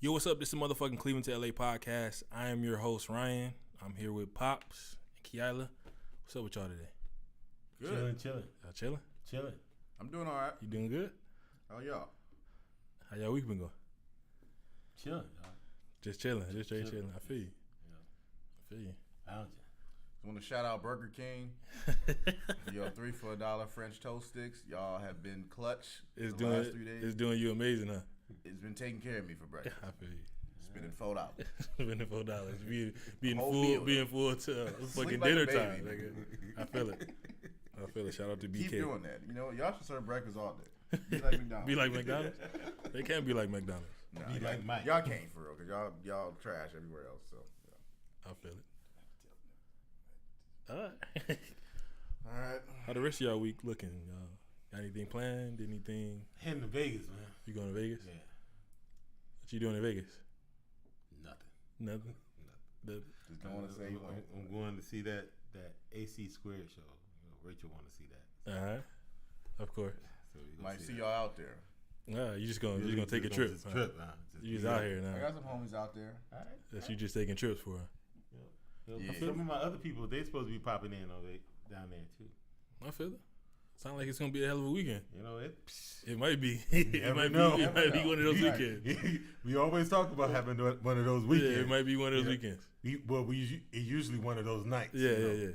Yo, what's up? This is motherfucking Cleveland to LA podcast. I am your host, Ryan. I'm here with Pops and Kiala. What's up with y'all today? Good. Chilling. Y'all chilling? Chilling. I'm doing all right. You doing good? How y'all? How y'all week been going? Chilling. Just chilling. Just straight chilling. I feel you. Yeah. I feel you. Just want to shout out Burger King. Yo, 3 for $1 French toast sticks. Y'all have been clutch It's the last 3 days. It's doing you amazing, huh? It's been taking care of me for breakfast. I feel you. Spending $4. Spending $4. Being Whole full, meal. being full to fucking like a dinner baby. time. Nigga. I feel it. I feel it. Shout out to BK. Keep doing that. You know, y'all should serve breakfast all day. Be like McDonald's. Be like McDonald's? They can't be like McDonald's. Nah, Be like Mike. Y'all can't for real because y'all trash everywhere else. So, yeah. I feel it. All right. All right. How the rest of y'all week looking? Got anything planned? Anything? Heading to Vegas, man. You going to Vegas? Yeah. What you doing in Vegas? Nothing. Nothing. Just don't want to say. I'm going to see that AC Squared show. You know, Rachel want to see that. All right. Of course. So we Might see that. y'all out there. Nah, you just gonna take a trip. Just Huh? trip, huh? You just out here I now. got some homies out there. All right. That's you just taking trips for. Yeah. Some of my other people, they supposed to be popping in down there too. I feel it. Sound like it's gonna be a hell of a weekend. You know it. It might be. It never might know. be. It might be Never one of those know. weekends. We always talk about having one of those weekends. Yeah, it might be one of those Yeah. weekends. It's usually one of those nights. Yeah, you know? yeah.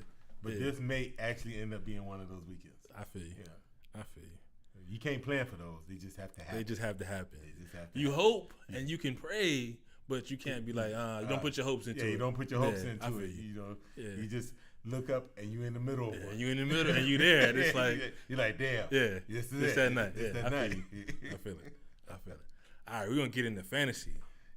But Yeah. this may actually end up being one of those weekends. I feel you. Yeah. I feel you. You can't plan for those. They just have to happen. They just have to happen. They just have to You happen. hope and you can pray, but you can't be like, you don't put your hopes into it. Yeah, you don't put your hopes Yeah, I into feel it. you. You know, Yeah. you just look up and you in the middle. of Yeah, one. you in the middle and you there. And it's like, you're like, damn. yeah, This is it's it. that night. It's Yeah, that I night. feel you. I feel it. I feel it. All right, we're gonna get into fantasy.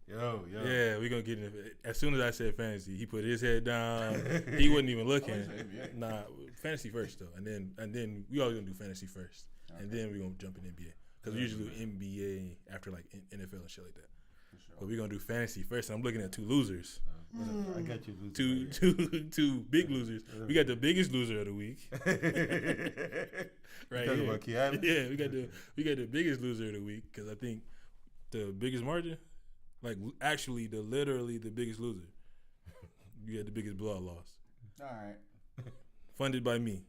Yo. Yeah, we're gonna get into it. As soon as I said fantasy, he put his head down. He wasn't even looking. I thought you said NBA. Nah, fantasy first though, and then we always gonna do fantasy first, and then we're gonna jump in NBA because we usually do NBA after like NFL and shit like that. For sure. But we're gonna do fantasy first. And I'm looking at two losers, I got you. two big losers. We got the biggest loser of the week, right Talking here. about Kiana? Yeah, we got the biggest loser of the week because I think the biggest margin, like actually literally the biggest loser. You had the biggest blowout loss, All right. funded by me.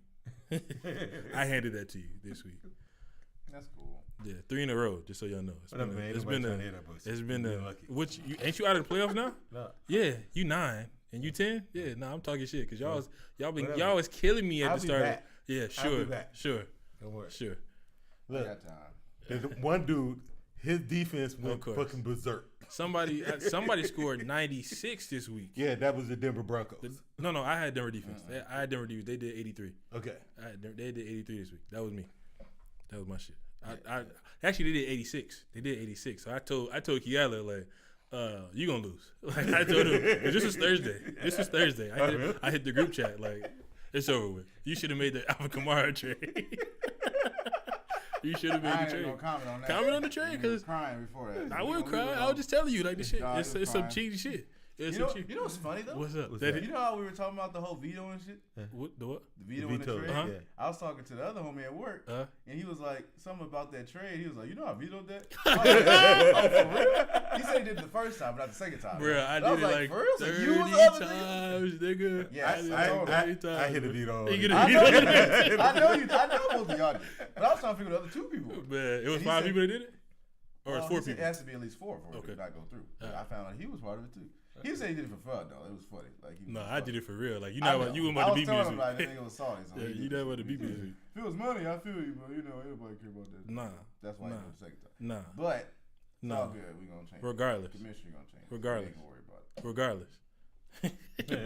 I handed that to you this week. That's cool. Yeah, 3 in a row. Just so y'all know, Whatever, man. it's been a lucky. which you ain't you out of the playoffs now? No. Yeah, you 9 and you 10. Yeah, nah, I'm talking shit because Whatever. y'all was killing me at I'll the be start. back. Yeah, I'll sure, be back. sure, Don't worry. sure. I Look, got time. there's one dude, his defense went course. fucking berserk. Somebody scored 96 this week. Yeah, that was the Denver Broncos. No, I had Denver defense. I had Denver defense. They did 83. Okay. They did 83 this week. That was me. That was my shit. I actually they did 86. They did 86. So I told Kiala like, you gonna lose. Like I told him, this was Thursday. I hit the group chat like, it's over with. You should have made the Alvin Kamara trade. You should have made I the ain't trade. gonna comment on that. Comment on the trade, You was 'cause crying before that. I wouldn't cry. I was just telling you like this shit. Nah, It's he was some crying. cheaty shit. It's You know, some cheaty. you know what's funny though? What's up? What's That that? You know how we were talking about the whole veto and shit? what the what? The veto and the Veto, trade? Uh-huh. yeah. I was talking to the other homie at work, Uh, and he was like, something about that trade. He was like, you know I vetoed that? I was like, oh, for real? He said he did it the first time, but not the second time. Bruh, I was did it like for real? So 30 you was the other nigga? times, nigga. Yeah, I did it I- like I- 30 times. I hit a veto. You get a I know, veto? I know both of y'all did. But I was trying to figure out the other two people. Man, it was He 5 said- people that did it? Or it's Well, 4 he said people? It has to be at least 4 for it Okay. to not go through. But Uh. I found out he was part of it too. He said he did it for fun though. It was funny. Like he was No, for I fun. did it for real. Like, you I know what? You wouldn't I want to was beat me telling this him like the week. nigga was salty. So Yeah, he you did it. never want to beat me this week. If it was money, I feel you, but you know, anybody care about that. Nah, That's why nah. he did it the second time. nah, But it's all nah. good. We gonna change. Regardless. The commissioner gonna change. Regardless. We ain't gonna worry about it. Regardless.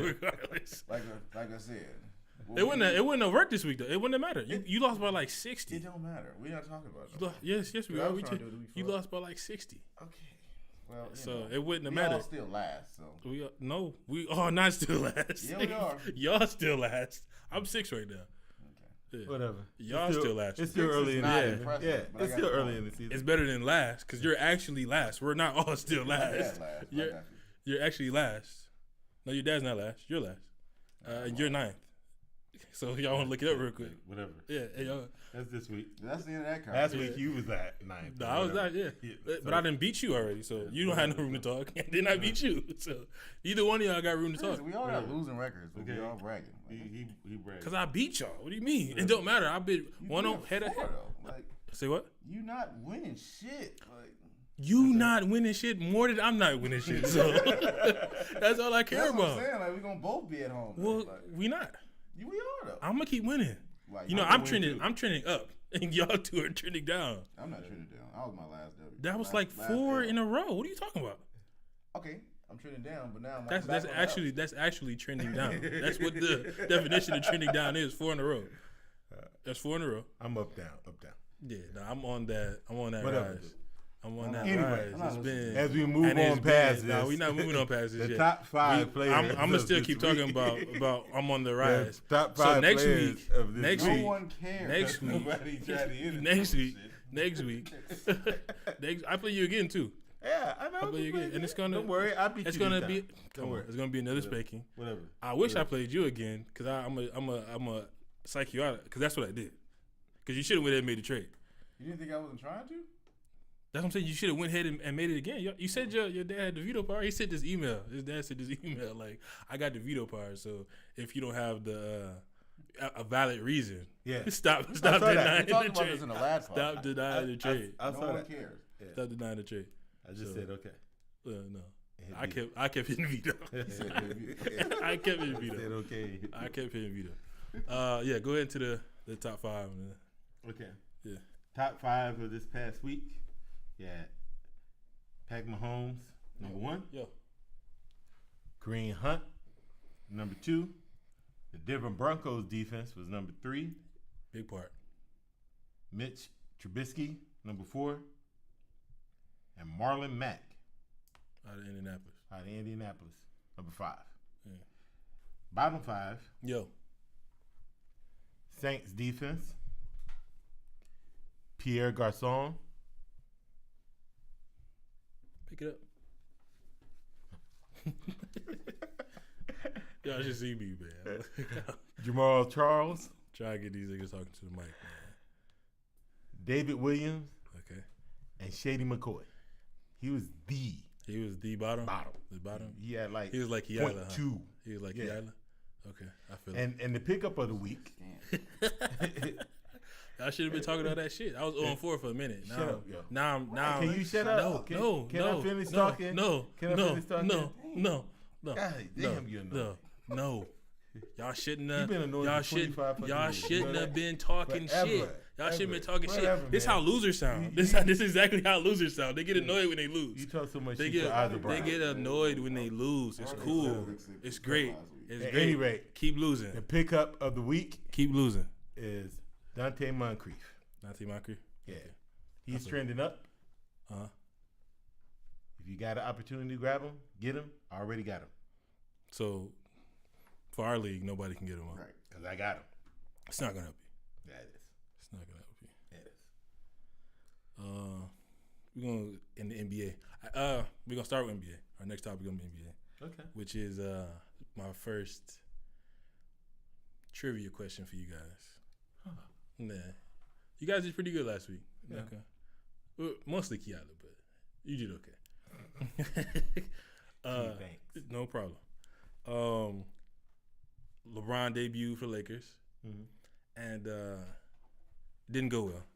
Regardless. Like I said, It wouldn't have worked this week, though. It wouldn't have mattered. You lost by like 60. It don't matter. We're not talking about it. Yes, we I are. was trying to do it the week You before. lost by like 60. Okay. Well, you So know, it wouldn't have we all mattered. still last. So We are not still last. Yeah, we are. Y'all still last. I'm 6 right now. okay. Yeah. Whatever. Y'all It's still last. It's still Six is early in the not season. impressive, Yeah, but I it's got still the early point. in the season. It's better than last because you're actually last. We're not all still My dad last. last. I You're, got you. you're actually last. No, your dad's not last. You're last. And you're ninth. So y'all want to look it up real quick? Whatever. Yeah, hey, y'all. That's this week. That's the end of that Last conversation. week you was at 9th. No, I was not. Yeah, but I didn't beat you already, so you don't have no room to talk. And then I beat you, so either one of y'all got room to talk. We all got losing records, but we all bragging. He bragged. Cause I beat y'all. What do you mean? It don't matter. I beat one on head to head. Like, Say what? you not winning shit. Like, You not winning shit more than I'm not winning shit. So that's all I care that's what I'm about. saying. Like, we gonna both be at home. Well, like, we not. we are though. I'm gonna keep winning. Like, You know, I'm I'm gonna trending. win too. I'm trending up, and y'all two are trending down. I'm not trending down. That was my last W. That was Last- like last 4 L. in a row. What are you talking about? Okay, I'm trending down, but now I'm That's back on the up. that's actually trending down. That's what the definition of trending down is. 4 in a row. That's 4 in a row. I'm up, down, up, down. Yeah, no, I'm on that. I'm on that Whatever. rise. I'm on that Anyway, rise. It's been As we move and it's on past been- this, No, we're not moving on past this the yet. top 5 players. I'm gonna of still this keep week. talking about I'm on the rise. top So 5 next players week, of this next No week. week, one cares. next week, Nobody tried to end it. next week, next. I play you again too. Yeah, I know. I'll play you again, and it's gonna. Don't worry, I beat It's you gonna this be. time. Come Don't on, worry. it's gonna be another spanking. Whatever. I wish I played you again because I'm a psych you out because that's what I did. Because you should have went ahead and made the trade. You didn't think I wasn't trying to? That's what I'm saying. You should have went ahead and made it again. You said your dad had the veto power. He sent this email. His dad sent this email like, I got the veto power. So if you don't have the a valid reason, Yeah. stop saw that. denying We talked the about this trade. in the last Stop podcast. denying the trade. I No saw one that. cares. Yeah. Stop denying the trade. I just So- said okay. No, hit I veto. kept hitting veto. I kept hitting I veto. said okay. I kept hitting veto. Yeah, go ahead to the top 5. Man. Okay. Yeah. Top 5 of this past week. Yeah. Patrick Mahomes, number 1. Yo, Kareem Hunt, number 2. The Denver Broncos defense was number 3. big part. Mitch Trubisky, number 4. And Marlon Mack Out of Indianapolis. out of Indianapolis, number 5. Yeah. Bottom 5, Yo, Saints defense. Pierre Garçon, pick it up. Y'all should see me, man. Jamal Charles, Try to get these niggas talking to the mic, man. David Williams, Okay. and Shady McCoy. He was the He was the bottom. bottom. The bottom. He had like He was like Kiala, huh? .2. He was like Yeah. Kiala. Okay, I feel it. And the pickup of the week. I should have been talking all that shit. I was 0-4 for a minute. Now, Shut up, yo. now, Can you shut up? No, Can- no, can no. I finish no, talking? No, Can I no, finish talking? no, no, no. God damn, you're annoying. No. Y'all shouldn't have. been annoying Y'all for should. 25 fucking Y'all years. shouldn't But- have been talking Forever, shit. Y'all shouldn't have been talking Whatever, shit. This man. how losers sound. This is exactly how losers sound. They get annoyed when they lose. You talk so much They shit get to either brother. annoyed when they lose. It's cool. It's great. It's At great. any rate, Keep losing. the pickup of the week Keep losing. is Dante Moncrief. Nancy Mockery. Yeah. He's trending up. Uh-huh. If you got an opportunity to grab him, get him. I already got him. So for our league, nobody can get him up. Right. Because I got him. It's not gonna help you. Yeah, it is. It's not gonna help you. Yeah, it is. We're gonna in the NBA. We're gonna start with NBA. Our next topic gonna be NBA, Okay. which is my first trivia question for you guys. Nah, you guys did pretty good last week. Yeah. Okay. Well, mostly Kiala, but you did okay. Thanks. No problem. LeBron debuted for Lakers Mhm. and didn't go well.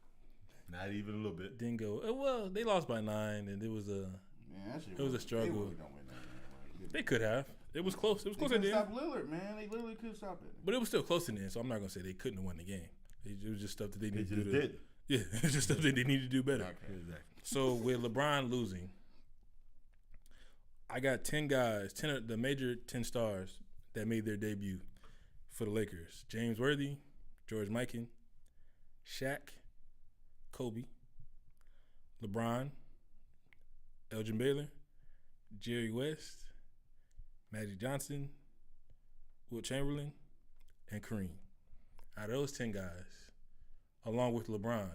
Not even a little bit. Didn't go well. They lost by 9, and it was a. Man, that shit It was a struggle. They really don't win that, man. Like, They could have. It was close. It was they close at couldn't the end, stop Lillard, man. They literally couldn't stop it. but it was still close in the end. So I'm not gonna say they couldn't have won the game. It was just stuff that they They needed to just do. did. Yeah, it's just stuff that they need to do better. Exactly. So with LeBron losing, I got 10 guys, 10 of the major 10 stars that made their debut for the Lakers: James Worthy, George Mikan, Shaq, Kobe, LeBron, Elgin Baylor, Jerry West, Magic Johnson, Wilt Chamberlain, and Kareem. Out of those 10 guys, along with LeBron,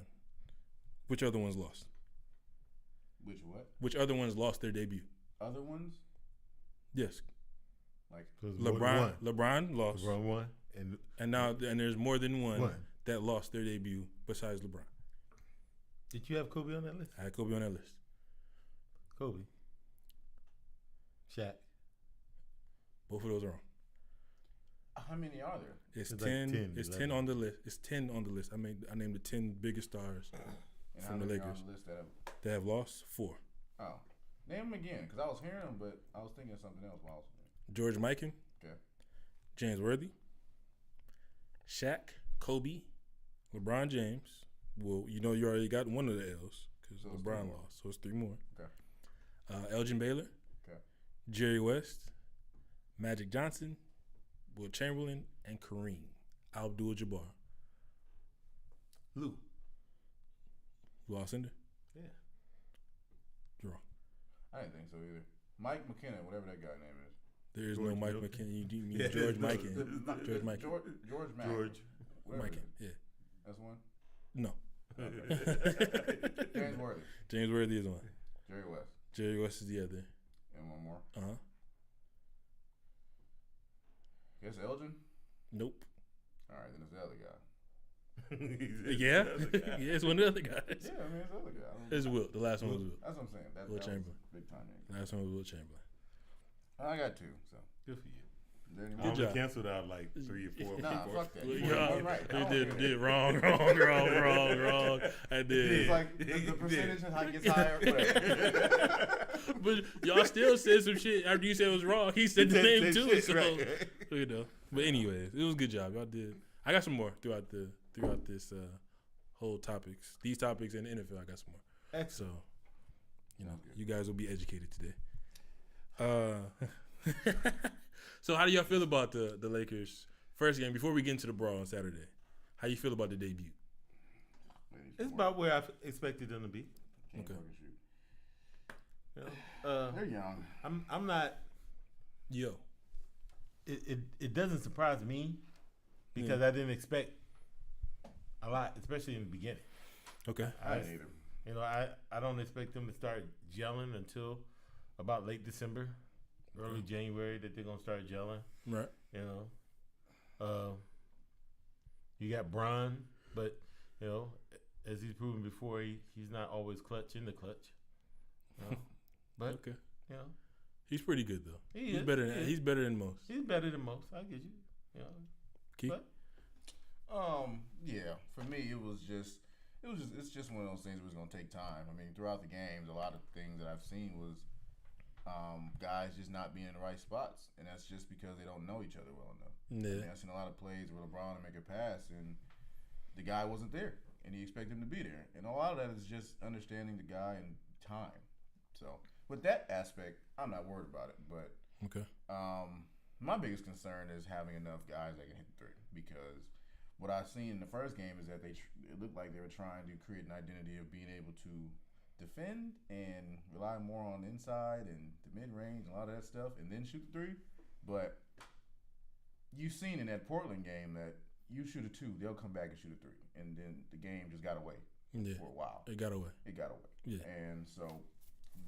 which other ones lost? Which what? Which other ones lost their debut? Other ones? Yes, Like, So it was more than LeBron. one. LeBron lost. LeBron won. And there's more than one One. that lost their debut besides LeBron. did you have Kobe on that list? I had Kobe on that list. Kobe. Shaq. Both of those are wrong. How many are there? It's It's like 10. 10, It's 11. 10 on the list. It's 10 on the list. I named the 10 biggest stars And From how the many are Lakers. on the list that have? that have lost. 4. Oh, name them again, because I was hearing them, but I was thinking of something else while I was hearing. George Mikan, Okay. James Worthy, Shaq, Kobe, LeBron James. Well, you know you already got one of the L's because So it's LeBron 3 more. lost, so it's 3 more. Okay. Elgin Baylor, Okay. Jerry West, Magic Johnson, Will Chamberlain, and Kareem Abdul-Jabbar. Lou. Lou Alcindor? Yeah. You're wrong. I didn't think so either. Mike McKinnon, whatever that guy name is. There is George no Mike Mikan. McKinnon. You mean Yeah, George no, Mikan. no, George Mikan. George Mack. George. Whatever it Mikan. is. Yeah. That's one. No. James Worthy. James Worthy is one. Jerry West. Jerry West is the other. And one more. Uh huh. Guess Elgin? Nope. All right, then it's the other guy. Yeah. Yeah, it's one of the other guys. Yeah, I mean, it's the other guy. I don't It's know. Wilt. The last one was Wilt. That's what I'm saying. That Will was Chamberlain. big time name. The last one was Wilt Chamberlain. I got 2, so. Good for you. Is there any I more? job. only canceled out like 3 or 4. Nah, before. fuck that. Well, You yeah, won right. I they don't did care. wrong. I did. It's like the percentage gets higher. Whatever. But y'all still said some shit after you said it was wrong. He said the Said- name said too. shit, So right. you know. But anyways, it was a good job. Y'all did. I got some more throughout this whole topics. These topics and the NFL. I got some more. Excellent. So you know, Sounds good. you guys will be educated today. So how do y'all feel about the Lakers first game before we get into the brawl on Saturday? How you feel about the debut? It's about where I expected them to be. Can't Okay. fucking shoot. You know? They're young. I'm not. Yo. It doesn't surprise me because I didn't expect a lot, especially in the beginning. Okay. I didn't either. You know, I don't expect them to start gelling until about late December, early January that they're gonna start gelling. Right. You know, you got Bron, but you know, as he's proven before, he's not always clutch in the clutch. You know? But Okay. you know, He's pretty good though. He He's is, better he than is. he's better than most. he's better than most. I get you. You know, Key? but Yeah. For me, it's just one of those things that was gonna take time. I mean, throughout the games, a lot of things that I've seen was guys just not being in the right spots, and that's just because they don't know each other well enough. I mean, Yeah. I've seen a lot of plays where LeBron would make a pass and the guy wasn't there, and he expected him to be there. And a lot of that is just understanding the guy and time. So with that aspect, I'm not worried about it. But Okay. my biggest concern is having enough guys that can hit the three, because what I've seen in the first game is that it looked like they were trying to create an identity of being able to defend and rely more on the inside and the mid-range and a lot of that stuff and then shoot the three. But you've seen in that Portland game that you shoot a 2, they'll come back and shoot a 3. And then the game just got away Yeah. for a while. It got away. It got away. Yeah. And so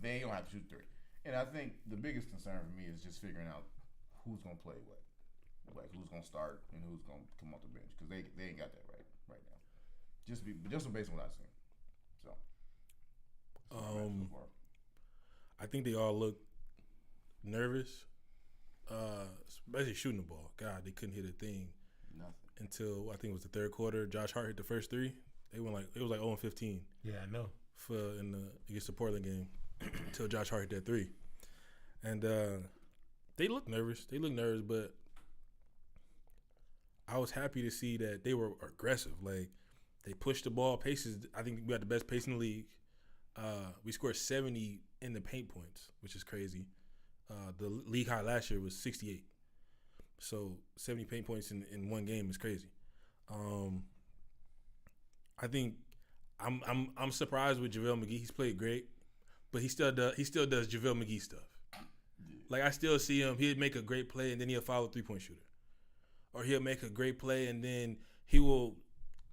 they don't have to shoot 3. And I think the biggest concern for me is just figuring out who's going to play what. Like who's going to start and who's going to come off the bench, because they ain't got that right now. Just based on what I've seen. So. that's where I'm at so far. I think they all look nervous, especially shooting the ball. God, they couldn't hit a thing Nothing. until I think it was the third quarter. Josh Hart hit the first 3. It was like 0-15 yeah, I know. against the Portland game until Josh Hart hit that 3. And they look nervous. But I was happy to see that they were aggressive. Like, they pushed the ball. Paces, I think we had the best pace in the league. We scored 70 in the paint points, which is crazy. The league high last year was 68. So 70 paint points in one game is crazy. I think I'm surprised with JaVale McGee. He's played great, but he still does JaVale McGee stuff. Like, I still see him. He'd make a great play and then he'll foul a 3-point shooter, or he'll make a great play and then he will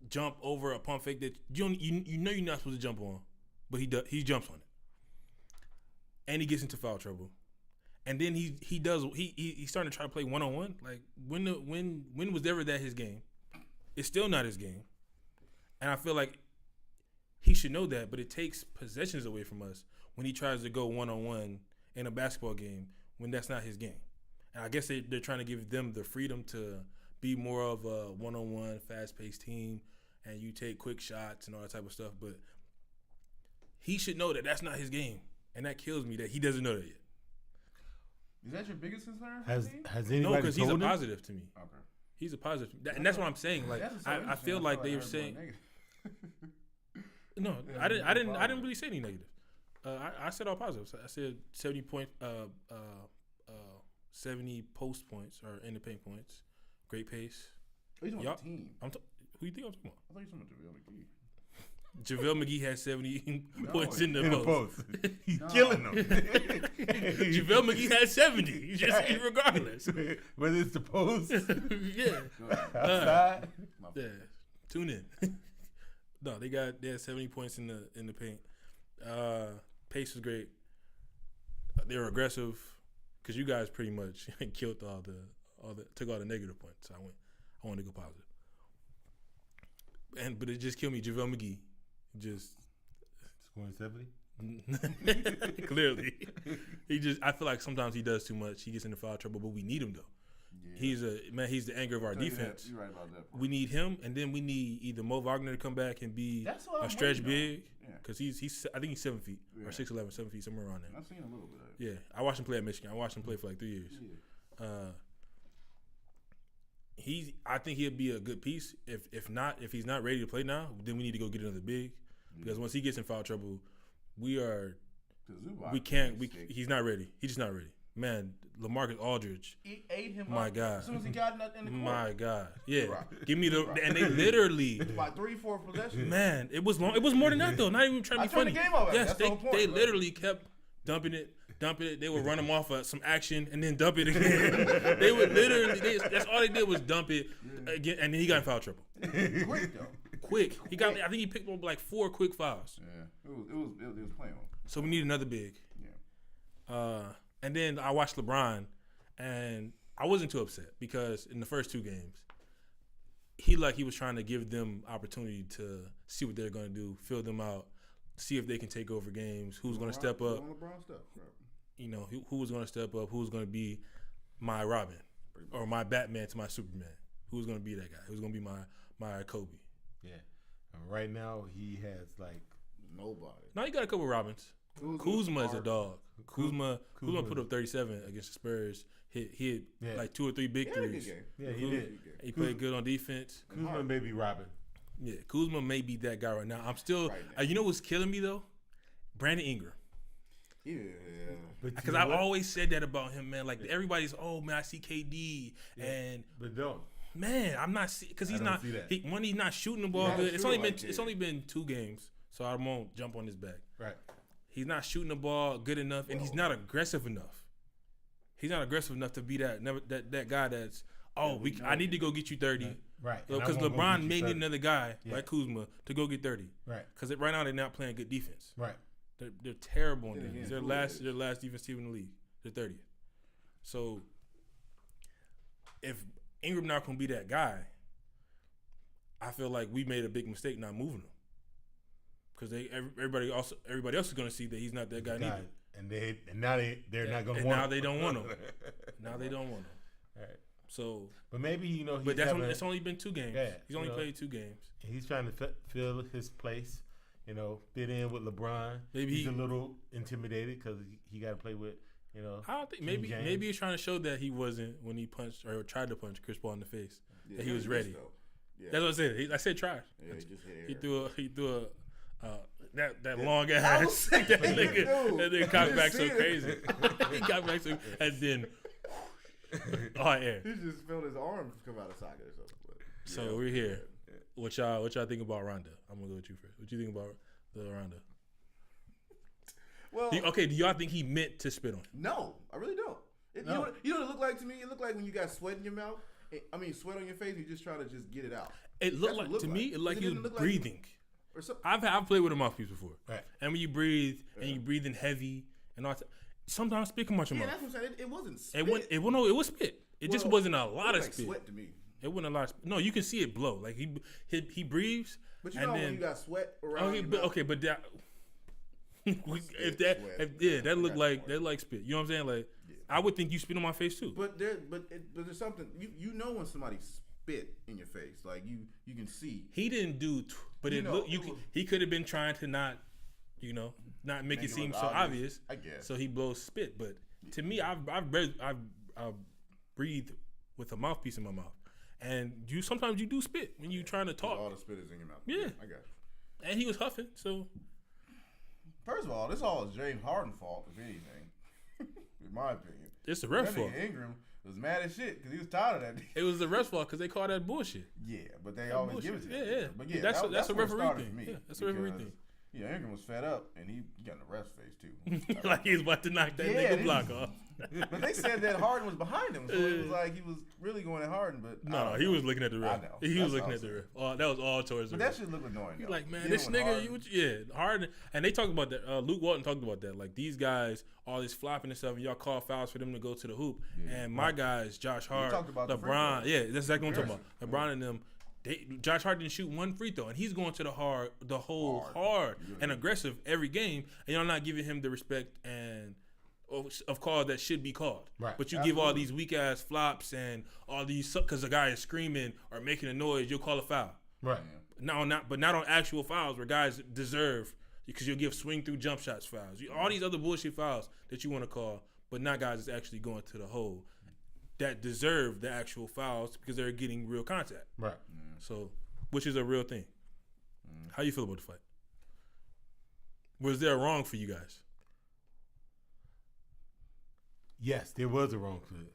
jump over a pump fake that you know you're not supposed to jump on, but he jumps on it, and he gets into foul trouble, and then he's starting to try to play 1-on-1. Like when was ever that his game? It's still not his game, and I feel like he should know that. But it takes possessions away from us when he tries to go 1-on-1 in a basketball game when that's not his game. And I guess they're trying to give them the freedom to be more of a 1-on-1, fast-paced team, and you take quick shots and all that type of stuff. But he should know that that's not his game, and that kills me that he doesn't know that yet. Is that your biggest concern? Has anybody No, because he's a told him? positive to me. Okay. He's a positive, and that's what I'm saying. Like I feel like they were saying. No, I didn't really say any negative. I said all positives. I said 70 post points or in the paint points, great pace. Oh, he's on the team. Who you think I'm talking about? I thought you were talking about JaVale McGee. JaVale McGee had 70 points in the post. He's killing them. JaVale McGee had 70. He's just regardless. Whether it's the post, Yeah. outside. Yeah. Tune in. No, they had 70 points in the paint. Pace was great. They were aggressive because you guys pretty much killed took all the negative points. So I wanted to go positive. But it just killed me. JaVale McGee just Scoring 70. clearly I feel like sometimes he does too much. He gets into foul trouble, but we need him though. Yeah. He's the anchor of our defense. You're right about that part. We need him, and then we need either Mo Wagner to come back and be a stretch big because he's I think he's 7 feet or 6'11", 7 feet, somewhere around there. I've seen a little bit of it. Yeah, I watched him play at Michigan. I watched him play for like 3 years. Yeah. I think he'd be a good piece. If he's not ready to play now, then we need to go get another big because once he gets in foul trouble, he's not ready. He's just not ready. Man, LaMarcus Aldridge. He ate him my up God. as soon as he got in the court. My God. Yeah. Right. Give me and they literally About 3-4 possessions. Man, it was long. It was more than that though. Not even trying to be funny. The game over. Yes, That's the whole point, they right? literally kept dumping it. They would run him off of some action and then dump it again. They would literally. That's all they did was dump it again, and then he got in foul trouble. Quick though. Quick. He got. I think he picked up like 4 quick fouls. Yeah, it was playing. So we need another big. Yeah. And then I watched LeBron, and I wasn't too upset because in the first 2 games, he was trying to give them opportunity to see what they're going to do, fill them out, see if they can take over games, who's going to step up. LeBron stuff, right? You know, who was going to step up, who's going to be my Robin or my Batman to my Superman, who's going to be that guy, who's going to be my Kobe. Yeah. And right now he has like nobody. Now you got a couple Robins. Kuzma is a dog. Kuzma put up 37 against the Spurs. He had like 2 or 3 big threes. Yeah, he did. He played good on defense. Kuzma may be Robin. Yeah, Kuzma may be that guy right now. I'm still. You know what's killing me though? Brandon Ingram. Yeah. Because I've always said that about him, man. Like everybody's, oh man, I see KD but don't. Man, I'm not because he's not. He's not shooting the ball good. It's only been 2 games, so I won't jump on his back. Right. He's not shooting the ball good enough, and he's not aggressive enough. He's not aggressive enough to be that guy that's I need to go get you 30. Right. Because LeBron may need another guy like Kuzma to go get 30. Right. Because right now they're not playing good defense. Right. They're terrible in defense. They're last defense team in the league. They're 30th. So if Ingram not gonna be that guy, I feel like we made a big mistake not moving him. Because everybody else is gonna see that he's not that guy neither. And now they're not gonna. And want now him. they don't want him. Now they don't want him. All right. So, but maybe But it's only been 2 games. Yeah, he's only played 2 games. He's trying to fill his place. Fit in with LeBron. Maybe he's a little intimidated because he got to play with. I don't think maybe he's trying to show that he wasn't when he punched or tried to punch Chris Paul in the face. That he was ready. Yeah. That's what I said. I said try. Yeah, he threw a that long ass. That nigga cocked back so crazy. He cocked back so and then hot air. He just felt his arms come out of socket or something. So we're here. What y'all think about Ronda? I'm gonna go with you first. What you think about the Ronda? Well, do y'all think he meant to spit on him? No, I really don't. No. You know what it looked like to me? It looked like when you got sweat in your mouth. Sweat on your face. You just try to just get it out. It looked like to me. It looked like he was breathing. Or something. I've played with a mouthpiece before, right? And when you breathe and you breathe in heavy and all, Sometimes spit come out your Yeah, mouth. that's what I'm saying. It wasn't spit. It was spit. It just Well, wasn't a lot it of like spit. sweat to me. It wasn't a lot. Of spit. No, you can see it blow. Like he breathes. But you and know then, when you got sweat around okay, your but mouth? okay, but that. Spit, that sweat. that looked I got like you. that like spit. You know what I'm saying? Like Yeah. I would think you spit on my face too. But there's something you know when somebody spit in your face, like you can see. He didn't do, but You it know, look it was- he could have been trying to not, not make Make it it seem look so obvious, obvious. I guess. So he blows spit. But to me, I've breathed with a mouthpiece in my mouth, and sometimes you do spit when you trying to talk. All the spit is in your mouth. Yeah. I got you. And he was huffing, so First of all, this all is James Harden's fault, if anything, in my opinion. it's the ref's That fault. nigga Ingram was mad as shit because he was tired of that. It was the ref's fault because they call that bullshit. Yeah, but they always give it to bullshit. that Yeah. nigga. But yeah, That's a that's where it referee started thing. for me. Yeah, that's a referee because, thing. Yeah, Ingram was fed up and he got in the ref's face too. Like he was about to knock that Yeah, nigga he block was- off. But they said that Harden was behind him, so it was like he was really going at Harden. But I No, don't he know. was looking at the ref. I know. He That's was looking what at the I'm ref. Oh, that was all towards the But ref. that shit look annoying. He's though. like, man, Dealing this with nigga, Harden. Harden. And they talked about that. Luke Walton talked about that. Like, these guys, all this flopping and stuff, and y'all call fouls for them to go to the hoop. Yeah. And my guys, Josh Hart, talked about the free LeBron, throws. yeah, that's exactly what I'm talking Comparison. about. LeBron and them, Josh Hart didn't shoot one free throw, and he's going to the whole hard and aggressive every game, and y'all not giving him the respect and of calls that should be called. Right. But you give all these weak ass flops and all these because the guy is screaming or making a noise, you'll call a foul. Right. Yeah. But not on actual fouls where guys deserve, because you'll give swing through jump shots fouls. All these other bullshit fouls that you want to call, but not guys that's actually going to the hole that deserve the actual fouls because they're getting real contact. Right. So, which is a real thing. How you feel about the fight? Was there a wrong for you guys? Yes, there was a wrong for this.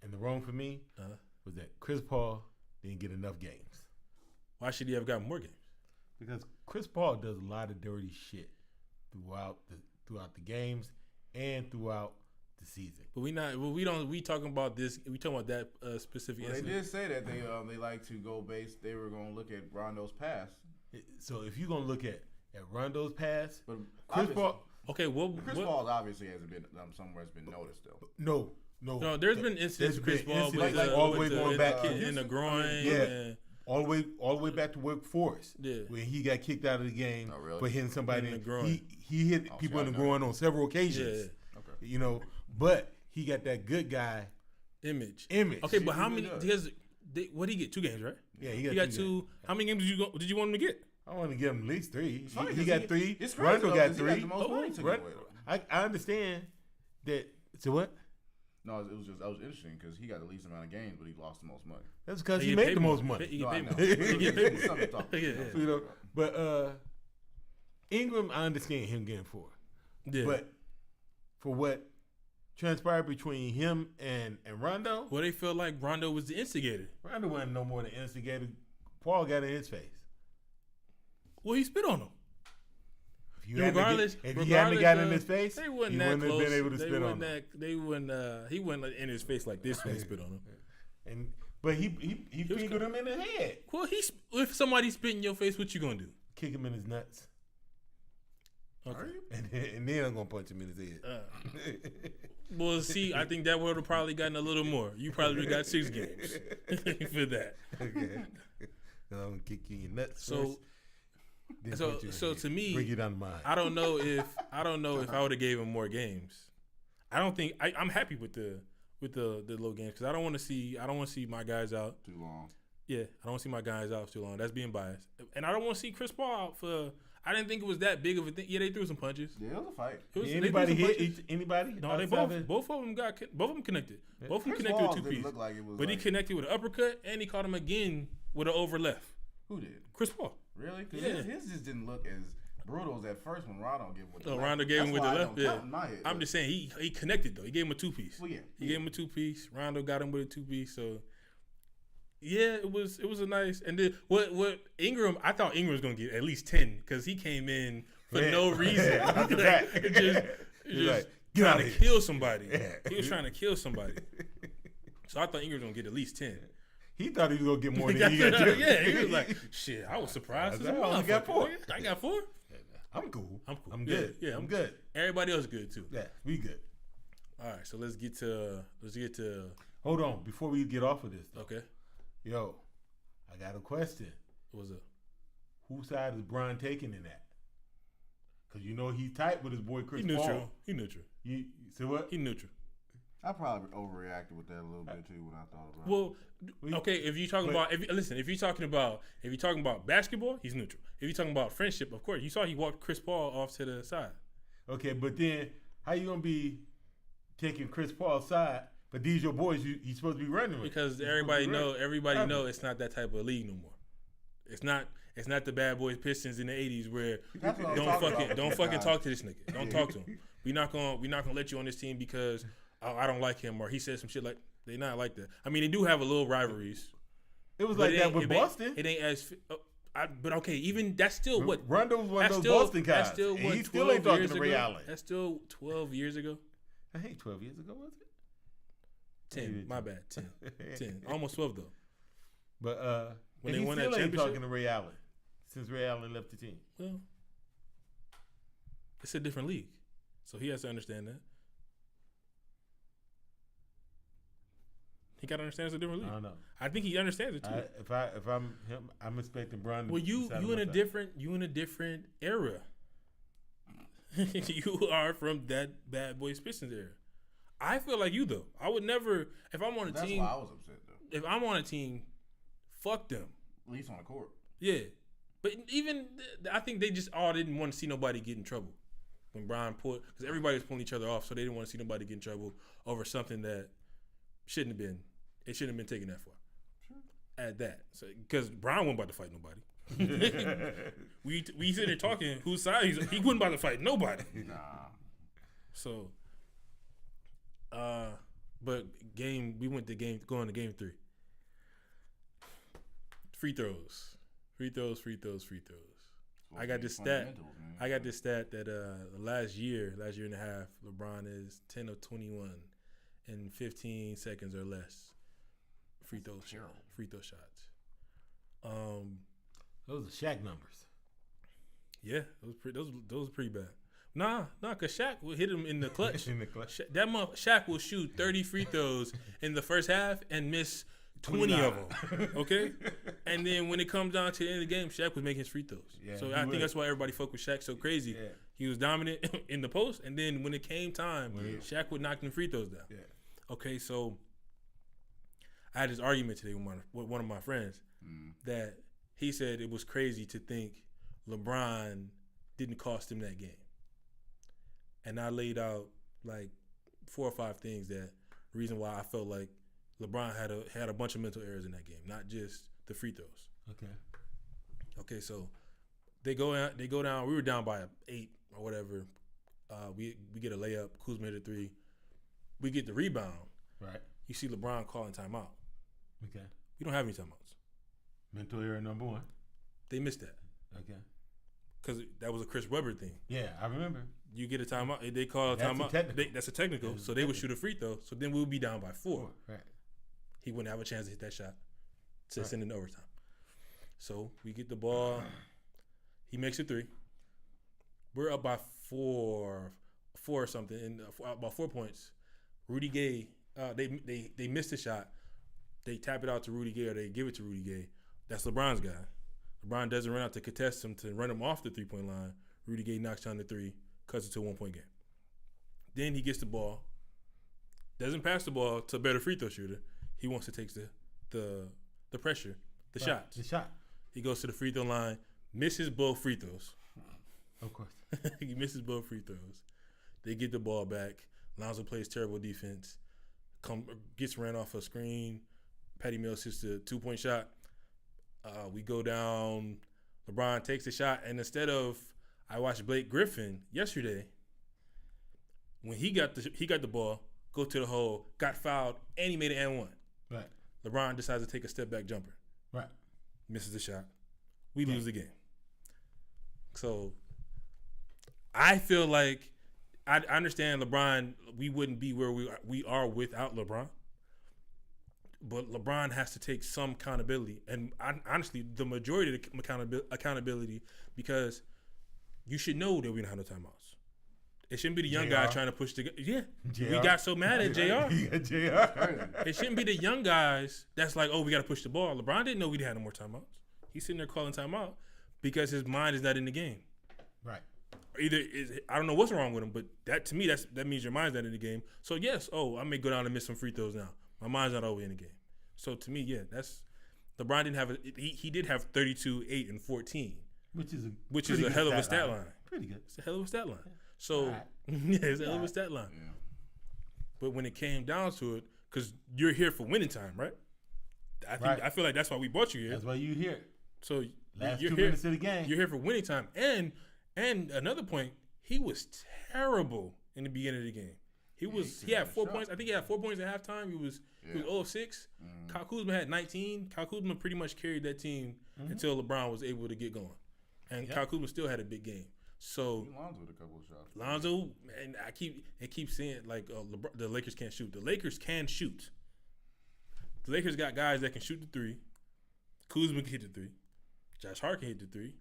And the wrong for me Uh-huh. was that Chris Paul didn't get enough games. Why should he have gotten more games? Because Chris Paul does a lot of dirty shit throughout the games and throughout the season. But we talking about this. We talking about that specific Well, they incident. did say that they like to go base. They were going to look at Rondo's pass, So if you're gonna look at Rondo's pass, but Chris obviously- Paul, Okay, well, Chris Paul obviously hasn't been somewhere. It's been noticed though. no, there's been incidents with Chris been Paul with incidents like all the way with going back in the groin. Yeah. and- all the way back to Wake Forest, Yeah. when he got kicked out of the game Oh, really? for hitting somebody In the groin. He hit Oh, people see, in I the know. groin on several occasions. Yeah. Okay. But he got that good guy image. image. Okay, but He how really many? does. What did he get? 2 games, right? Yeah, He got two. How many games did you want him to get? I want to give him at least 3. It's funny He 'cause got 3. It's crazy Rondo though, got 'cause 3. He got the most money taken Run- away, though. I understand that. So what? No, it was interesting because he got the least amount of games, but he lost the most money. That's because He he get made paid the more. most money. He No, get I paid know. more. He get paid more. Something to talk about. Yeah. But Ingram, I understand him getting 4. Yeah. But for what transpired between him and Rondo, Well, they felt like Rondo was the instigator. Rondo wasn't no more than instigator. Paul got in his face. Well, he spit on him. If you hadn't Regardless, if he hadn't got in of- his face, they he wasn't wouldn't that have close. been able to They spit on wasn't him. They wouldn't. He wasn't in his face like this when he spit on him. But he fingered him in the head. Well, if somebody spit in your face, what you gonna do? Kick him in his nuts. Okay. And then I'm gonna punch him in his head. Well, see, I think that would have probably gotten a little more. You probably would have got 6 games for that. Okay. I'm gonna kick you in your nuts. So- first, then so- punch you in the so head. to me, bring you down the mind. I don't know if I would have gave him more games. I don't think I'm happy with the low games because I don't want to see my guys out. Too long. Yeah, I don't want to see my guys out for too long. That's being biased, and I don't want to see Chris Paul out for. I didn't think it was that big of a thing. Yeah, they threw some punches. Yeah, it was a fight. It was, Anybody they threw some hit punches. anybody? No, they outside both of them connected. Both of them Chris connected Paul with 2 didn't pieces. look like it was. But he like, connected with an uppercut, and he caught him again with an over left. who did? Chris Paul. Really? Because Yeah. his just didn't look as brutal as that first one. Rondo gave him with the Oh, left. Rondo gave him That's with the why I left. don't Yeah. count in my head, I'm but- just saying he connected though. He gave him a 2-piece. Well, yeah. He gave him a 2-piece. Rondo got him with a 2-piece. So yeah, it was a nice. And then what Ingram? I thought Ingram was gonna get at least 10 because he came in for Yeah. no reason. Off the Like, bat. it just He's like, "Get trying outta to here." kill somebody. Yeah. He was trying to kill somebody. So I thought Ingram was gonna get at least 10. He thought he was gonna get more He than he got. yeah, he was like, shit. I was surprised. as I a only got motherfucker, 4. nigga. I got 4. I'm cool. I'm cool. I'm Yeah, good. yeah, I'm good. Everybody else good too. Yeah, we good. All right, so let's get to Hold on, before we get off of this, though. okay. Yo, I got a question. What's up? Whose side is Bron taking in that? Because you know he's tight with his boy Chris He neutral. Paul. He neutral. You see what? He neutral. I probably overreacted with that a little bit too when I thought about it. Well, okay. If you're talking about, if you're talking about basketball, he's neutral. If you're talking about friendship, of course, you saw he walked Chris Paul off to the side. Okay, but then how you gonna be taking Chris Paul's side? But these your boys he's supposed to be running with. Because everybody know it's not that type of league no more. It's not the bad boys Pistons in the '80s where don't fucking talk to this nigga. Don't talk to him. We're not gonna let you on this team because I don't like him or he said some shit like they not like that. I mean, they do have a little rivalries. It was like that with Boston. It ain't as. But okay, even that's still what Rondo was one of those Boston guys. That's still what, he still ain't talking to Ray ago? Allen. That's still 12 years ago. I think 12 years ago was it? 10. My bad. 10. Almost 12 though. But when he they won that still ain't championship, talking to Ray Allen since Ray Allen left the team. well, it's a different league, so he has to understand that. He got to understand it's a different league. I don't know. I think he understands it too. If I'm him, I'm expecting Bron. Well, you in a different era. You are from that bad boys Pistons era. I feel like you though. I would never if I'm on a That's team. why I was upset though. If I'm on a team, fuck them. At least on the court. Yeah, but even I think they just all didn't want to see nobody get in trouble when Brian pulled because everybody was pulling each other off, so they didn't want to see nobody get in trouble over something that shouldn't have been. It shouldn't have been taken that far. Sure. At that, so because Brian wasn't about to fight nobody. we sitting there talking whose side he wasn't about to fight nobody. Nah. So, but we went to going to game 3. Free throws. I got this stat. I got this stat that last year and a half, LeBron is 10 of 21 in 15 seconds or less. Free throw shots. Those are Shaq numbers. Yeah, those are pretty bad. Nah, because Shaq will hit him in the clutch. Shaq will shoot 30 free throws in the first half and miss 20 of them. Okay? And then when it comes down to the end of the game, Shaq was making his free throws. Yeah, so I think that's why everybody fuck with Shaq so crazy. Yeah. He was dominant in the post, and then when it came time, Shaq would knock them free throws down. Yeah. Okay, so I had this argument today with one of my friends that he said it was crazy to think LeBron didn't cost him that game. And I laid out like 4 or 5 things that reason why I felt like LeBron had a bunch of mental errors in that game, not just the free throws. Okay, so they go down. We were down by 8 or whatever. We get a layup. Kuzma hit a 3. We get the rebound. Right. You see LeBron calling timeout. Okay. We don't have any timeouts. Mental error number 1. They missed that. Okay. Because that was a Chris Webber thing. Yeah, I remember. You get a timeout. They call a timeout. That's a technical. So they would shoot a free throw. So then we'll be down by 4. Right. He wouldn't have a chance to hit that shot to send it in overtime. So we get the ball. He makes a 3. We're up by 4 or something, and about 4 points. Rudy Gay, they missed the shot. They tap it out to Rudy Gay, or they give it to Rudy Gay. That's LeBron's guy. LeBron doesn't run out to contest him to run him off the 3-point line. Rudy Gay knocks down the 3, cuts it to a 1-point game. Then he gets the ball, doesn't pass the ball to a better free throw shooter. He wants to take the pressure, the shots. The shot. He goes to the free throw line, misses both free throws. Of course. He misses both free throws. They get the ball back. Lonzo plays terrible defense. Gets ran off a screen. Patty Mills hits the 2-point shot. We go down. LeBron takes the shot, and instead of I watched Blake Griffin yesterday when he got the ball, go to the hole, got fouled, and he made an and 1. Right. LeBron decides to take a step back jumper. Right. Misses the shot. We lose the game. So I feel like I understand LeBron. We wouldn't be where we are without LeBron. But LeBron has to take some accountability, and honestly, the majority of the accountability, because you should know that we don't have no timeouts. It shouldn't be the young JR. guy trying to push the. Yeah, JR. we got so mad at Jr. You got JR. It shouldn't be the young guys that's like, oh, we got to push the ball. LeBron didn't know we had no more timeouts. He's sitting there calling timeout because his mind is not in the game. Right. Or either I don't know what's wrong with him, but that to me that means your mind's not in the game. So yes, I may go down and miss some free throws now. My mind's not always in the game. So to me, yeah, that's LeBron didn't have he did have 32, 8, and 14, Which is a hell of a stat line. Pretty good. It's a hell of a stat line. So Right. yeah, it's a hell of a stat line. Yeah. But when it came down to it, because you're here for winning time, right? I feel like that's why we brought you here. That's why you here. So Last you're 2 here. minutes of the game. You're here for winning time. And another point, he was terrible in the beginning of the game. He had 4 points. I think he had 4 points at halftime. He was 0 of 6. Kyle Kuzma had 19. Kyle Kuzma pretty much carried that team until LeBron was able to get going. And Kyle Kuzma still had a big game. So Lonzo with a couple of shots. Lonzo, and I keep saying like the Lakers can't shoot. The Lakers can shoot. The Lakers got guys that can shoot the three. Kuzma can hit the three. Josh Hart can hit the three.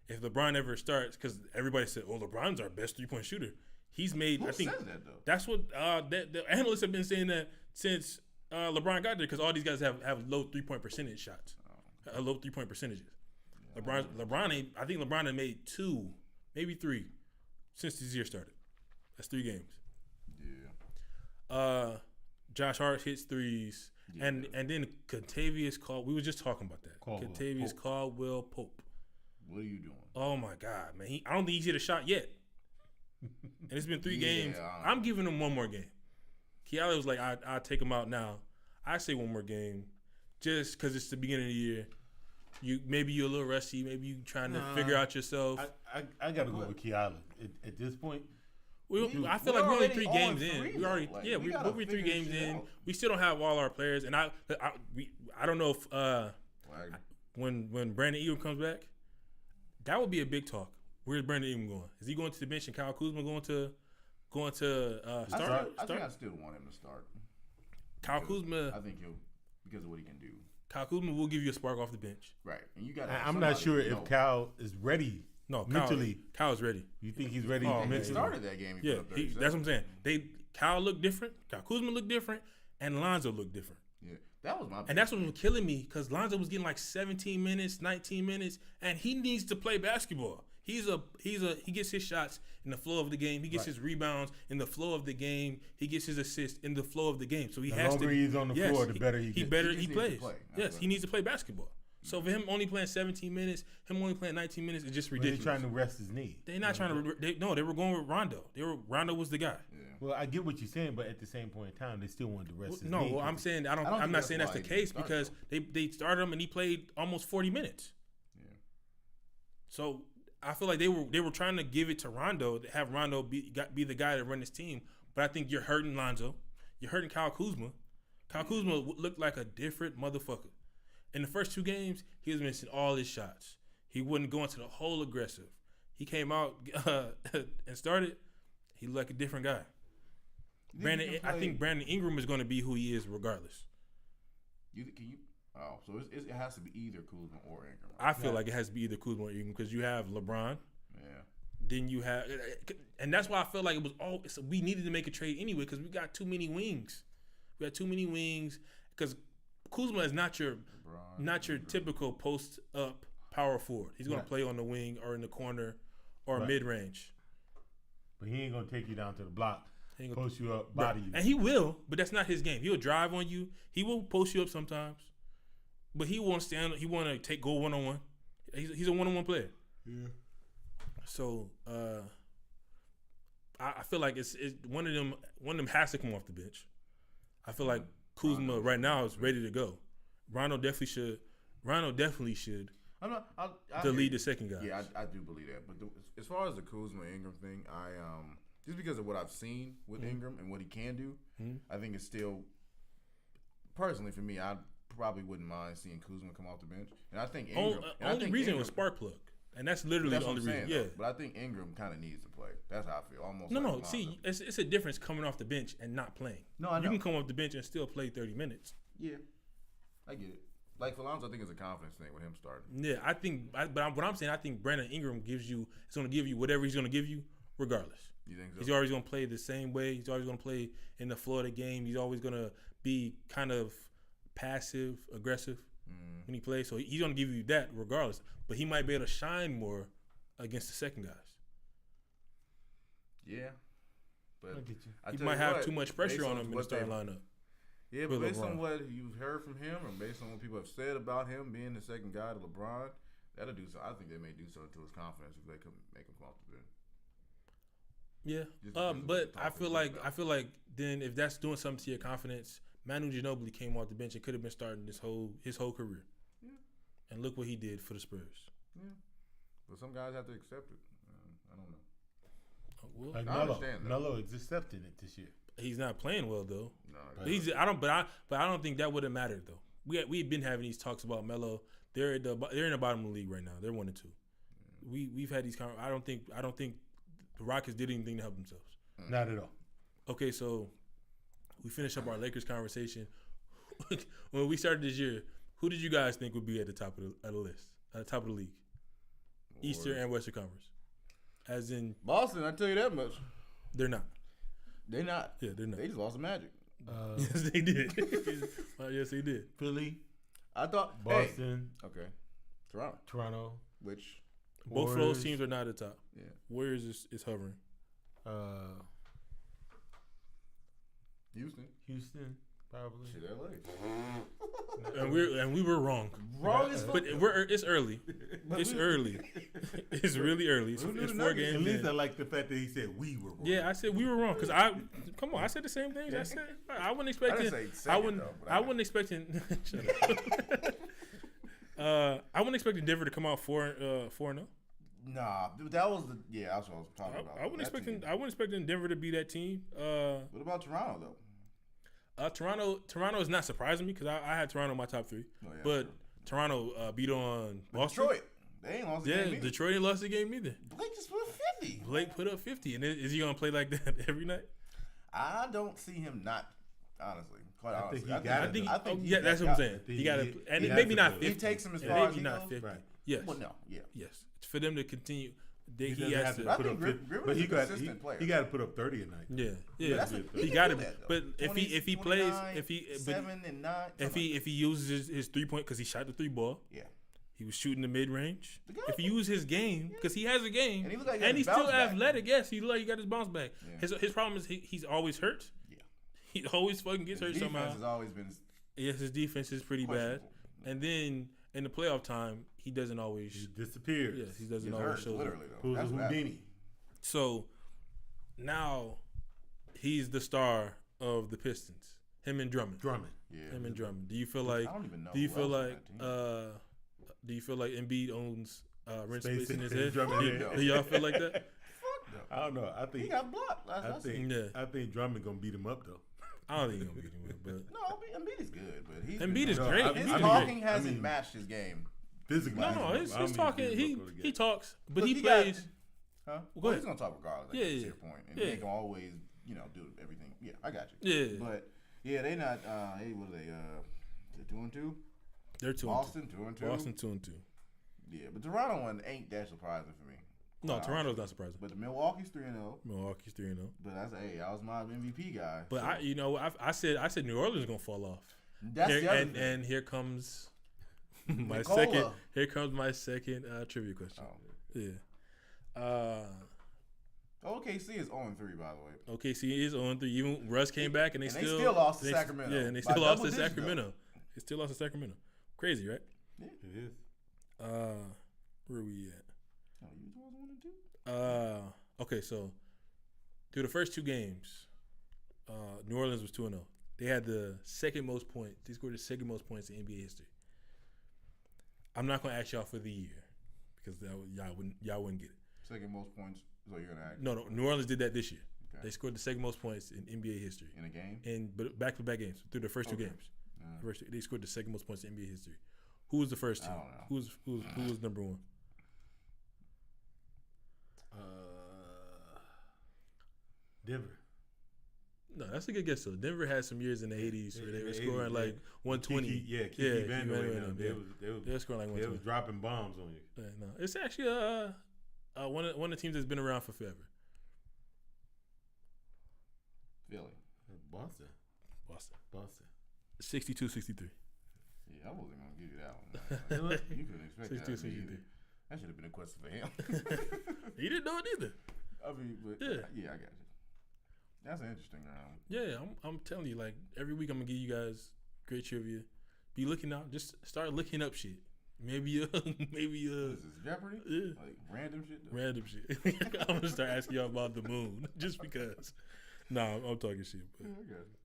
If LeBron ever starts, because everybody said, "Oh, LeBron's our best 3-point shooter." He's made. Who I think says that though? that's what the analysts have been saying that since LeBron got there, because all these guys have low 3-point percentage shots, low 3-point percentages. LeBron ain't. I think LeBron had made 2, maybe 3, since this year started. That's 3 games. Yeah. Josh Hart hits threes, and then Kentavious Caldwell. We were just talking about that. Kentavious Caldwell Pope. What are you doing? Oh my God, man! I don't think he's hit a shot yet. And it's been 3 games. I'm giving him one more game. Kiala was like, I'll take him out now. I say one more game, just because it's the beginning of the year. Maybe you're a little rusty. Maybe you trying to figure out yourself. I got to go with Kiala at this point. I feel like we're only 3 games in. three, We already, though. Like, yeah, we gotta we're 3 figure games shit in. out. We still don't have all our players, and I don't know if Like, when Brandon Ingram comes back, that would be a big talk. Where's Brandon Ingram going? Is he going to the bench and Kyle Kuzma going to start? I think I still want him to start. Kyle Kuzma. I think he'll because of what he can do. Kyle Kuzma will give you a spark off the bench. Right, and you got. I'm not sure if Kyle is ready. No, mentally. Kyle's ready. You think he's ready? Oh, He mentally. started that game. He Yeah, put up 37. that's what I'm saying. Kyle looked different. Kyle Kuzma looked different, and Lonzo looked different. Yeah, that was my. And that's what was killing me because Lonzo was getting like 17 minutes, 19 minutes, and he needs to play basketball. He gets his shots in the flow of the game. He gets his rebounds in the flow of the game. He gets his assists in the flow of the game. So he has to. The longer he's on the floor, the better he gets. He needs to plays. play. Yes, he needs to play basketball. So for him only playing 17 minutes, him only playing 19 minutes is just They're ridiculous. trying to rest his knee. They're not trying to. They were going with Rondo. Rondo was the guy. Yeah. Well, I get what you're saying, but at the same point in time, they still wanted to rest his knee. No, well, I'm saying I'm think not that's saying that's why the he case started, because they started him and he played almost 40 minutes. Yeah. So I feel like they were trying to give it to Rondo, to have Rondo be the guy to run this team. But I think you're hurting Lonzo. You're hurting Kyle Kuzma. Kyle Kuzma looked like a different motherfucker. In the first 2 games, he was missing all his shots. He wouldn't go into the whole aggressive. He came out and started. He looked like a different guy. I think Brandon Ingram is going to be who he is regardless. So it has to be either Kuzma or Ingram. I feel like it has to be either Kuzma or Ingram because you have LeBron. Yeah. Then you have, and that's why I feel like it was all. We needed to make a trade anyway because we got too many wings. We got too many wings because Kuzma is not your typical post up power forward. He's going to play on the wing or in the corner or mid range. But he ain't gonna take you down to the block, post you up, body you. And he will, but that's not his game. He'll drive on you. He will post you up sometimes, but he won't stand. He want to go 1-on-1. He's a 1-on-1 player. Yeah. So I feel like it's one of them has to come off the bench. I feel like Kuzma right now is ready to go. Rondo definitely should lead the second guy. Yeah, I do believe that. But as far as the Kuzma Ingram thing, I just because of what I've seen with Ingram and what he can do, I think it's still personally for me. I probably wouldn't mind seeing Kuzma come off the bench, and I think Ingram. Only reason was spark plug, and that's literally the only reason. Yeah, but I think Ingram kind of needs to play. That's how I feel. Almost. No. Lonzo. See, it's a difference coming off the bench and not playing. No, I know. You can come off the bench and still play 30 minutes. Yeah, I get it. Like for Lonzo, I think it's a confidence thing with him starting. Yeah, I think. But what I'm saying, I think Brandon Ingram it's going to give you whatever he's going to give you regardless. You think so? He's always going to play the same way. He's always going to play in the flow of the game. He's always going to be kind of passive, aggressive when he plays. So he's going to give you that regardless. But he might be able to shine more against the second guys. Yeah. But I get you. I He tell might you have what, too much pressure based on him in the what starting they- lineup. Yeah, but with based on LeBron. what you've heard from him, and based on what people have said about him being the second guy to LeBron, that'll do so. I think they may do so to his confidence if they can make him come off the bench. Yeah. Just because of But the I talk feel we've like about. then if that's doing something to your confidence, Manu Ginobili came off the bench and could have been starting his whole career. Yeah. And look what he did for the Spurs. Yeah, but some guys have to accept it. I don't know. Well, Like I Melo. understand that. Melo is accepting it this year. he's not playing well though. No, But I don't think that would have mattered though. We've been having these talks about Melo. They're in the bottom of the league right now. They're 1-2. We've had these. I don't think the Rockets did anything to help themselves. Not at all. Okay, so we finished up our Lakers conversation. When we started this year, who did you guys think would be at the top of the list, at the top of the league, Eastern and Western Conference? As in, Boston, I tell you that much. they're not. They not. Yeah, they're not. They just lost the Magic. Yes, they did. Yes, they did. Philly, I thought Boston, Hey, okay, Toronto, Toronto, which Both of Warriors. those teams are not at the top. yeah, Warriors is hovering. Houston, probably. shit, LA. And we were wrong. Wrong as But fuck. it's early. It's early. It's really early. It's, Who knew it's the 4 Nuggets? games. At least in. I like the fact that he said we were wrong. Yeah, I said we were wrong because come on, I said the same things. I said I wasn't I expecting. didn't say second, though, but I wasn't expecting. Shut up. I wasn't expecting Denver to come out 4-0. Nah, dude, that was that's what I was talking about. I wasn't That expecting. team. I wasn't expecting Denver to be that team. What about Toronto though? Toronto is not surprising me because I had Toronto in my top 3, Oh, yeah, but true. Toronto beat on But Boston. Detroit, they ain't lost the Yeah, game either. Detroit ain't lost the game either. Blake just put 50. Blake put up 50, and is he gonna play like that every night? I don't see him not. Honestly, quite I honestly, think he got it, I though. think he's yeah, that's that what I'm guy. saying. He got to, he and has maybe to not do it. 50. He takes him as Yeah, far as maybe he not goes. 50. Right. Yes, Well, no, yeah. yes. For them to continue, He he doesn't has have to. to I put think up Griffin 50, is but a he consistent player. he got to put up 30 a night. Yeah, But yeah. that's He got do it. that, though. But if he plays, 29, if he 7 and 9, if he uses his 3-point because he shot the 3 ball, yeah, he was shooting the mid range. The guy- If he used his game, because he has a game, And he look like he got and his he's still bounce back. athletic. Yes, he look like he got his bounce back. Yeah. His problem is he's always hurt. yeah. He always fucking gets His hurt defense somehow. has always been Yes, his defense is pretty bad. questionable. And then in the playoff time, he doesn't He always. disappears. Yes, he doesn't Gets always hurt, show up. literally though. Pulls a That's what happened. Houdini. So now he's the star of the Pistons. Him and Drummond. Drummond. Yeah. Him and Drummond. Do you feel like? I don't even know. Do you who feel else like? on that team. Do you feel like Embiid owns rent Space space in his in head? Drummond Do, head. do y'all feel like that? Fuck no. I don't know. I think He got blocked. I think Yeah. I think Drummond gonna beat him up though. I don't think he's gonna beat him, but No, Embiid is good, but he's Embiid is No, great. I- His Embiid is talking great. hasn't I mean- matched his game. Physically. No, I his don't talking. think He gonna get he it. talks, but Look, he he got- plays. Huh? Go Well, ahead. he's gonna talk regardless. Yeah, To yeah. your point, and Yeah. they can always, do everything. Yeah, I got you. Yeah. But yeah, they not. Hey, what are they? Is it 2-2? They're 2-2. Boston 2-2. Boston 2-2. Yeah, but Toronto one ain't that surprising for me. No, Quite Toronto's honestly. not surprising. But the Milwaukee's 3-0. Milwaukee's 3-0. But I was my MVP guy. But so I said New Orleans gonna fall off. that's the other thing. And here comes my Nicola. second. Here comes my second trivia question. Oh. Yeah. OKC is 0-3, by the way. OKC is on 3. Even Russ came back and they And they still still lost to they- Sacramento Yeah, and they by still lost double to digits, though. Sacramento. They still lost to Sacramento. Crazy, right? It is. Where are we at? Oh, you was 1 and 2? Okay, so through the first 2 games, New Orleans was 2-0. They had the second most points. They scored the second most points in NBA history. I'm not gonna ask y'all for the year because y'all wouldn't get it. Second most points. So you're gonna act No, New Orleans did that this year. Okay. They scored the second most points in NBA history, in a game. but back-to-back games through the first 2 Okay. games. They scored the second most points in NBA history. Who was the first team? I don't know. Who was number 1? Denver. No, that's a good guess. though. Denver had some years in the 80s where they were In the scoring 80s, like 120. Kiki Van Van Noy, Noy, they They were scoring like was 120. dropping bombs on you. Yeah, no, it's actually one of the teams that's been around for forever. Boston. Boston. 62-63. Yeah, I wasn't gonna give you that one. Like, you couldn't expect that. 62-63. That should have been a question for him. He didn't know it either. I mean, but Yeah. I got you. That's an interesting round. Yeah, I'm telling you, like every week I'm gonna give you guys great trivia. Be looking out. Just start looking up shit. Maybe What is this, Jeopardy? Yeah. Like random shit? Though? Random shit. I'm gonna start asking y'all about the moon just because. Nah, I'm talking shit. But Yeah, I got you.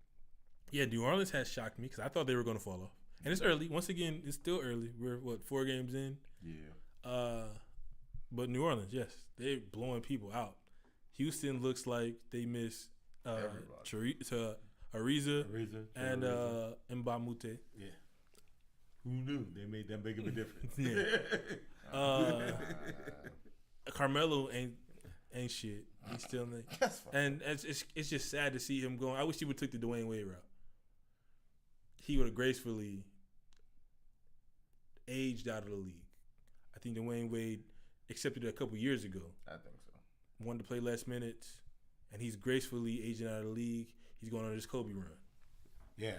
yeah, New Orleans has shocked me because I thought they were gonna fall off, and it's early. Once again, it's still early. We're 4 games in. Yeah. But New Orleans, yes, they're blowing people out. Houston looks like they miss Ariza and Mbamute. Yeah. Who knew they made that big of a difference? Yeah. Carmelo ain't shit. He's still in. That's fine. And it's just sad to see him going. I wish he would took the Dwayne Wade route. He would have gracefully aged out of the league. I think Dwayne Wade accepted it a couple years ago. I think so. Wanted to play less minutes, and he's gracefully aging out of the league. He's going on his Kobe run. Yeah.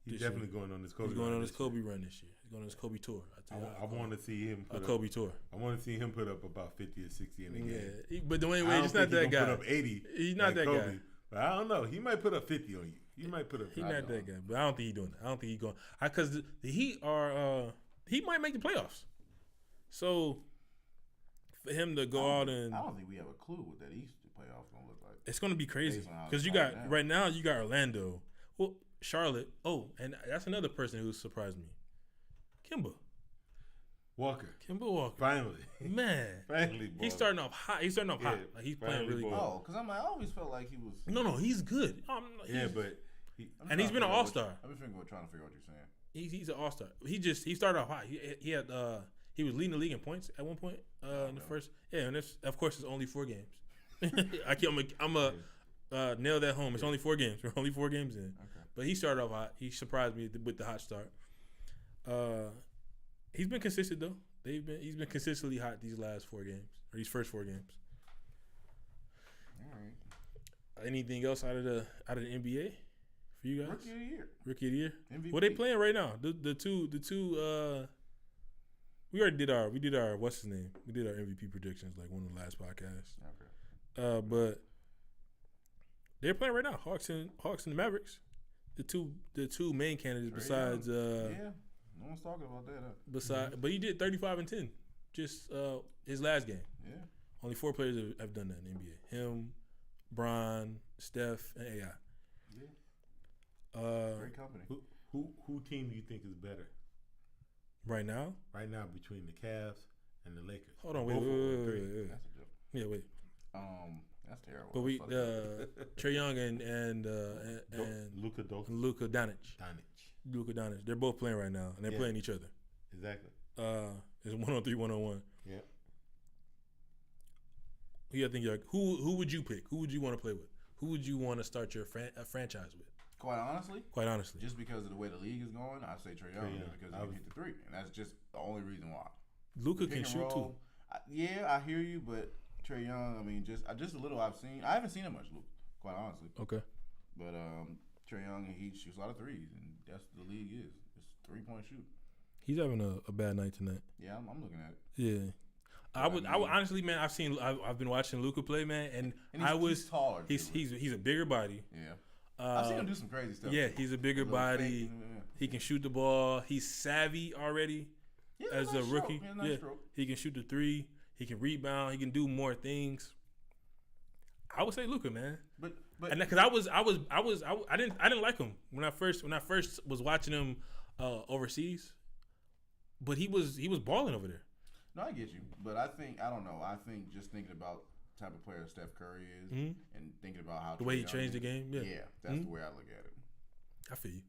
He's This definitely year. going on this Kobe He's going run on his this year. Kobe run this year. He's going on his Kobe tour. I want to see him a put Kobe tour. I want to see him put up about 50 or 60 in a game. Yeah, but Dwayne I Wade don't is not think he that gonna guy. Put up 80. He's not like that Kobe. guy. But I don't know. He might put up 50 on you. He might put up. He's 50. not that guy. But I don't think he's doing it. I don't think he's going. Because the Heat are. He might make the playoffs. So for him to go out and I don't think we have a clue what that East playoffs gonna look like. it's going to be crazy Based on how because it's you playing got now. right now you got Orlando, well Charlotte. Oh, and that's another person who surprised me, Kemba Walker. Walker. Finally. Man, Finally, boy. he's starting off hot. He's starting off hot. Like he's playing finally, really boy. good. Oh, because I always felt like he was. No, he's good. Yeah, but And he's been an all-star. I've been trying to figure out what you're saying. He's an all-star. He started off hot. He had he was leading the league in points at one point in the first. Yeah, and of course it's only 4 games. I'm a nail that home. It's only 4 games. We're only 4 games in. Okay. But he started off hot. He surprised me with the hot start. He's been consistent though. He's been consistently hot these last 4 games or these first 4 games. All right. Anything else out of the NBA for you guys? Rookie of the year. Rookie of the year. MVP. What they playing right now? The two. We already did our what's his name? We did our MVP predictions like one of the last podcasts. Okay. But they're playing right now. Hawks and the Mavericks. The two main candidates besides yeah, no one's talking about that. Huh? but he did 35 and 10 just his last game. Yeah. Only 4 players have done that in the NBA. Him, Bron, Steph, and AI. Yeah. Great company. Who team do you think is better Right now? right now between the Cavs and the Lakers? Hold on, Both of them wait. agree. That's a joke. Yeah, wait. That's terrible. But we That's funny. Trey Young and Luka Doncic. Luka Doncic. Luka Doncic. They're both playing right now, and they're Yeah. playing each other. Exactly. It's 1-on-3, 1-on-1. Yeah. Who would you pick? Who would you want to play with? Who would you want to start your franchise with? Quite honestly, Quite honestly, just because of the way the league is going, I say Trae Young Young. because he can hit the 3, and that's just the only reason why. Luka Pick can and shoot too. roll, I hear you, but Trae Young, I mean, just a little I've seen. I haven't seen him much, Luke. Quite honestly, Okay. but Trae Young, he shoots a lot of threes, and that's the league is. It's 3-point shoot. He's having a bad night tonight. Yeah, I'm looking at it. Yeah. I would honestly, man. I've been watching Luka play, man, and he's taller. He's too. he's a bigger body. Yeah. I've seen him do some crazy stuff. Yeah, too. he's a bigger A little body. fake, He can shoot the ball. He's savvy already yeah, as a nice rookie. Stroke. Yeah, nice stroke. He can shoot the 3. He can rebound. He can do more things. I would say Luka, man. But And because I didn't like him when I first was watching him overseas, but he was balling over there. no, I get you. But I don't know. I think just thinking about the type of player Steph Curry is, Mhm. and thinking about how The way he Trae changed the Young game, is, yeah. that's Mhm. the way I look at it. I feel you.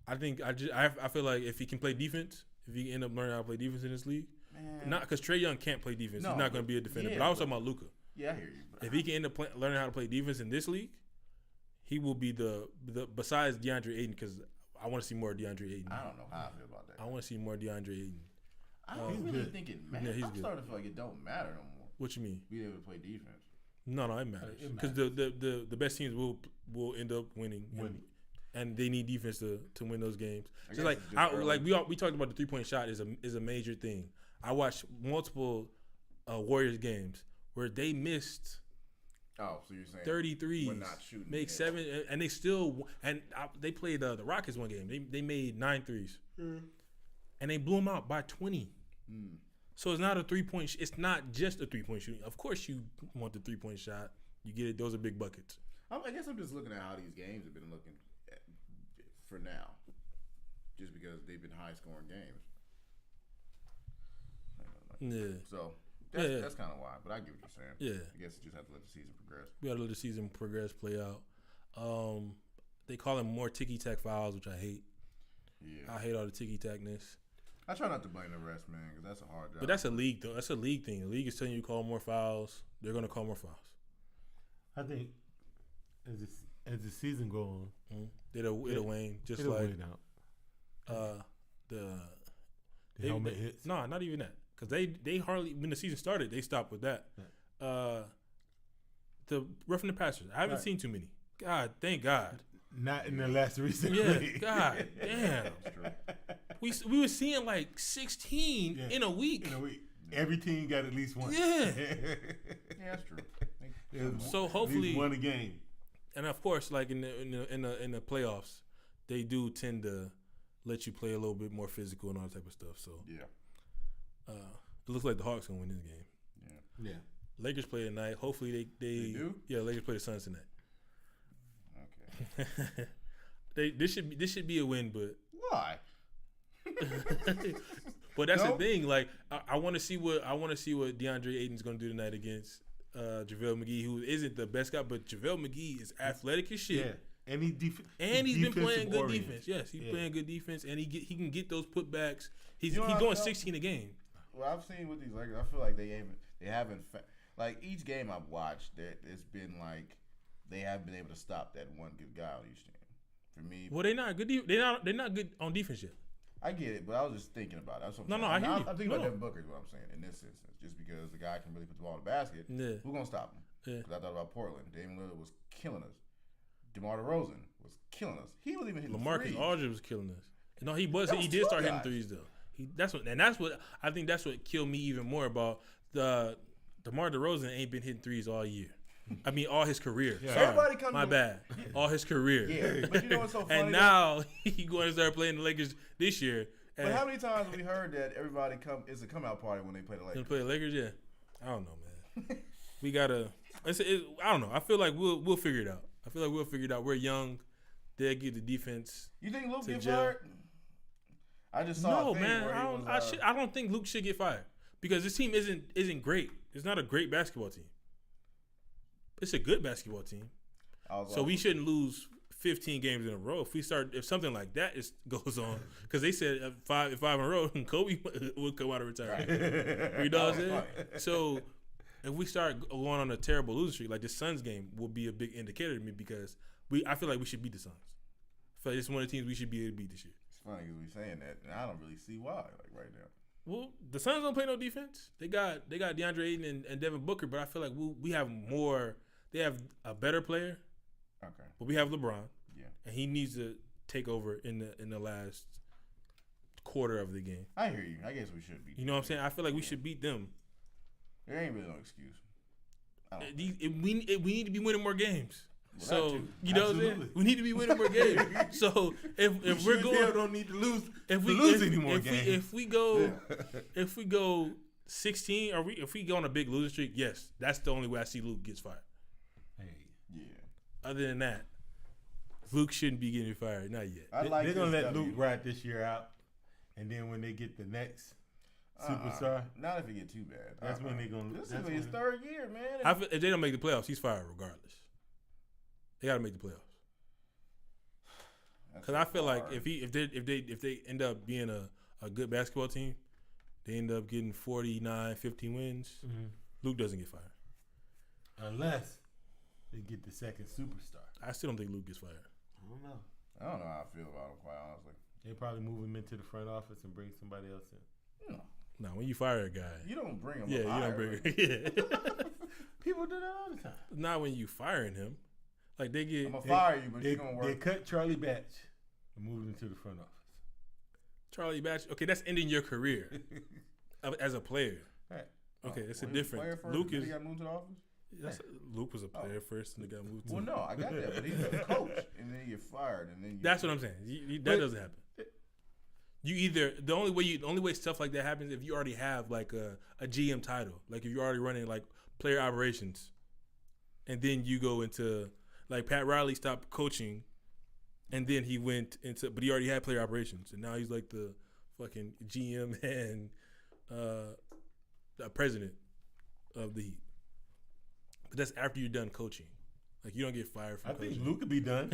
I feel like if he can play defense, if he can end up learning how to play defense in this league, Man, not because Trae Young can't play defense, No, he's not going but- to be a defender. yeah, but I was but- talking about Luka. yeah, I hear you. But If he can end up learning how to play defense in this league, he will be the besides DeAndre Ayton, because I want to see more DeAndre Ayton. I don't know how I feel about that. I want to see more DeAndre Ayton. I don't he's really good. think it Yeah, matters. he's I'm good. starting to feel like it don't matter no more. What you mean? Being able to play defense. No, it matters It because the best teams will end up winning. Winning. And they need defense to win those games. I Just guess like it's just early. we talked about the 3-point shot is a major thing. I watched multiple Warriors games where they missed Oh, so you're saying 33s, when not shooting, make yeah. 7, and they still they played the Rockets one game. They made 9 threes, and they blew them out by 20. So it's not a 3-point. It's not just a 3-point shooting. Of course, you want the 3-point shot. You get it. Those are big buckets. I guess I'm just looking at how these games have been looking for now, just because they've been high-scoring games. Yeah, So Yeah. that's kind of why. But I get what you're saying. yeah. I guess you just have to let the season progress. We gotta let the season progress, play out. They call them more ticky-tack fouls, which I hate. Yeah, I hate all the ticky-tackness. I try not to blame the refs, man, because that's a hard job. But that's a league, though. That's a league thing. The league is telling you to call more fouls. They're gonna call more fouls. I think as the season goes on, It'll wane, just it'll like wane out. the The helmet hits. No, not even that. Because they hardly, when the season started, they stopped with that. The roughing the passers. I haven't Right. seen too many. God, thank God. Not in the last recent Yeah, week. God damn. We were seeing like 16 Yeah. in a week. In a week. Every team got at least one. Yeah. Yeah, that's true. So At hopefully, least one a game. and of course, like in the playoffs, they do tend to let you play a little bit more physical and all that type of stuff. So Yeah. it looks like the Hawks gonna win this game. Yeah. Lakers play tonight. Hopefully they do? Yeah, Lakers play the Suns tonight. Okay. This should be a win, but Why? but that's No? the thing. Like I want to see what DeAndre Ayton's gonna do tonight against JaVale McGee, who isn't the best guy, but JaVale McGee is athletic as shit. Yeah. And he's Been playing good oriented. defense. Yes, he's Yeah. playing good defense, and he can get those putbacks. He's You know what I going felt? 16 a game. Well, I've seen with these Lakers, I feel like they haven't like each game I've watched, it's been like they haven't been able to stop that one good guy on each team. For me, Well, they're not good. They're not good on defense yet. I get it, but I was just thinking about it. That's what I'm No, saying. I hear you. I'm thinking No. about Devin Booker is what I'm saying in this instance, just because the guy can really put the ball in the basket. Yeah. Who's gonna stop him? Yeah. Because I thought about Portland. Damian Lillard was killing us. DeMar DeRozan was killing us. He was even hitting LaMarcus threes. Aldridge was killing us. No, he was. That He was did two start hitting guys. threes though. That's what I think. That's what killed me even more about the DeMar DeRozan ain't been hitting threes all year. I mean, all his career. Yeah. Sorry, Everybody come my to- bad. All his career. Yeah, but you know what's so funny? And now he going to start playing the Lakers this year. But And how many times have we heard that everybody is a come out party when they play the gonna Lakers? play the Lakers? Yeah. I don't know, man. We gotta. I don't know. I feel like we'll figure it out. We're young. They'll get the defense. You think Luke To get jail. fired? I just saw No, a thing man. where he was, I don't think Luke should get fired because this team isn't great. It's not a great basketball team. It's a good basketball team. I was So we shouldn't lose 15 games in a row if something like that goes on, because they said five in a row, Kobe would come out of retirement. You know what I'm saying? So if we start going on a terrible losing streak, like the Suns game will be a big indicator to me because I feel like we should beat the Suns. I feel like it's one of the teams we should be able to beat this year. It's funny because we saying that, and I don't really see why like right now. Well, the Suns don't play no defense. They got DeAndre Ayton and Devin Booker, but I feel like we have more. They have a better player, Okay. but we have LeBron. Yeah. And he needs to take over in the last quarter of the game. I hear you. I guess we should beat. You know what I'm saying? I feel like we should beat them. There ain't really no excuse. I don't We need to be winning more games. Well, So that too. you know what I'm saying? Absolutely. We need to be winning more games. So if we're going, don't need to lose. if we lose if, any more if we, games. if we go 16 or if we go on a big losing streak, yes, that's the only way I see Luke gets fired. Hey, Yeah. Other than that, Luke shouldn't be getting fired. Not yet. I like they're gonna this let W. Luke ride this year out, and then when they get the next superstar, Not if it get too bad. That's when they gonna- This that's is his when- third year, man. I feel, if they don't make the playoffs, he's fired regardless. They got to make the playoffs. That's Because I feel like hard. if they end up being a good basketball team, they end up getting 49, 50 wins. Luke doesn't get fired. unless they get the second superstar. I still don't think Luke gets fired. I don't know. I don't know how I feel about him, quite honestly. They probably move him into the front office and bring somebody else in. No. No, when you fire a guy, You don't bring him. yeah, up you higher, don't bring right? yeah. People do that all the time. Not when you firing him. Like they get I'm gonna fire you, but They, you're gonna they work. cut Charlie Batch and moved him to the front office. Charlie Batch. Okay, that's ending your career as a player. Right. Okay, it's a Well, he was difference. player first, Luke then is. he got moved to the office. Luke was a player first, and the guy moved to. Well, no, I got that, but he's a coach, and then you get fired, and then you. That's what I'm saying. That But- doesn't happen. You either the only way stuff like that happens if you already have like a GM title, like if you're already running like player operations, and then you go into like Pat Riley stopped coaching, and then he went into, but he already had player operations, and now he's like the fucking GM and the president of the Heat. But that's after you're done coaching. Like you don't get fired from I think coaching. Luke could be done.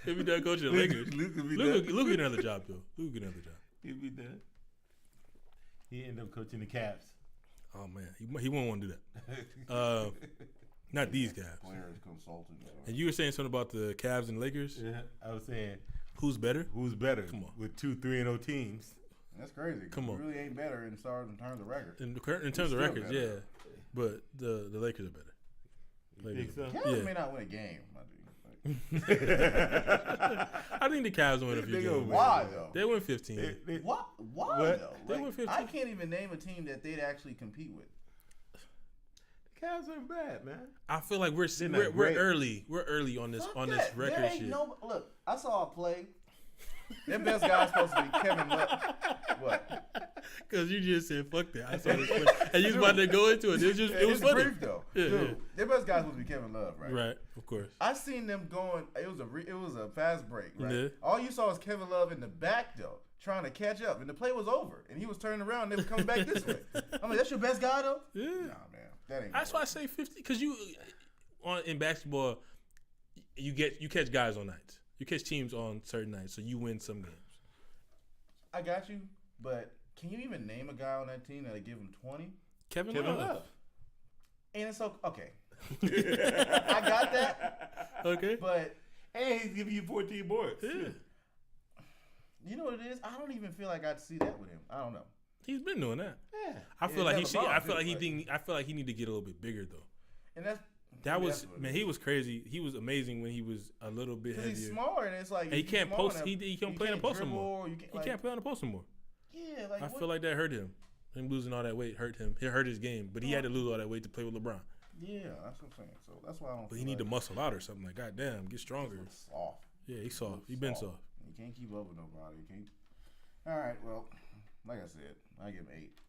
If you done coaching the Lakers, Luke could be Luke done. will get another job though. Luke will get another job. He'd be done. He ended up coaching the Cavs. Oh man, he won't want to do that. Not these guys. Players consultant. And you were saying something about the Cavs and Lakers. Yeah, I was saying, Who's better? who's better? Come on. With 2 3-0 teams. That's crazy. 'Cause Come on. You really ain't better in terms of record. In terms of still records, better. yeah. But the Lakers are better. You think so? Cavs Yeah. may not win a game, my dude. I think the Cavs win a few They games. gonna win. Why though? They win 15. What? Why What? though? They Like, win 15. I can't even name a team that they'd actually compete with. The Cavs ain't bad, man. I feel like we're They're not we're great. early. We're early on this Fuck this that. record There ain't shit. no, look, I saw a play. Their best guy's supposed to be Kevin Love. What? Because you just said fuck that. I saw this play. And you was about to go into it. It was It's funny. brief though. Yeah, Dude, yeah. their best guy's supposed to be Kevin Love, right? Right, of course. I seen them going. It was a fast break, right? Yeah. All you saw was Kevin Love in the back though, trying to catch up, and the play was over, and he was turning around, and they were coming back this way. I'm like, that's your best guy though? Yeah. Nah, man, that ain't. That's why I say 50. Because in basketball, you catch guys on nights. You catch teams on certain nights, so you win some games. I got you, but can you even name a guy on that team that'll give him 20? Kevin Kevin Love. Love. And it's okay. I got that, Okay. but Hey, he's giving you 14 boards. Yeah. you know what it is? I don't even feel like I'd see that with him. I don't know. He's been doing that. Yeah. I feel Yeah, like he's he got should. LeBron, I feel like too, he like- didn't. I feel like he need to get a little bit bigger though. And that's That maybe was that's what it man. is. He was crazy. He was amazing when he was a little bit 'Cause heavier. he's smaller, and it's like And he if can't you're small post. enough, He can't you play in the post no dribble, more. You can't, He like, can't play on the post no more. Yeah, like I what? feel like that hurt him. Him losing all that weight hurt him. It hurt his game, but he had to lose all that weight to play with LeBron. Yeah, that's what I'm saying. So that's why I don't. But he feel need to like muscle out or something. Like, goddamn, get stronger. he's soft. Yeah, he's soft. He been soft. You can't keep up with nobody. You can't. All right. Well, like I said, I give him 8.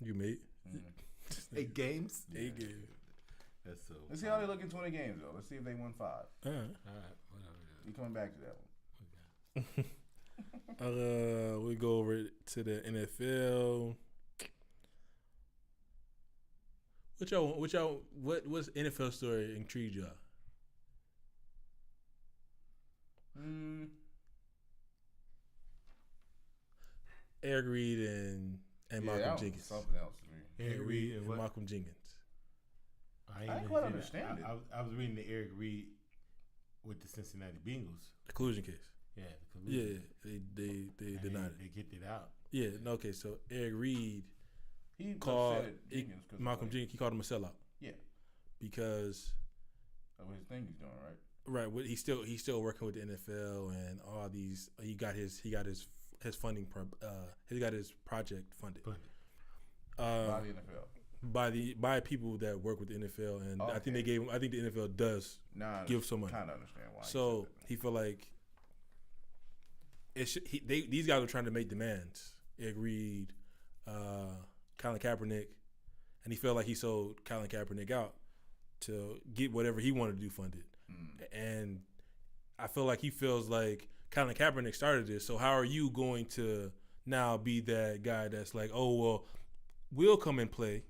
You mate. 8 games? 8 games. That's so. Let's see how they look in 20 games though. Let's see if they win 5. All right. All right, whatever. You coming back to that one? We go over to the NFL. What's NFL story intrigued y'all? Eric Reed and that Malcolm was Jenkins. something else to me. Eric Reed and and what? Malcolm Jenkins. ain't I even quite see that. understand it. I was reading the Eric Reed with the Cincinnati Bengals. The collusion case. Yeah. The Yeah, collusion. they And denied it. They get it out. Yeah, no, okay. So Eric Reed He called upset at Jenkins 'cause of Malcolm what- Jenkins. He called him a sellout Yeah, because of his thing he's doing, right? right, he's still working with the NFL and all these. He got his funding. He got his project funded But By the NFL. by people that work with the NFL, and I think Okay. they gave him. I think the NFL does Nah, give some money. Kind of understand why. So he felt like these guys were trying to make demands. Eric Reed, Colin Kaepernick, and he felt like he sold Colin Kaepernick out to get whatever he wanted to do funded. And I feel like he feels like Colin Kaepernick started this. So how are you going to now be that guy that's like, oh well, we'll come and play,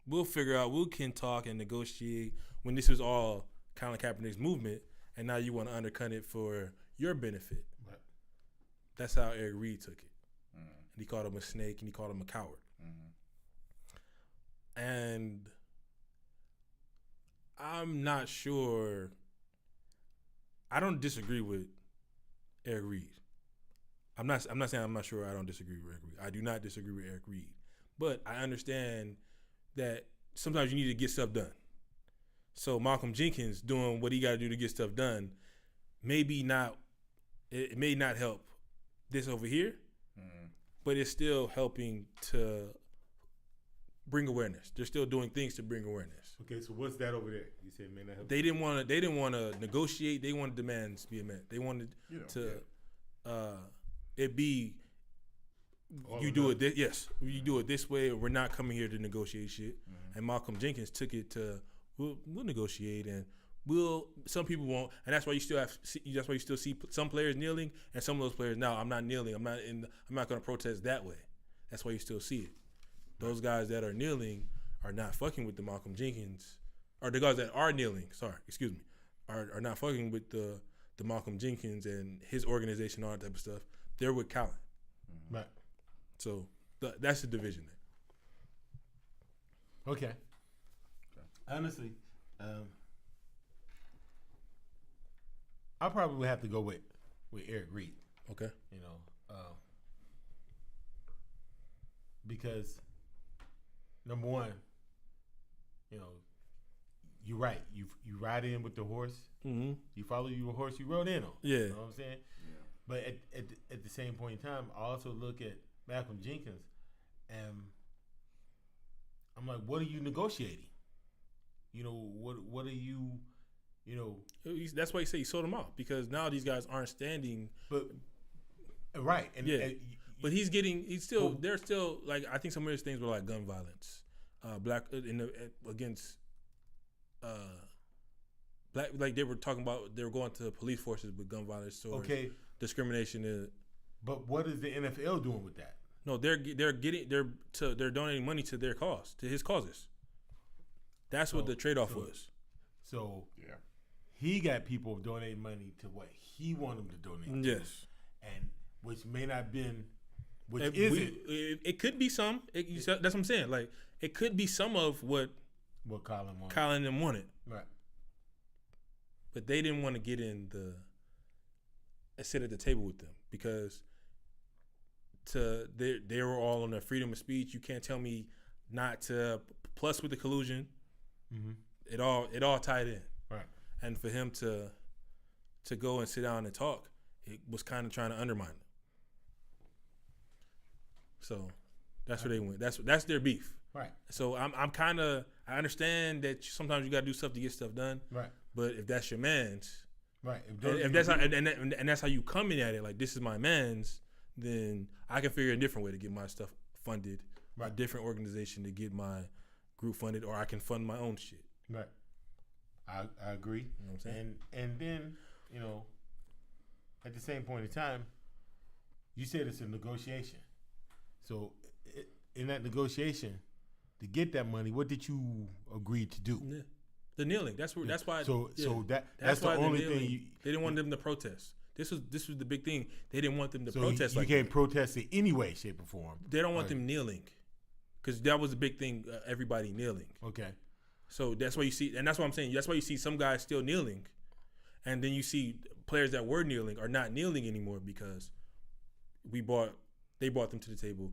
we'll figure out, we can talk and negotiate when this was all Colin Kaepernick's movement, and now you want to undercut it for your benefit. Right. That's how Eric Reed took it. And he called him a snake and he called him a coward. And I'm not sure. I don't disagree with Eric Reed. I'm not saying I'm not sure I don't disagree with Eric Reed. I do not disagree with Eric Reed. But I understand that sometimes you need to get stuff done. So Malcolm Jenkins doing what he got to do to get stuff done, maybe not. It may not help this over here, but it's still helping to bring awareness. They're still doing things to bring awareness. Okay, so what's that over there? You said may not help. They didn't want to negotiate. They wanted demands to be met. They wanted it be. You do it. You do it this way. Or we're not coming here to negotiate shit. And Malcolm Jenkins took it to we'll negotiate and some people won't, and that's why you still see some players kneeling and some of those players. No, I'm not kneeling. I'm not going to protest that way. That's why you still see it. Those guys that are kneeling are not fucking with the Malcolm Jenkins, or the guys that are kneeling. Are not fucking with the Malcolm Jenkins and his organization, all that type of stuff. They're with Colin. Right. So that's the division there. Okay. Honestly, I probably would have to go with Eric Reed. Okay. Because number one, you're right. You ride in with the horse. Mm-hmm. You follow your horse you rode in on. Yeah. You know what I'm saying? Yeah. But at the same point in time, I also look at Malcolm Jenkins, and I'm like, what are you negotiating? What are you? That's why you say you sold him out, because now these guys aren't standing. But right, but they're still like, I think some of those things were like gun violence, against black, like they were talking about they were going to police forces with gun violence or discrimination. But what is the NFL doing with that? No, they're donating money to their cause, to his causes. That's what the trade-off was. So he got people donating money to what he wanted them to donate. Yes, and which may not been, it could be some. That's what I'm saying. Like, it could be some of what Colin wanted. Colin and wanted. Right. But they didn't want to get in sit at the table with them, because they were all on the freedom of speech. You can't tell me not to. Plus with the collusion, it all tied in. Right. And for him to go and sit down and talk, it was kind of trying to undermine them. So that's where they went. That's their beef. Right. So I understand that sometimes you got to do stuff to get stuff done. Right. But if that's your man's, right. If that's how, and that's how you come in at it, like, this is my man's, then I can figure a different way to get my stuff funded. Right. A different organization to get my group funded, or I can fund my own shit. Right. I agree. You know what I'm saying? And then, at the same point in time, you said it's a negotiation. So in that negotiation, to get that money, what did you agree to do? Yeah. The kneeling. That's why. So that's the only thing. They didn't want them to protest. This was the big thing. They didn't want them to protest. You can't protest in any way, shape, or form. They don't want them kneeling, because that was the big thing. Everybody kneeling. Okay. So that's why you see, and that's what I'm saying. That's why you see some guys still kneeling, and then you see players that were kneeling are not kneeling anymore, because they brought them to the table.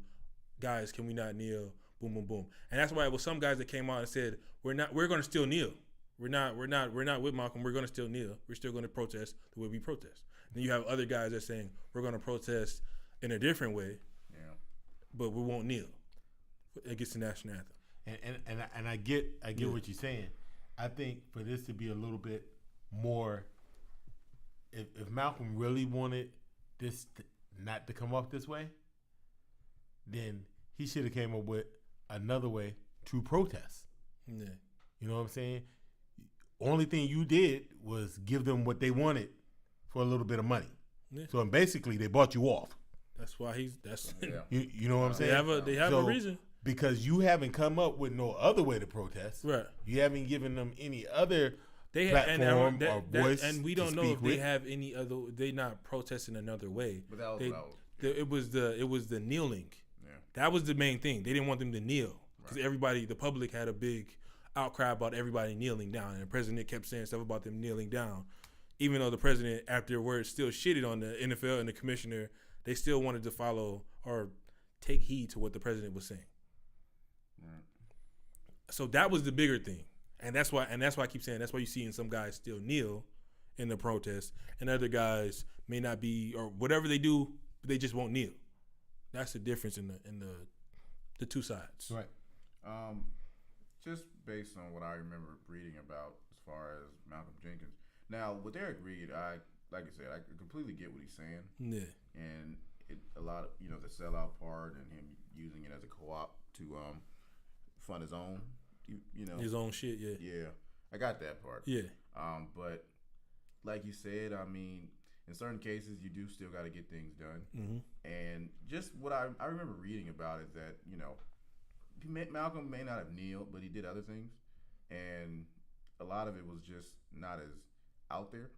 Guys, can we not kneel? Boom, boom, boom. And that's why it was some guys that came out and said, we're going to still kneel. We're not with Malcolm. We're going to still kneel. We're still going to protest the way we protest. Then you have other guys that are saying, we're going to protest in a different way, but we won't kneel against the national anthem. And I get what you're saying. I think for this to be a little bit more, if Malcolm really wanted this not to come off this way, then he should have came up with another way to protest. Yeah. You know what I'm saying? Only thing you did was give them what they wanted for a little bit of money. Yeah. So basically, they bought you off. That's why You know what I'm saying? They have a reason. Because you haven't come up with no other way to protest. Right. You haven't given them any other platform or voice. And we don't know if they have any other. They're not protesting another way. But that was it was the kneeling. Yeah. That was the main thing. They didn't want them to kneel, because the public had a big outcry about everybody kneeling down, and the president kept saying stuff about them kneeling down, even though the president afterwards still shitted on the NFL and the commissioner. They still wanted to follow or take heed to what the president was saying. Right. So that was the bigger thing, And that's why I keep saying that's why you seeing some guys still kneel in the protest, and other guys may not be, or whatever they do, they just won't kneel. That's the difference in the two sides. Right. Just based on what I remember reading about as far as Malcolm Jenkins. Now, with Eric Reed, like I said, I completely get what he's saying. Yeah. And a lot of, the sellout part and him using it as a co-op to fund his own, his own shit. Yeah. Yeah, I got that part. Yeah. But like you said, I mean, in certain cases, you do still got to get things done. Mm-hmm. And just what I remember reading about is that, Malcolm may not have kneeled, but he did other things. And a lot of it was just not as out there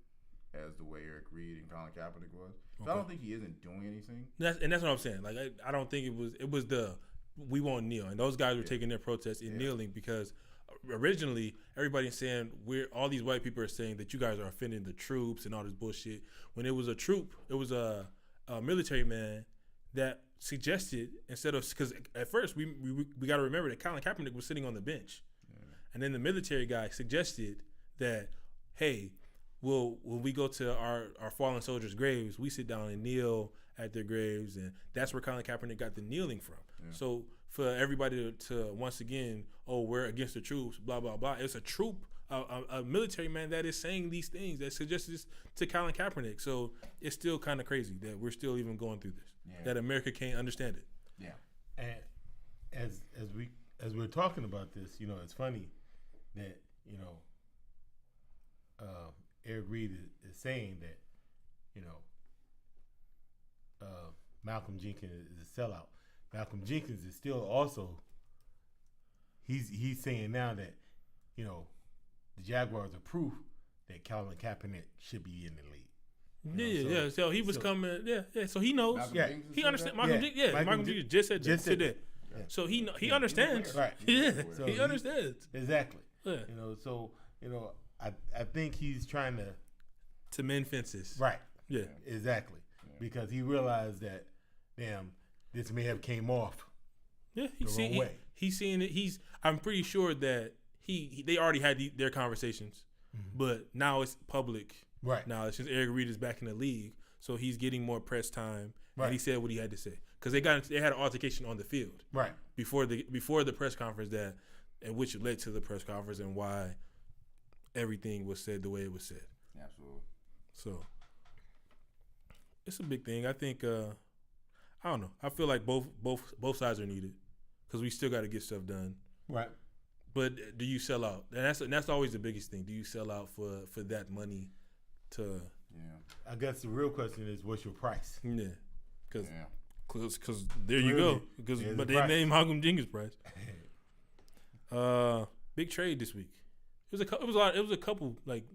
as the way Eric Reed and Colin Kaepernick was. So Okay. I don't think he isn't doing anything. That's what I'm saying. Like I don't think it was the we won't kneel, and those guys were taking their protests and kneeling because originally everybody's saying all these white people are saying that you guys are offending the troops and all this bullshit. When it was a troop, it was a military man that suggested, instead of, because at first we got to remember that Colin Kaepernick was sitting on the bench, and then the military guy suggested that, hey, when we go to our fallen soldiers' graves, we sit down and kneel at their graves, and that's where Colin Kaepernick got the kneeling from. Yeah. So for everybody to once again, we're against the troops, blah blah blah. It's a troop, a military man that is saying these things that suggests this to Colin Kaepernick. So it's still kind of crazy that we're still even going through this. Yeah. That America can't understand it. Yeah, and as we're talking about this, it's funny that Eric Reed is saying that Malcolm Jenkins is a sellout. Malcolm Jenkins is still also he's saying now that the Jaguars are proof that Colin Kaepernick should be in the league. Yeah. So he was coming. Yeah. So he knows. He understands. Malcolm Jenkins just said that. Yeah. So he understands. Right. Yeah. So he understands. Exactly. Yeah. I think he's trying to mend fences. Right. Yeah. Exactly. Yeah. Because he realized that, damn, this may have came off. Yeah. He's seeing it. I'm pretty sure that they already had their conversations, but now it's public. Right. Now it's just Eric Reed is back in the league, so he's getting more press time. Right. And he said what he had to say because they had an altercation on the field. Right. Before the press conference and which led to the press conference and why everything was said the way it was said. Absolutely. So it's a big thing. I think I don't know. I feel like both sides are needed because we still got to get stuff done. Right. But do you sell out? And that's always the biggest thing. Do you sell out for that money? I guess the real question is, what's your price? Yeah, because there you go. But they named Malcolm Jenkins price. Big trade this week. It was a couple like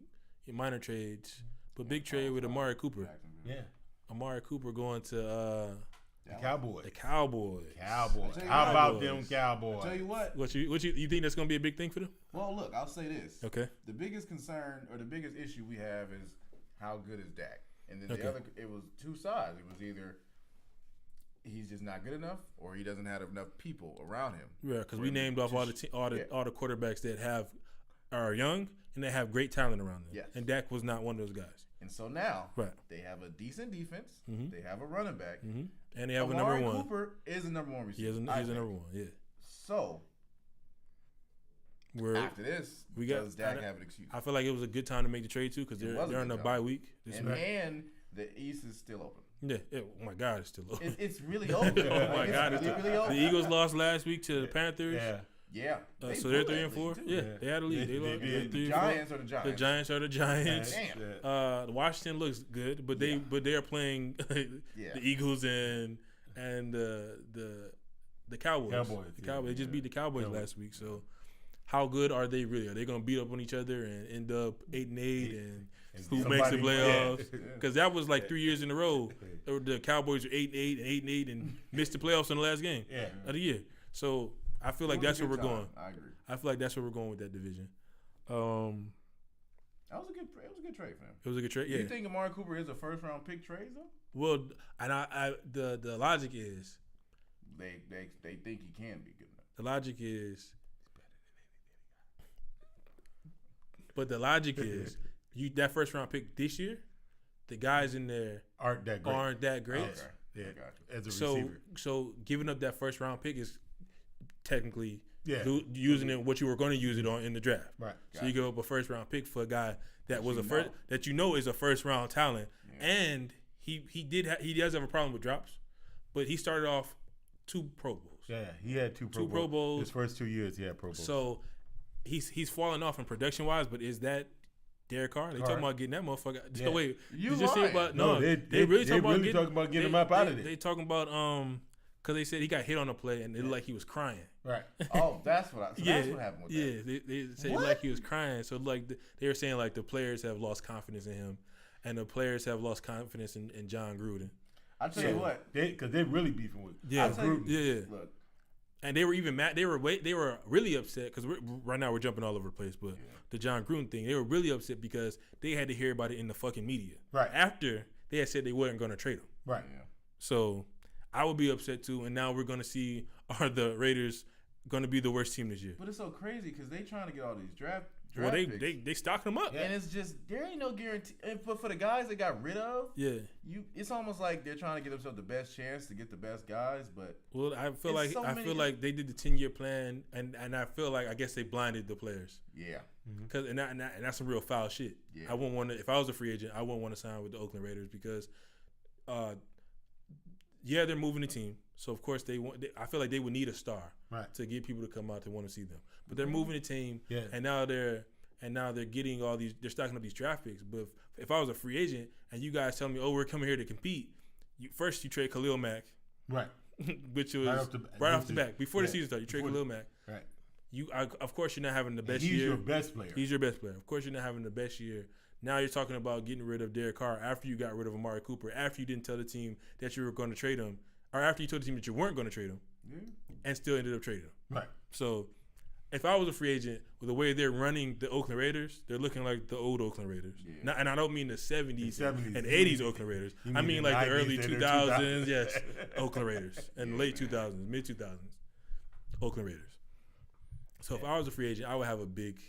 minor trades, but big trade with Amari Cooper. Yeah, Amari Cooper going to the Cowboys. The Cowboys. How about them Cowboys? I'll tell you what. What you think that's gonna be a big thing for them? Well, look, I'll say this. Okay. The biggest concern or the biggest issue we have is how good is Dak, and then the other, it was two sides. It was either he's just not good enough, or he doesn't have enough people around him. Yeah, because we named off all the quarterbacks that are young and they have great talent around them. Yes. And Dak was not one of those guys. And so now they have a decent defense. Mm-hmm. They have a running back. Mm-hmm. And they have a number one. Cooper is a number one receiver. He's a number one, yeah. So after this, does Dak have an excuse? I feel like it was a good time to make the trade too because they're on a bye week. And the East is still open. Yeah. Oh my God, it's still open. It's really open. Oh my God, it's really open. The Eagles lost last week to the Panthers. Yeah. So they're 3-4. Yeah, they had a lead. They lost. The Giants are the Giants. The Giants are the Giants. Damn. The Washington looks good, but they are playing the Eagles and the Cowboys. The Cowboys. They just beat the Cowboys last week. So how good are they really? Are they going to beat up on each other and end up 8-8 and who makes the playoffs? Because that was like 3 years in a row. The Cowboys were 8-8 and 8-8 and missed the playoffs in the last game of the year. So I feel like that's where we're going. I agree. I feel like that's where we're going with that division. That was a good trade for him. It was a good trade. Yeah. Do you think Amari Cooper is a first round pick trade though? Well, and the logic is they think he can be good enough. The logic is But the logic is, that first round pick this year, the guys in there aren't that great. great. Okay. Yeah, I got you. as a So receiver. so giving up that first round pick is technically Yeah, using it what you were going to use it on in the draft. right. So you give up a first round pick for a guy that was you a first know. that you know is a first round talent, Yeah. and he does have a problem with drops, but he started off 2 Pro Bowls. Yeah, he had two Pro Pro Bowls. His first 2 years, he had Pro Bowls. So he's falling off in production wise, but is that Derek Carr? They talking about getting that motherfucker. Yeah. So wait, You did you see lying. about no, they really talking talking about getting him up out of They there. talking about because they said he got hit on a play and it looked like he was crying. Right. Oh, that's what that's what happened with that. Yeah, they said What? like he was crying. So like they were saying like the players have lost confidence in him, and the players have lost confidence in John Gruden. I tell you what. Because they're really beefing with. Yeah, I tell you, yeah. Look, And they were even mad. They were really upset because right now we're jumping all over the place. But the John Gruden thing, they were really upset because they had to hear about it in the fucking media. Right. After they had said they weren't going to trade him. Right. yeah. So I would be upset too. And now we're going to see, are the Raiders going to be the worst team this year? But it's so crazy because they trying to get all these draft Well, picks. they stocking them up. And it's just there ain't no guarantee. But for the guys they got rid of, Yeah. it's almost like they're trying to give themselves the best chance to get the best guys. But Well, I feel It's like so I many- feel like they did the 10-year plan, and I feel like I guess they blinded the players. yeah, Cause and that's some real foul shit. Yeah. I wouldn't want to if I was a free agent. I wouldn't want to sign with the Oakland Raiders because, they're moving the team, so of course I feel like they would need a star Right. to get people to come out to want to see them. But they're moving the team, Yeah. and now they're getting all these. They're stocking up these draft picks. But if I was a free agent and you guys tell me, oh, we're coming here to compete, first you trade Khalil Mack, Right. which was Right off the bat before the season started. You trade Before- Khalil Mack. Right. Of course, you're not having the And best he's year. your best player. He's your best player. Of course, you're not having the best year. Now you're talking about getting rid of Derek Carr after you got rid of Amari Cooper, after you didn't tell the team that you were going to trade him, or after you told the team that you weren't going to trade him, yeah. and still ended up trading him. Right. So, if I was a free agent, with the way they're running the Oakland Raiders, they're looking like the old Oakland Raiders. Yeah. And I don't mean the 70s, The 70s. and 80s Oakland Raiders. You I mean mean the like the 90s early and the 2000s, 2000s. yes, Oakland Raiders, and late 2000s, mid 2000s, Oakland Raiders. So if I was a free agent, I would have a big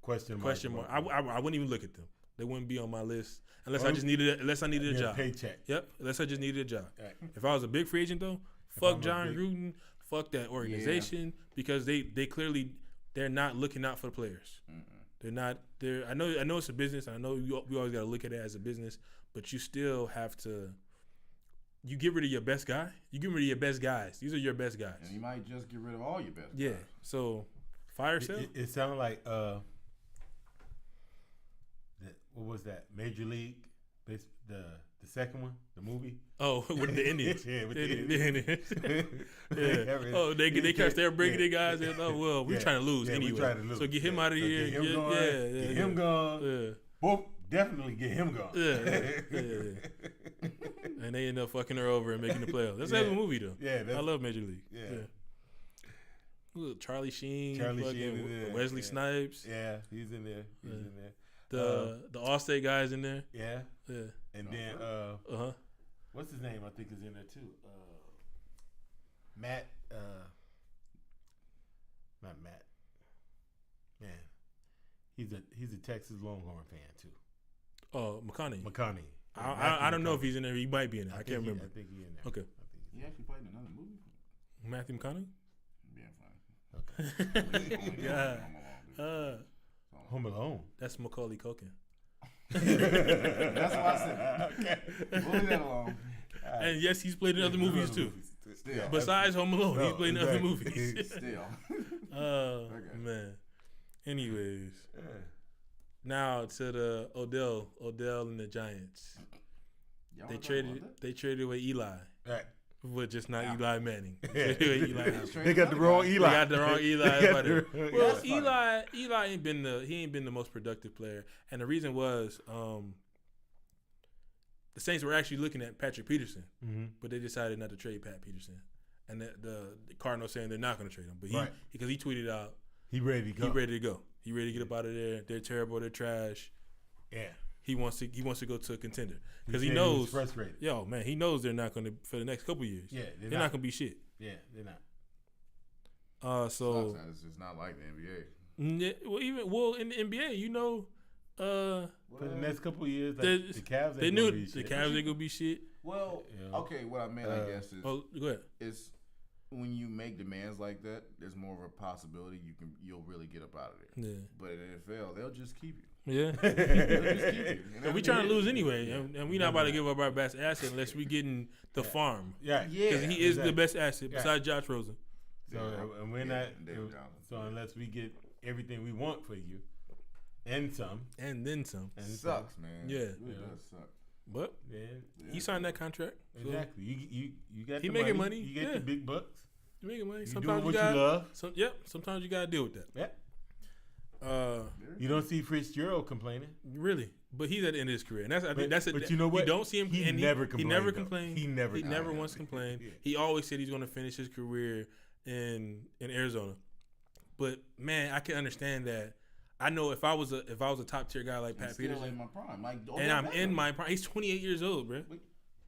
Question mark. I wouldn't even look at them. They wouldn't be on my list unless Oh, I needed a job. Paycheck. Yep, unless I just needed a job. Right. If I was a big free agent though, I'm fuck a John big- Gruden, fuck that organization because they clearly they're not looking out for the players. They're not. I know it's a business. I know we always got to look at it as a business, but you still have to. You get rid of your best guy. You get rid of your best guys. These are your best guys. And you might just get rid of all your best. Yeah. guys. So fire sale. It sounded like what was that? Major League, the second one, the movie. Oh, with the Indians. Yeah, with the Indians. Yeah. Oh, they catch. They're bringing their guys in. Oh well, we're trying to lose anyway. We trying to lose. So get him out of So here. Get him gone. Get him gone. Yeah. Both definitely get him gone. Yeah. And they end up fucking her over and making the playoffs. That's a hell of a movie though. Yeah, I love Major League. Yeah. Look, Charlie Sheen, Charlie fucking Sheen is there. Wesley Yeah. Snipes, Yeah, he's in there. He's in there. the Allstate guys in there. Yeah, Yeah. and then what's his name? I think is in there too. Matt. Not Matt. Man, he's a Texas Longhorn fan too. Oh, McConaughey. McConaughey. I don't know if he's in there. He might be in there. I can't remember. I think he's in there. Okay. He actually played in another movie. Matthew McConaughey. Being funny. Yeah. Home Alone. That's Macaulay Culkin. That's why I said. Okay. Moving that along. And yes, he's played in other movies too. Still. Besides Home Alone, he's No, played in other exactly. movies. Still. Oh Okay. man. Anyways, Yeah. now to the Odell and the Giants. Y'all They wanna talk about that? traded away Eli, Right. but just not Eli Manning. Yeah. Traded away Eli. They got the wrong Eli. They got the wrong Eli. They got Well, the wrong- That's Eli ain't been the most productive player, and the reason was the Saints were actually looking at Patrick Peterson, but they decided not to trade Pat Peterson, and the Cardinals saying they're not going to trade him, but because he tweeted out He ready to go. he ready to go, he ready to get up out of there. They're terrible. They're trash. Yeah. He wants to go to a contender because he said knows. was frustrated. Yo, man, he knows they're not going to for the next couple years. Yeah, they're not going to be shit. Yeah, they're not. So It's just not like the NBA. Well, in the NBA, you know, For the next couple of years, like, the- the Cavs, they ain't knew gonna be the shit. Cavs ain't gonna be shit. Well, Yeah. okay. What I meant, I guess, is Oh, go ahead. it's when you make demands like that, there's more of a possibility you'll really get up out of there. Yeah, But in the NFL, they'll just keep you. yeah. They'll just keep you. And we trying to lose anyway, and we not about to give up our best asset unless we getting the farm. Yeah, Because he is the exactly. best asset Yeah. besides Josh Rosen. So and we're Yeah, not. David Johnson. So unless we get everything we want for you, and some, And then some. and Sucks, man. Yeah. It really Yeah. does suck. But Then he signed that contract. So exactly, you got He the making money. money, You get yeah. the big bucks. you making money. You Sometimes doing you what got. you love. Sometimes you gotta deal with that. Yeah. You don't see Fitzgerald complaining. Really, but he's at the end of his career, and I think But- that's it. but you know what? You don't see him. He and never He complained, never though. complained. He never He never complained. once complained. Yeah. He always said he's going to finish his career in Arizona. But man, I can understand that. I know if I was a top tier guy like I'm Pat still in Peterson, my prime. Like, and I'm in my prime. He's 28 years old, bro. Wait.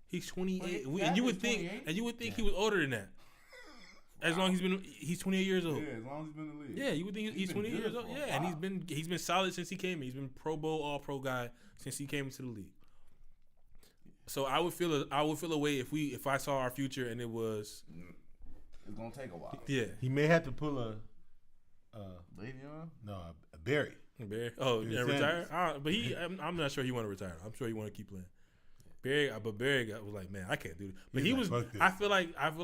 He's 28, Wait, and Pat you is would think, 28? he was older than that. As long as he's 28 years old. Yeah, as long as he's been in the league. Yeah, you would think he's been 28 good years old. for a Yeah, and while. he's been solid since he came in. He's been Pro Bowl, All Pro guy since he came into the league. So I would feel a way if I saw our future and it was It's gonna take a while. yeah. He may have to pull a Le'Veon? a Barry. Barry. Oh, Barry yeah, Sanders. retire. But I'm not sure he want to retire. I'm sure he want to keep playing. Barry was like, man, I can't do this. But He's he like, was. "Fuck this." I feel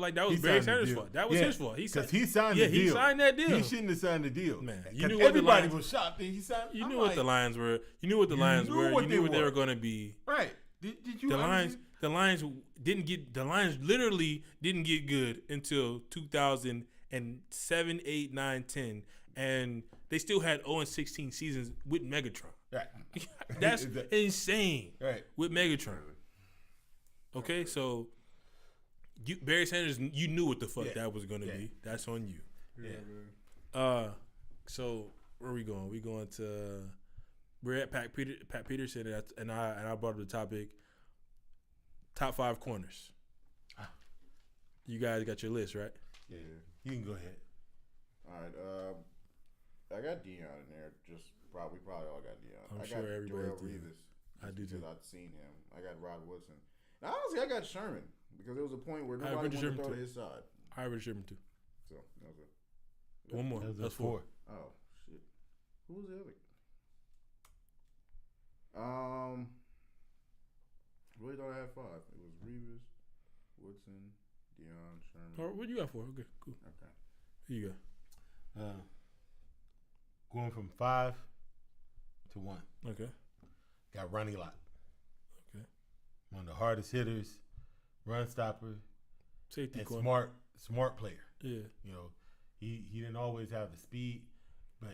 like that was He Barry signed the Sanders' deal. fault. That was Yeah, his fault. Because he signed Yeah, the he deal. signed that deal. He shouldn't have signed the deal. Man, you 'Cause knew what the everybody Lions- was shocked that he signed. You I'm knew what like, the Lions were. You knew what the Lions knew were. what You they knew what they were. were going to be. Right? Did you? The understand? Lions didn't get. The Lions literally didn't get good until 2007, 8, 9, 10, and they still had 0-16 seasons with Megatron. Right. That's Exactly. insane. Right. With Megatron. Okay, so Barry Sanders, you knew what the fuck Yeah. that was gonna Yeah. be. That's on you. Yeah. So where are we going? We going to we're at Pat Peterson, and I brought up the topic. Top 5 corners. Ah. You guys got your list, right? Yeah. You can go ahead. All right. I got Dion in there. Just probably all got Dion. I'm I sure got everybody Darrell did. Revis. I just do because too. I've seen him. I got Rod Woodson. Now, honestly, I got Sherman because there was a point where I have nobody Richard wanted to Sherman throw too. to his side. I already Sherman too. So that was it. One more. That was That's a 4. Oh shit. Who was the other? Really thought I had 5. It was Revis, Woodson, Dion, Sherman. All right, what you got for? Okay, cool. Okay. Who you got? Going from 5 to 1. Okay. Got Ronnie Lott. Okay. One of the hardest hitters, run stopper, Safety and corner. smart player. Yeah. You know, he didn't always have the speed, but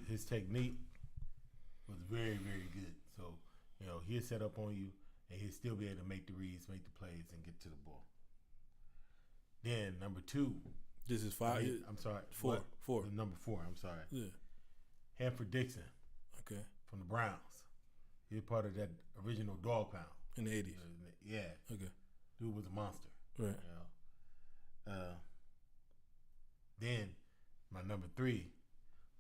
his technique was very, very good. So, you know, he'll set up on you, and he'll still be able to make the reads, make the plays, and get to the ball. Then number 2. This is 5. I'm sorry. 4. what? 4. Number 4. I'm sorry. Yeah. Hanford Dixon Okay. from the Browns. He was part of that original Dog Pound. In the 80s. Yeah, Okay. dude was a monster. Right. You know. Then my number 3,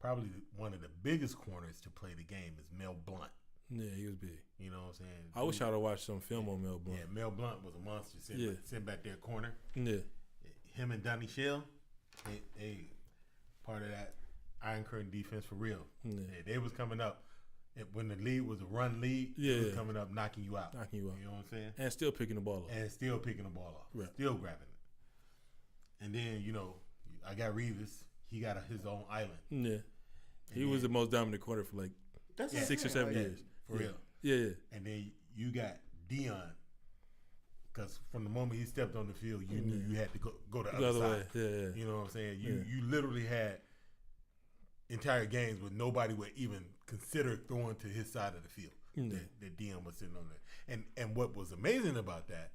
probably one of the biggest corners to play the game is Mel Blount. Yeah, he was big. You know what I'm saying? I wish I'd have watched some film on Mel Blount. Yeah, Mel Blount was a monster sitting back there corner. Yeah. Him and Donnie Shell, they part of that Iron Curtain defense for real. Yeah. They was coming up. When the lead was a run lead, Yeah. they was coming up knocking you out. Knocking you out. You know what I'm saying? And still picking the ball up. And still picking the ball off. Right. Still grabbing it. And then, you know, I got Revis. He got his own island. Yeah. He was the most dominant corner for like That's 6 or 7 years. For real. Yeah, yeah. And then you got Dion. Because from the moment he stepped on the field, you knew you had to go the other way. side. Yeah, yeah. You know what I'm saying? Yeah. You literally had entire games where nobody would even consider throwing to his side of the field. Yeah. That Dion was sitting on there. And what was amazing about that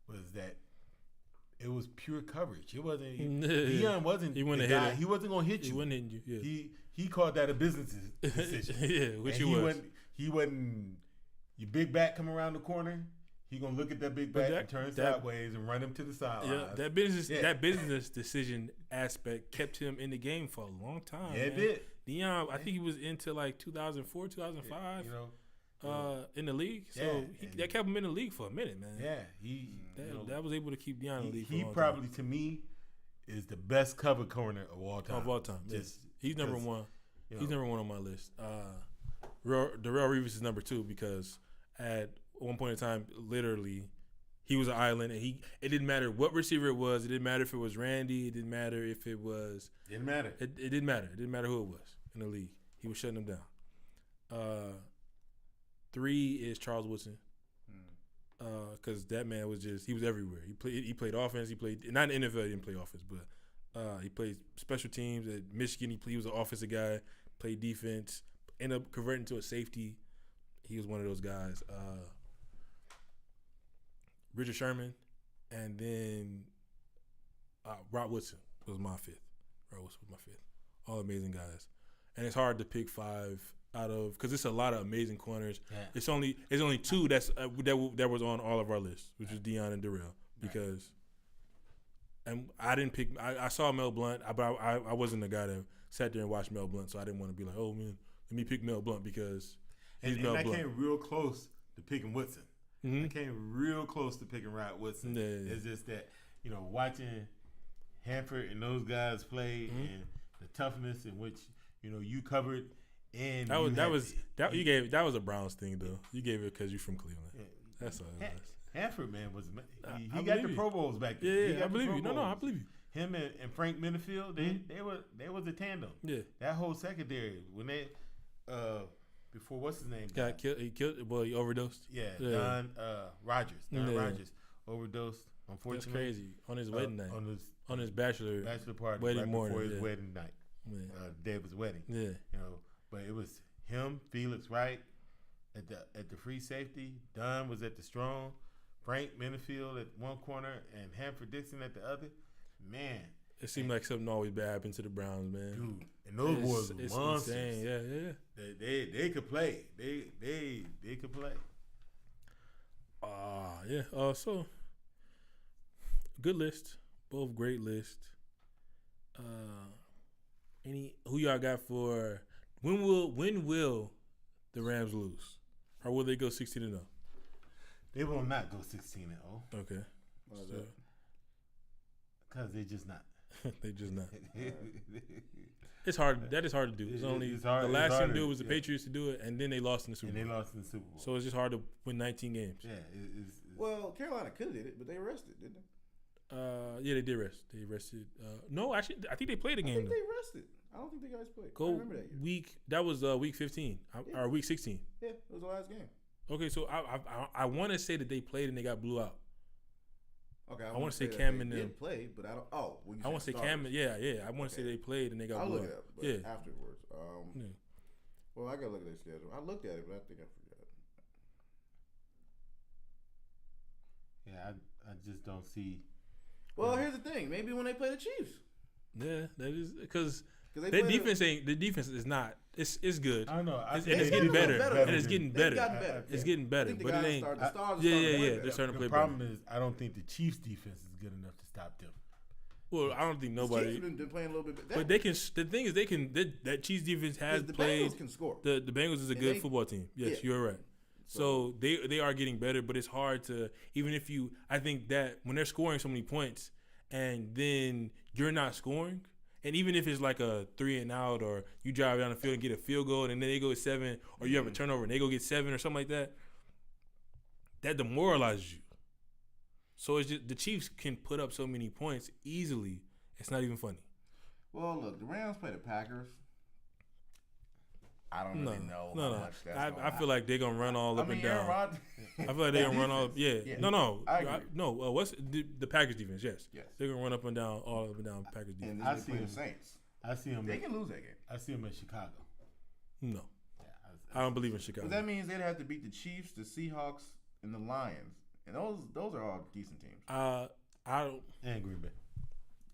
was that it was pure coverage. It wasn't Dion wasn't He wouldn't the hit guy. it. He wasn't gonna hit He you. wasn't hitting you. Yeah. He called that a business decision. Yeah, which And he was. He wasn't your big back come around the corner. He gonna look at that big back and turn sideways and run him to the sideline. Yeah, that business decision aspect kept him in the game for a long time. Yeah, it man. did. Deion, I think he was into like 2004, 2005. You know, in the league, so Yeah, that kept him in the league for a minute, man. yeah, he That was able to keep Deion in the league. For a he long probably to me is the best cover corner of all time. Of all time, yes. He's number one. You know, He's number one on my list. Darrelle Revis is number two because at one point in time, literally, he was an island, and it didn't matter what receiver it was. It didn't matter if it was Randy. It didn't matter if it was. Didn't matter. It didn't matter. It didn't matter who it was in the league. He was shutting them down. 3 is Charles Woodson. Because that man was he was everywhere. He played offense. He played not in the NFL. He didn't play offense, but he played special teams at Michigan. He was an offensive guy. Played defense. Ended up converting to a safety. He was one of those guys. Richard Sherman, and then Rod Woodson was my fifth. Rod Woodson was my fifth. All amazing guys, and it's hard to pick 5 out of because it's a lot of amazing corners. Yeah. It's only 2 that was on all of our lists, which was Deion and Darrelle. Because, and I didn't pick. I saw Mel Blount, but I wasn't the guy that sat there and watched Mel Blount, so I didn't want to be like, oh man, let me pick Mel Blount because he's Mel Blount. I came real close to picking Woodson. I came real close to picking Rod Woodson. Yeah. It's just that watching Hanford and those guys play and the toughness in which you covered. And that was a Browns thing though. You gave it because you're from Cleveland. Yeah. That's all it was. Hanford, man, he got the Pro Bowls back then. Yeah, I believe you. No, I believe you. Him and Frank Minifield, they was a tandem. Yeah, that whole secondary when they before what's his name got killed. He overdosed. Yeah. Don Rogers. Rogers overdosed. Unfortunately, that's crazy on his wedding night. On his bachelor party wedding right morning before his wedding night. Day of his wedding. Yeah. But it was him, Felix Wright at the free safety. Dunn was at the strong. Frank Minifield at one corner and Hanford Dixon at the other. Man, it seemed like something always bad happened to the Browns, man. Dude, and those boys were monsters. Insane. Yeah. They could play. They could play. Yeah. So good list. Both great lists. Who y'all got for when will the Rams lose? Or will they go 16-0? They will not go 16-0. Okay. Why is that? Because they're just not. They just not. It's hard. That is hard to do. It's hard, the last thing to do was the Patriots to do it, and then they lost in the Super Bowl. So it's just hard to win 19 games. Yeah. Well, Carolina could have did it, but they rested, didn't they? Yeah, they did rest. They rested. No, actually, I think they played a game. I think they rested. I don't think the guys played. I remember that year. That was week 15 or week 16. Yeah, it was the last game. Okay, so I want to say that they played and they got blew out. Okay, I want to say Cam and them did play, but I don't. Oh, I want to say Cam. Yeah. I want to say they played and they got blew out. I'll look it up. But afterwards. Well, I gotta look at their schedule. I looked at it, but I think I forgot. Yeah, I just don't see. Well, here's the thing. Maybe when they play the Chiefs. Yeah, that is because their defense the defense is not. It's good. I don't know. And it's getting better. And it's getting better. Better. It's getting better. But it ain't. They're starting to play better. The problem is I don't think the Chiefs defense is good enough to stop them. Well, I don't think nobody. The Chiefs been playing a little bit. But they can. The thing is, they can. That Chiefs defense has played. The Bengals can score. The Bengals is a good football team. Yes, you're right. So they are getting better, but it's hard to even if you. I think that when they're scoring so many points, and then you're not scoring. And even if it's like a 3-and-out or you drive down the field and get a field goal and then they go at 7 or you have a turnover and they go get 7 or something like that, that demoralizes you. So it's just the Chiefs can put up so many points easily. It's not even funny. Well, look, the Rams play the Packers. I don't really know how much that's going to I feel like they're going to run all up and down. I feel like they're going to run all – yeah. I agree. What's the Packers defense? Yes. They're going to run up and down, all up and down Packers defense. And I see the Saints. I see them. They can lose that game. I see them in Chicago. No. I don't believe in Chicago. But that means they'd have to beat the Chiefs, the Seahawks, and the Lions. And those are all decent teams. I don't – and Green Bay.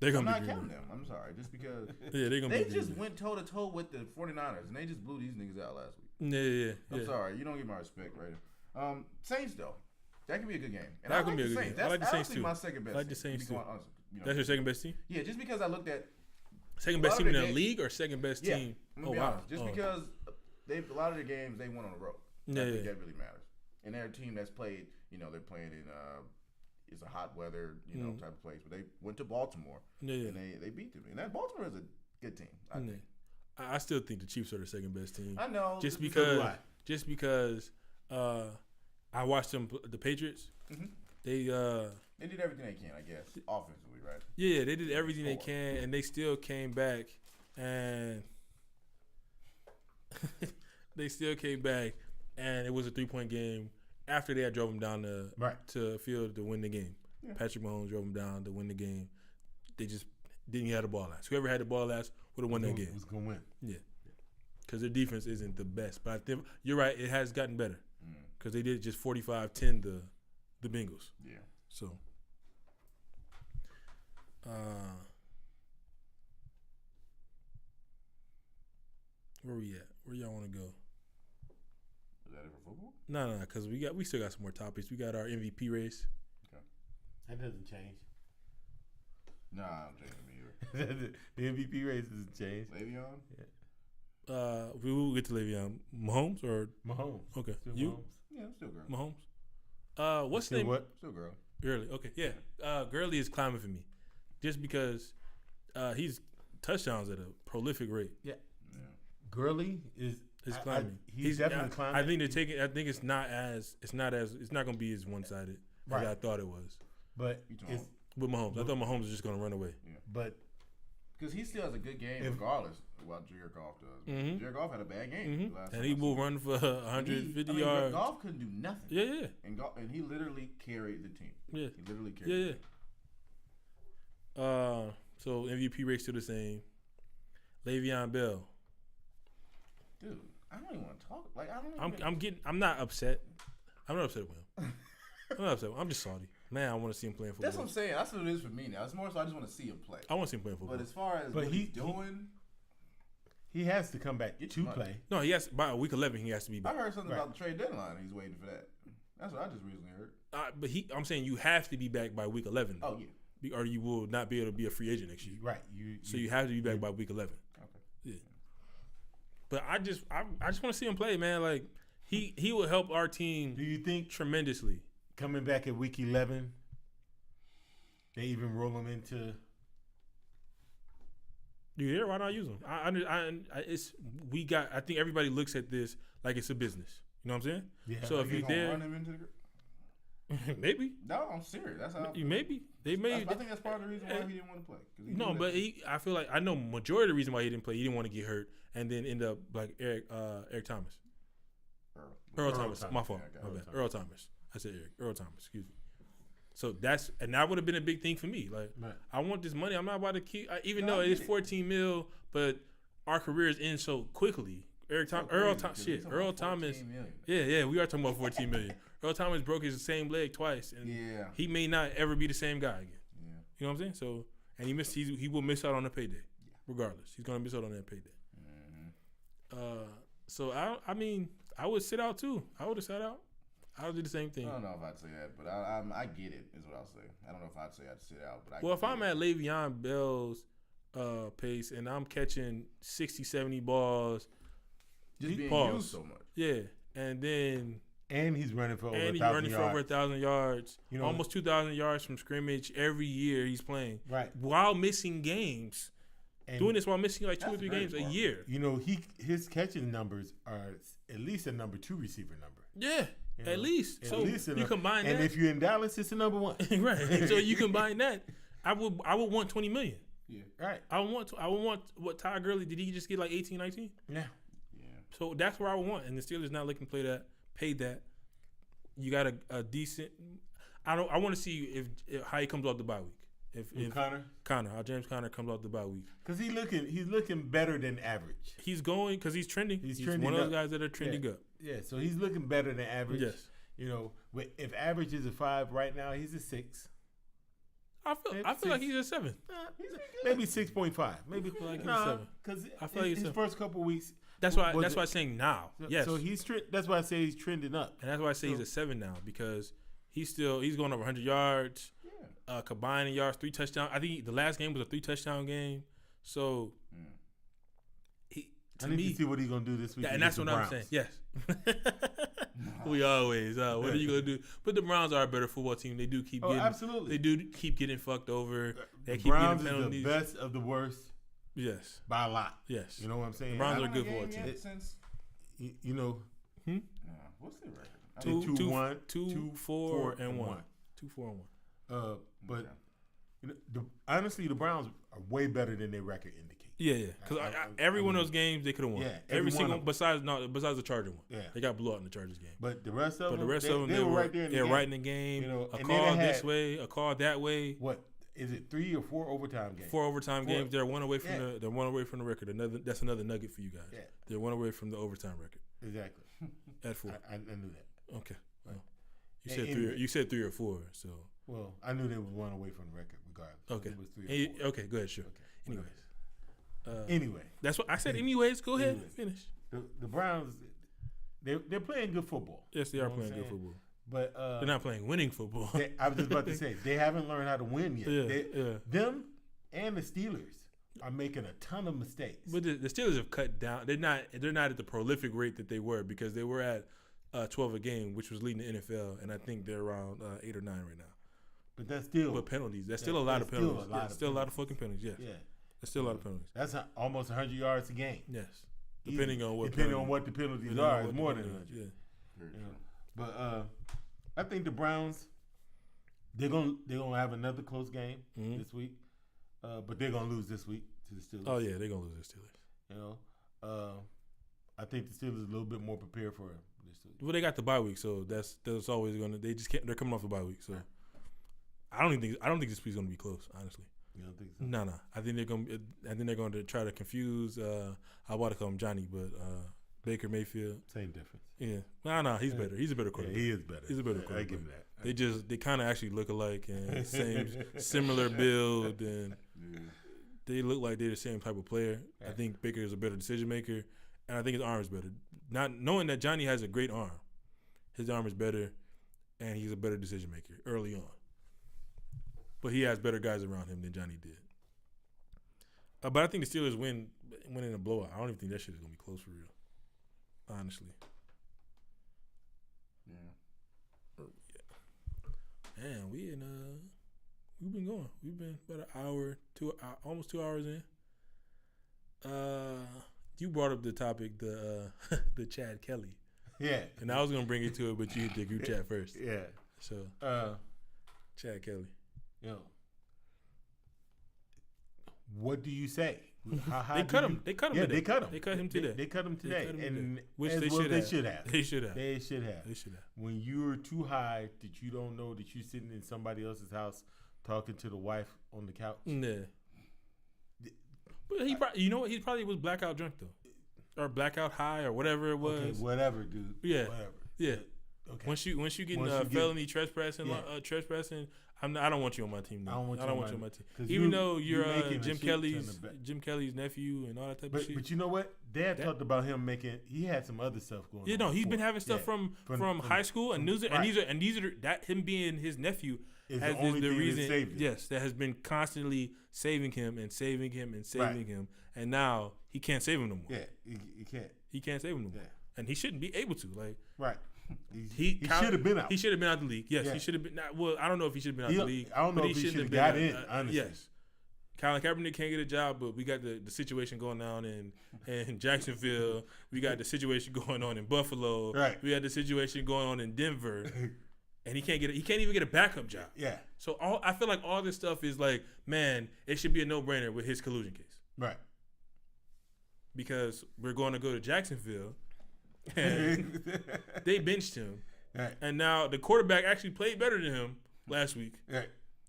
They're I'm not counting them. I'm sorry. Just because they just went toe-to-toe with the 49ers, and they just blew these niggas out last week. Yeah. I'm sorry. You don't get my respect, right? Saints, though. That could be a good game. And that could be a good game. I like the Saints, too. My second best I like the Saints, too. Honest, That's your second best team? Yeah, just because I looked at Second A best lot team of in the the game- league or second best Yeah, team? I'm gonna be honest. Just because a lot of their games they went on the road. Yeah, I think yeah. that really matters. And they're a team that's played. They're playing in it's a hot weather type of place. But they went to Baltimore Yeah. and they beat them. And that Baltimore is a good team. I Yeah. think. I still think the Chiefs are the second best team. I know. Just do because I. I watched them, the Patriots. Mhm. They They did everything they can, I guess, offensively, right? yeah, they did everything they Score. can, and they still came back, and it was a 3-point game after they had drove them down to field to win the game. Yeah. Patrick Mahomes drove them down to win the game. They just didn't have the ball last. Whoever had the ball last would have won that game. Was gonna win. Yeah, because their defense isn't the best, but I think you're right. It has gotten better because they did just 45-10 the Bengals. Yeah. So, where we at? Where y'all want to go? Is that it for football? No, because we still got some more topics. We got our MVP race. That doesn't change. Nah, I'm changing me either. The MVP race doesn't change. Le'Veon? We will get to Le'Veon. Mahomes or Mahomes. okay, Still you Mahomes. Yeah, I'm still girl. Mahomes. What's the Still name? what? Still girl. Gurley. Okay, yeah. Gurley is climbing for me, just because he's touchdowns at a prolific rate. Yeah. Gurley is Climbing. He's definitely climbing. I think they're taking. I think it's not going to be as one sided as I thought it was But You talking it's with Mahomes. I thought Mahomes was just going to run away. but Because he still has a good game regardless of what Jared Goff does. Mhm. Jared Goff had a bad game. Mm-hmm. last And time he I will saw him. run for 150 I mean, yards. Goff couldn't do nothing. Yeah. And he literally carried the team. Yeah. He literally carried the team. So MVP race still the same. Le'Veon Bell. Dude, I don't even want to talk. Like, I don't even. I'm not upset. I'm not upset with him. I'm not upset. I'm just salty. Man, I want to see him playing football. That's what I'm saying. That's what it is for me now. It's more so I just want to see him play. I want to see him playing football. But as far as But what he- he's doing, he has to come back Get to your money. play. No, he has by week 11. He has to be I back. heard something Right. about the trade deadline. He's waiting for that. That's what I just recently heard. But I'm saying you have to be back by week 11, Oh, yeah. or you will not be able to be a free agent next year. Right. So you have to be back by week 11. Okay. Yeah. But I just want to see him play, man. Like he will help our team Do you think tremendously. coming back at week 11, they even roll him into? You hear? Why not use him? I think everybody looks at this like it's a business. You know what I'm saying? Yeah. So if You he's gonna there, run him into the maybe, No, I'm serious. That's how. maybe they may. I think that's part of the reason why he didn't want to play. 'Cause he No, knew but that- I feel like I know majority of the reason why he didn't play. He didn't want to get hurt, and then end up like Eric Thomas. Earl Thomas. My fault. Yeah, My Earl bad. Thomas. Earl Thomas. I said Eric. Earl Thomas. Excuse me. So that would have been a big thing for me. Like Right. I want this money. I'm not about to keep. Even No, though I it's get it. 14 mil, but our careers end so quickly. Earl Thomas. Earl Thomas. Yeah. We are talking about 14 million. Earl Thomas broke his same leg twice, and Yeah. he may not ever be the same guy again. Yeah. You know what I'm saying? So, and he will miss out on the payday, regardless. He's gonna miss out on that payday. So I mean, I would sit out too. I would have sat out. I would do the same thing. I don't know if I'd say that, but I get it. Is what I'll say. I don't know if I'd say I'd sit out, but Well, if I'm at Le'Veon Bell's pace and I'm catching 60, 70 balls, just being pause. used so much. yeah, and then And he's running for over and 1,000 he's running yards. for over 1,000 yards, You know- almost 2,000 yards from scrimmage every year he's playing, Right. while missing games. And Doing this while missing like 2 or That's 3 very games a smart. year. you know, his catching numbers are at least a number 2 receiver number. Yeah, You know, at least. at So least a you number- combine and that, if you're in Dallas, it's a number 1. right? So you combine that, I would want 20 million. Yeah. Right. I would want what Ty Gurley did. He just get like 18, 19? Yeah. Yeah. So that's where I would want. And the Steelers not looking to pay that. You got a decent. I want to see if how he comes off the bye week. If Connor, how James Conner comes off the bye week. because he's looking better than average. He's going because he's trending. He's He's trending one of those up. guys that are trending up. Yeah, so he's looking better than average. Yes. You know, if average is a 5 right now, he's a 6. I feel like he's a 7. Maybe 6.5. Maybe feel like he's nah, 7. because I feel like he's his 7. first couple weeks. That's why was I'm saying now. So, Yes. So that's why I say he's trending up. And that's why I say he's a 7 now because he's going over 100 yards, Yeah. combining yards, 3 touchdowns. I think the last game was a 3 touchdown game. So, I need to see what he's gonna do this week. yeah, and that's what I'm saying. Yes, we always. What are you gonna do? But the Browns are a better football team. They do keep. Getting, absolutely. They do keep getting fucked over. They keep Browns getting penalties. is the best of the worst. Yes, by a lot. Yes, you know what I'm saying. The Browns are a good football team. Since you know, what's the record? 2-1, 2-4 and 1. 2-4 and 1. But you know, honestly, the Browns are way better than their record indicates. Yeah. Because every one of those games they could have won. Yeah, every single besides the Charger one. Yeah, they got blew out in the Chargers game. But the rest of them, they were right there. They're right in the game. You know, a call this way, a call that way. What is it? 3 or 4 overtime games? 4 overtime games. They're one away from they're one away from the record. That's another nugget for you guys. Yeah. They're one away from the overtime record. Exactly. At 4. I knew that. Okay. Well, you said 3. You said 3 or 4. So. Well, I knew they was one away from the record, regardless. Okay. It was 3 or 4. Okay. Go ahead. Sure. Okay. Anyway, that's what I said. Anyways, go ahead. Finish. The Browns, they're playing good football. Yes, they are playing good football. But they're not playing winning football. I was just about to say they haven't learned how to win yet. Them and the Steelers are making a ton of mistakes. But the Steelers have cut down. They're not at the prolific rate that they were because they were at 12 a game, which was leading the NFL, and I think they're around 8 or 9 right now. But that's still. But penalties. That's still a lot of penalties. Still a lot of fucking penalties. Yes. Yeah. There's still a lot of penalties. That's almost 100 yards a game. Yes. Depending on what the penalties are, it's more than 100. Yeah. But I think the Browns, they're gonna have another close game this week, but they're gonna lose this week to the Steelers. Oh yeah, they're gonna lose the Steelers. You know, I think the Steelers are a little bit more prepared for this week. Well, they got the bye week, so that's always gonna. They just can't. They're coming off the bye week, so I don't think this week's gonna be close. Honestly. You don't think so? No. I think they're going to try to confuse. I want to call him Johnny, but Baker Mayfield. Same difference. Yeah. No. He's better. He's a better quarterback. Yeah, he is better. He's a better quarterback. I give him that. They kind of actually look alike and similar build, and they look like they're the same type of player. I think Baker is a better decision maker, and I think his arm is better. Not knowing that Johnny has a great arm, his arm is better, and he's a better decision maker early on. But he has better guys around him than Johnny did. But I think the Steelers win in a blowout. I don't even think that shit is gonna be close for real. Honestly. Yeah. Man, we've been going. We've been about an hour, almost 2 hours in. You brought up the topic, the Chad Kelly. Yeah. And I was gonna bring it to it, but you hit the group chat first. Yeah. So Chad Kelly. Yo, what do you say? They cut him. They cut him. Yeah, today. they cut him. They cut him today. They cut him today, and which they should have. They should have. When you're too high that you don't know that you're sitting in somebody else's house talking to the wife on the couch. Yeah. But he probably was blackout drunk though, or blackout high, or whatever it was. Okay, whatever, dude. Yeah. Whatever. Yeah. Okay. Once you get felony trespassing, I don't want you on my team. I don't want you on my team. Even though you're Jim Kelly's nephew and all that type of shit. But you know what? Dad talked about him making. He had some other stuff going on. Yeah, no, he's been having stuff from high school, and these are that him being his nephew is the reason. Yes, that has been constantly saving him and saving him and saving him, and now he can't save him no more. Yeah, he can't. He can't save him no more, and he shouldn't be able to. Right. He should have been out. He should have been out the league. Yes, he should have been. Well, I don't know if he should have been out the league. I don't know if he should have got in. Honestly, yes. Colin Kaepernick can't get a job, but we got the situation going on in Jacksonville. We got the situation going on in Buffalo. Right. We had the situation going on in Denver, and he can't even get a backup job. Yeah. So I feel like all this stuff is like, man, it should be a no-brainer with his collusion case. Right. Because we're going to go to Jacksonville. And they benched him, and now the quarterback actually played better than him last week.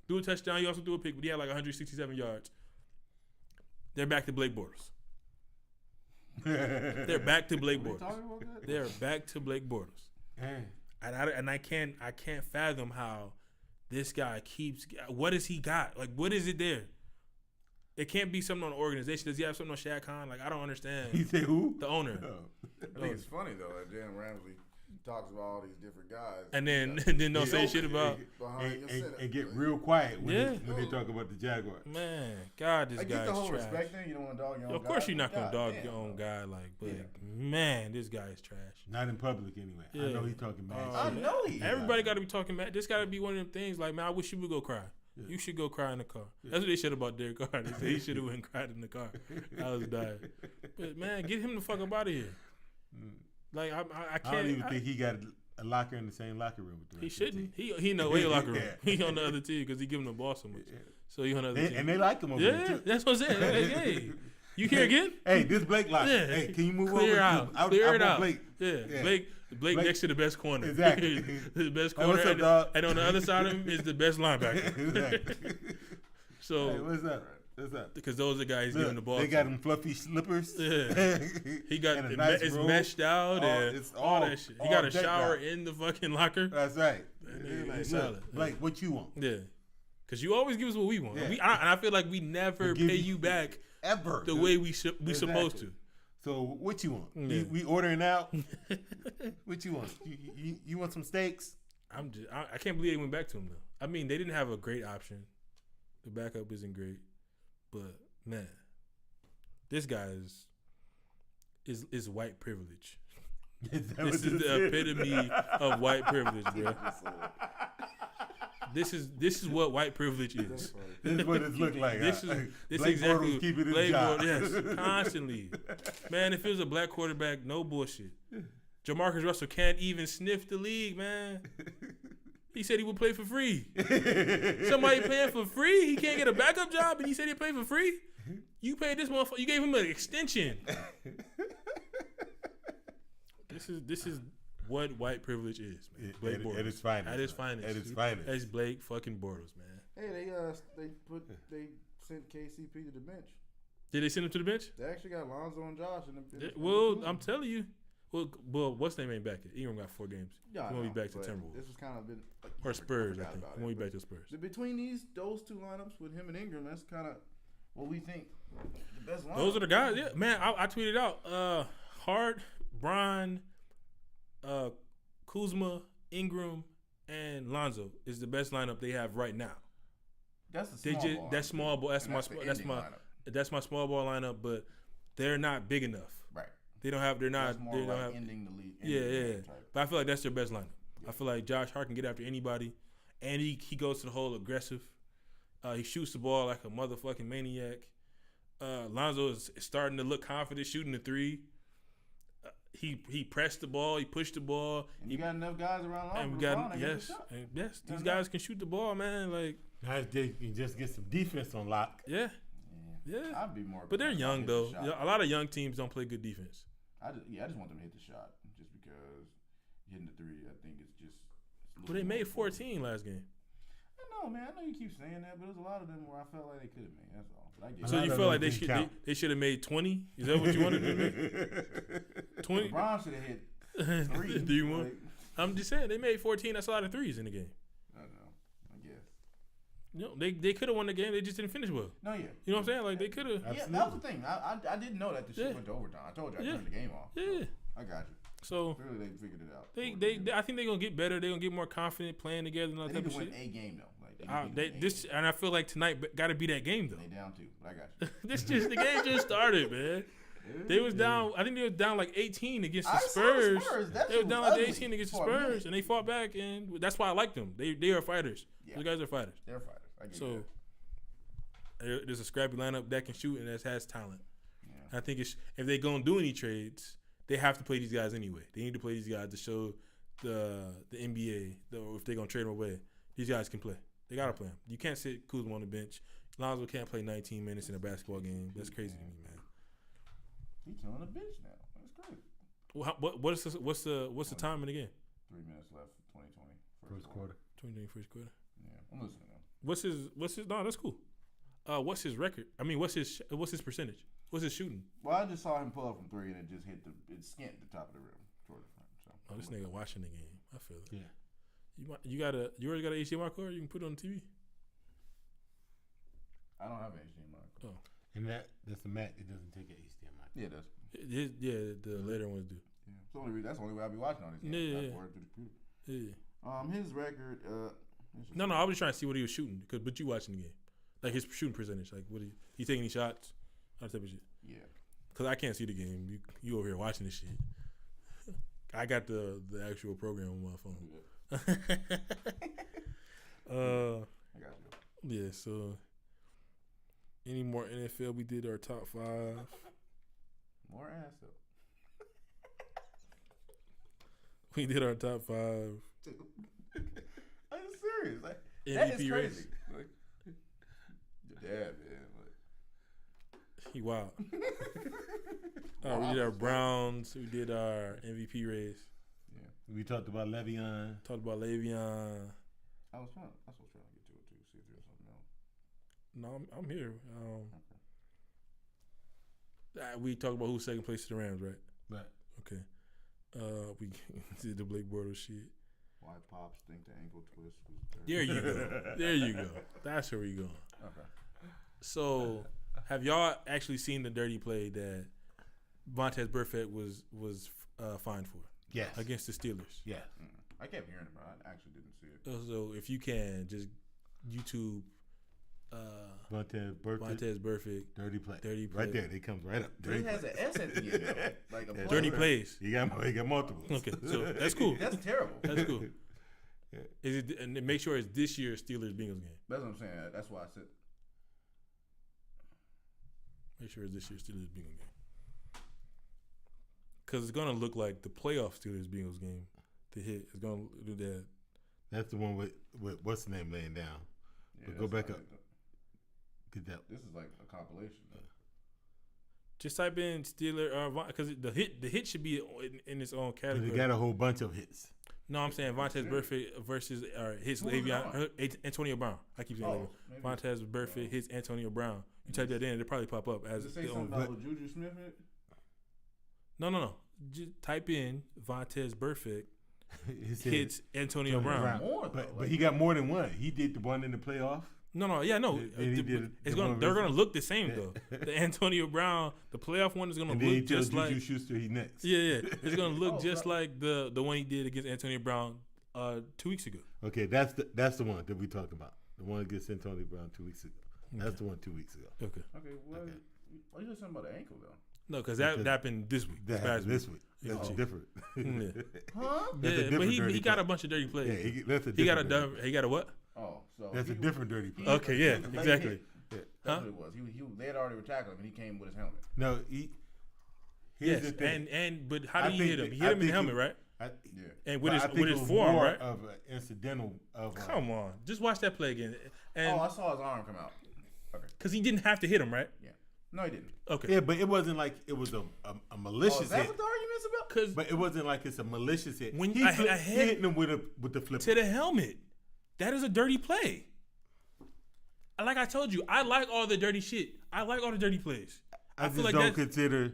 Threw a touchdown. He also threw a pick, but he had like 167 yards. They're back to Blake Bortles. They're back to Blake Bortles. They're back to Blake Bortles. And I can't fathom how this guy keeps. What has he got? Like, what is it there? It can't be something on the organization. Does he have something on Shad Khan? Like, I don't understand. He said who? The owner. I think it's funny though that Jalen Ramsey talks about all these different guys, and then yeah. don't say shit about. behind your center. And get real quiet when, Yeah. when they talk about the Jaguars. Man, God, this I guy get the is whole trash. respect thing. You don't want to dog your own Of course, guy. you're not gonna God dog damn, your own bro. guy, like, but Yeah. man, this guy is trash. Not in public anyway. I Yeah. know he's talking mad I shit. know he. Everybody got to be talking mad. This got to be one of them things. Like, man, I wish you would go cry. Yeah. You should go cry in the car. That's what they said about Derek Carr. They said he should have went and cried in the car. I was dying. But man, get him the fuck up out of here. Like I I can't. don't even think he got a locker in the same locker room with the He rest of the shouldn't. team. He in the away locker room. Yeah. He on the other team because he giving the ball so much. Yeah. So he on the other team. And they like him over there Yeah, too. that's what I'm saying. Like, hey, you here again? Hey, this Blake locker. Yeah. Hey, can you move Clear over? out. I Clear it want out. Blake. Yeah. Yeah. Blake next to the best corner. Exactly. The best Hey, corner. what's up, dog? And on the other side of him is the best linebacker. Exactly. So Hey, what's up? What's up? because those are the guys Look, giving the ball. they to. got them fluffy slippers. Yeah. He got And a it, nice it's robe. meshed out and It's all that shit. He all got a decked shower out. in the fucking locker. That's right. That They're nigga like, is look, solid. Blake, what you want? Yeah, because you always give us what we want. Yeah. And I feel like we never give pay you- you back Ever. the way we supposed Exactly. to. So what you want? Yeah. We ordering out? What you want? You want some steaks? I can't believe they went back to him though. I mean, they didn't have a great option. The backup isn't great, but man, this guy is white privilege. This is the epitome of white privilege, bro. This is what white privilege is. This is what it looked like. This huh? is Blake exactly Bortles keeping his Blake job. Bortles, yes, constantly. Man, if it was a black quarterback, no bullshit. Jamarcus Russell can't even sniff the league, man. He said he would play for free. Somebody paying for free? He can't get a backup job, and he said he'd play for free? You paid this motherfucker. You gave him an extension. This is what white privilege is, man. Blake Bortles. At its finest. At its finest. At its finest. That's Blake fucking Bortles, man. Hey, they sent KCP to the bench. Did they send him to the bench? They actually got Lonzo and Josh in the Well, I'm telling you. Well, what's their name back? Ingram got 4 games. Yeah, He won't be back to Timberwolves. This was kind of been like, Or Spurs, I forgot think. about He it, won't be but back to Spurs. Between those two lineups with him and Ingram, that's kind of what we think the best lineup. Those are the guys. Yeah, man. I tweeted out. Hart, Bron, Kuzma, Ingram, and Lonzo is the best lineup they have right now. That's a They small just ball. that's small ball. That's And my the that's ending my lineup. that's my small ball lineup. But they're not big enough. Right. They don't have. They're not. That's more They don't like have. ending the league. Yeah, ending the yeah. game type. But I feel like that's their best lineup. I feel like Josh Hart can get after anybody, and he goes to the hole aggressive. He shoots the ball like a motherfucking maniac. Lonzo is starting to look confident shooting the 3. He pressed the ball. He pushed the ball. And you got enough guys around Lonzo. And we got yes. These guys can shoot the ball, man. Like Now if they can just get some defense on lock. yeah. I'd be more. But they're concerned young about though. hitting the shot. A lot of young teams don't play good defense. I just want them to hit the shot, just because hitting the 3, I think it's just. But they made 14 last game. I know, man. I know you keep saying that, but there's a lot of them where I felt like they could have made. That's all. But I get So it. you of feel them like didn't count. they should have made 20? Is that what you wanted to make? 20? LeBron should have hit 3. Do you want? Like, I'm just saying they made 14. That's a lot of threes in the game. I don't know. I guess. You know, they could have won the game. They just didn't finish well. No, yeah. You know what I'm saying? Like they could have. Yeah, that was the thing. I didn't know that the shit Yeah. went to overtime. I told you I Yeah. turned the game off. Yeah. I got you. So Clearly they figured it out. they I think they're gonna get better. They're gonna get more confident playing together and all They that need type to of win shit. a game though. Like They, this and I feel like tonight got to be that game though. They down 2, but I got you. The game just started, man. They was down. I think they was down like 18 against the I saw the Spurs. Spurs. That They shit was down was like ugly 18 against the for a minute. Spurs, and they fought back, and that's why I like them. They are fighters. Yeah. Those guys are fighters. They're fighters. I get So you. there's a scrappy lineup that can shoot and that has talent. Yeah. I think if they gonna do any trades, they have to play these guys anyway. They need to play these guys to show the NBA if they're gonna trade them away. These guys can play. They gotta play them. You can't sit Kuzma on the bench. Lonzo can't play 19 minutes in a basketball game. That's crazy to me, man. He's on the bench now. That's crazy. Well, what's the time in the game? 3 minutes left. 2020. First quarter. 20 first quarter. Yeah, I'm listening now. What's his? No, that's cool. What's his record? I mean, what's his percentage? What's his shooting? Well, I just saw him pull up from 3 and it just hit it skint the top of the rim toward the front. So Oh, this nigga watching the game. I feel it. Yeah. You already got an HDMI cord? You can put it on the TV. I don't have an HDMI. And that's a Mac. It doesn't take an HDMI. Yeah, it does. The later ones do. That's the only way I be watching all these games. Yeah, I yeah. work through the computer. Yeah. His record. No, I was trying to see what he was shooting. But you watching the game, like his shooting percentage, like what he taking any shots, all that type of shit. Yeah. Cause I can't see the game. You over here watching this shit. I got the actual program on my phone. I got you. Yeah. So, any more NFL? We did our top 5. More ass up. We did our top 5. I'm serious. Like, MVP that is race. crazy. Like, yeah, man. Like, He wild. We did our Browns. We did our MVP race. Yeah. We talked about Le'Veon. Talked about Le'Veon. I was trying to get to it too. See if there was something else. No, I'm here. We talked about who's second place to the Rams, right? Right. Okay. We did the Blake Bortles shit. Why Pops think the ankle twist was There you go. There you go. That's where we going. Okay. So, have y'all actually seen the dirty play that Vontaze Burfict was fined for? Yes. Against the Steelers. Yeah. I kept hearing about it. I actually didn't see it. So, if you can, just YouTube Vontaze Burfict. Dirty play. Dirty play. Right there. They comes right up. But it has an S at the end, though. Like a Yeah. play. Dirty plays. He got multiple. Okay, so that's cool. That's terrible. That's cool. Is it? And make sure it's this year's Steelers Bengals game. That's what I'm saying. That's why I said. Make sure it's this year's Steelers Bengals game. Because it's gonna look like the playoff Steelers Bengals game to hit. It's gonna do that. That's the one with what's the name laying down. Yeah, But go that's back not up. it, though. Get that. This is like a compilation. Just type in Steeler because the hit should be in its own But category. they got a whole bunch of hits. No, I'm saying Vontaze Burfict versus hits Who was it Le'Veon Antonio Brown. I keep saying maybe. Vontaze Burfict hits Antonio Brown. You type that in, it'll probably pop up as Does it say the something only. about Juju Smith in it? No. Just type in Vontaze Burfict He said hits Antonio Brown. More, though. But he got more than one. He did the one in the playoff. No. Then he did It's the one they're versus- gonna look the same though. The Antonio Brown, the playoff one is gonna And then he look tells just like Juju Schuster he next. yeah. It's gonna look Oh, just bro. like the one he did against Antonio Brown 2 weeks ago. Okay, that's the one that we talking about. The one against Antonio Brown 2 weeks ago. That's the one 2 weeks ago. Okay. Okay, Okay. why you just talking about the ankle, though? No, because that Because happened this week. That past happened this week. That's Oh. different. Yeah. Huh? That's a Yeah, but different he dirty got play. a bunch of dirty plays. Yeah, that's a he got a different dirty he got a what? Oh, so play. That's a different dirty play. Okay, yeah, he- exactly. That's Huh? what it was. They had already tackled him, and he came with his helmet. No, here's Yes, the thing. but how I did he think hit him? that- He hit I him in the think helmet, he- right? Yeah. And But I think with it his was forearm, more right? of an incidental of Come on, just watch that play again, and I saw his arm come out. Okay. because he didn't have to hit him, right? Yeah. No, he didn't. Okay. Yeah, but it wasn't like it was a Oh, malicious is that hit. what the argument's about? Because But it wasn't like it's a malicious hit. When he I he had- hit him with the flipper. to the helmet, that is a dirty play. Like I told you, I like all the dirty shit. I like all the dirty plays. I feel just like don't that's- consider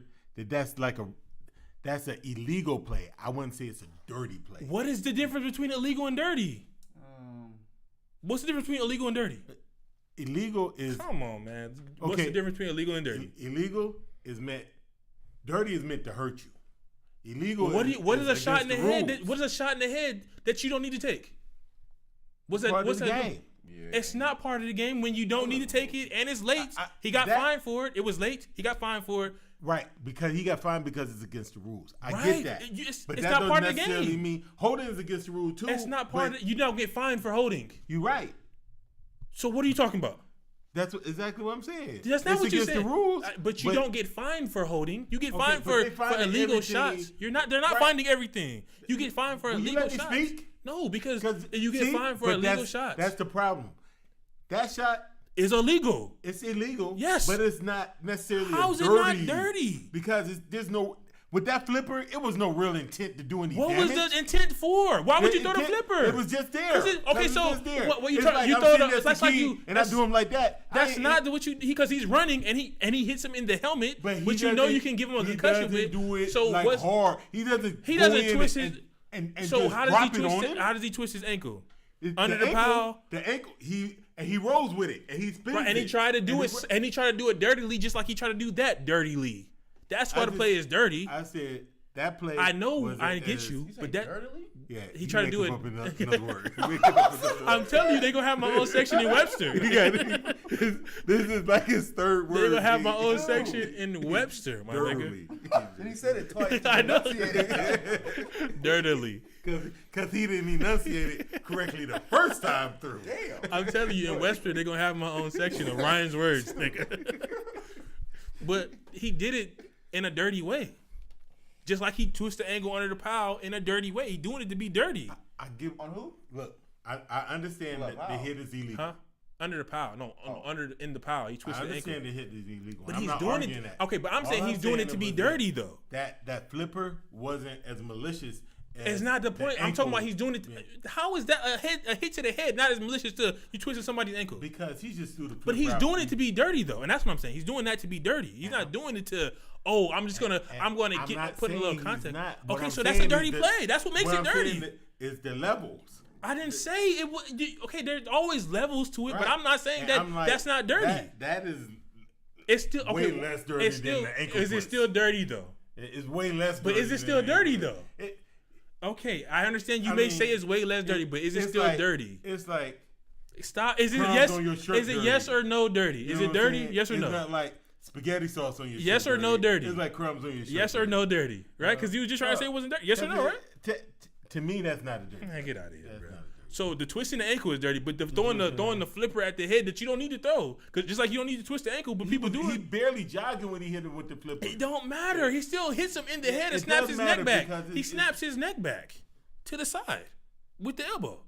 that's an illegal play. I wouldn't say it's a dirty play. What is the difference between illegal and dirty? Um, What's the difference between illegal and dirty? Illegal is Come on, man. What's Okay. the difference between illegal and dirty? illegal is meant. Dirty is meant to hurt you. Illegal. What is a shot in the against head? rules. What is a shot in the head that you don't need to take? What's that? Part of What's the that? game. yeah. It's not part of the game when you don't need to take it and it's late. He got that- fined for it. It was late. He got fined for it. Right, because he got fined because it's against the rules. I Right. get that. It's but not that doesn't part of the necessarily game. mean holding is against the rule too. That's not part but of it. You don't get fined for holding. You're right. So what are you talking about? That's exactly what I'm saying. That's not It's what you against said. the rules. But you don't get fined for holding. You get Okay, fined but for they finding illegal everything. shots. They're not Right. finding everything. You get fined for Will you illegal let me shots. speak? No, because 'Cause, you get see, fined for but illegal that's, shots. That's the problem. That shot, It's illegal. it's illegal. Yes. but it's not necessarily How is it dirty. not dirty? Because there's no with that flipper. It was no real intent to do any What damage. was the intent for? Why would you throw the flipper? It was just there. 'Cause it- okay, It was so just there. what you It's try- like you I'm throw sitting the- at that's the like key, you- and I that's- do him like that. That's not what you because he's running and he hits him in the helmet, But he which you know doesn't- you can give him a he concussion doesn't with. do it so like what's hard. He doesn't. he go doesn't in twist and, his and so just how does he drop it twist on it? him. How does he twist his ankle? It- Under the ankle, pile. The ankle. He rolls with it and he spins Right, and he it. tried to do And it and he tried to do it dirtily, just like he tried to do that dirtily. That's why I the just- play is dirty. I said that play. I know, was I get as- you, You say but that dirtily? Yeah, He you tried to make do him it. up another word. You make him up another I'm word. telling you, they gonna have my own section in Webster. This is like his third word. They gonna have my G. own section in Webster, my nigga. Dirtily. And he said it twice. I know. Enunciated. Dirtily. Because he didn't enunciate it correctly the first time through. Damn. I'm telling you, in Webster, they're gonna have my own section of Ryan's words, nigga. But he did it in a dirty way. Just like he twisted the angle under the pile in a dirty way. He doing it to be dirty. I give On who? Look, I understand Look, that the how? hit is illegal. Huh? Under the pile. No, in the pile. He I twisted the ankle. understand the hit is illegal. But I'm he's not doing arguing it. that. Okay, but I'm All saying he's doing it saying to be was dirty, though. That flipper wasn't as malicious. As It's not the point. I'm talking about ankle. he's doing it. Yeah. How is that a hit to the head? Not as malicious to you twisting somebody's ankle. Because he just threw the. But he's flipper doing out. it to be dirty, though, and that's what I'm saying. He's doing that to be dirty. He's not doing it to. Oh, I'm just gonna. And I'm gonna I'm get not put a little saying he's context. not. What Okay, I'm so that's a saying dirty is that- play. That's what makes what it I'm dirty. saying is the levels. I didn't say it was. Okay, there's always levels to it, but Right. I'm not saying And that I'm like, that's not dirty. That is It's still okay. way less dirty it's than still, the ankle Is it twist. still dirty though? It's way less. But dirty is it than still the dirty ankle though? twist. Okay, I understand you I may mean, say it's way less dirty, but is it it's still like- dirty? It's like Stop. Is it crumbs yes? on your shirt Is it yes dirty. or no dirty? you Is know it what I'm dirty? saying? Yes or it's no? not like spaghetti sauce on your shirt. Yes or no dirty? It's like crumbs on your shirt. Yes or dirty. no dirty? Right? Because you were just trying to say it wasn't dirty. Yes or no? Right? To me, that's not a dirty. Man, get out of here, That's bro. not a dirty. So the twisting the ankle is dirty, but the throwing the flipper at the head that you don't need to throw, because just like you don't need to twist the ankle, but people do He it. barely jogging when he hit him with the flipper. It don't matter. He still hits him in the head and It snaps does his matter neck back. because He it's- snaps his neck back to the side with the elbow.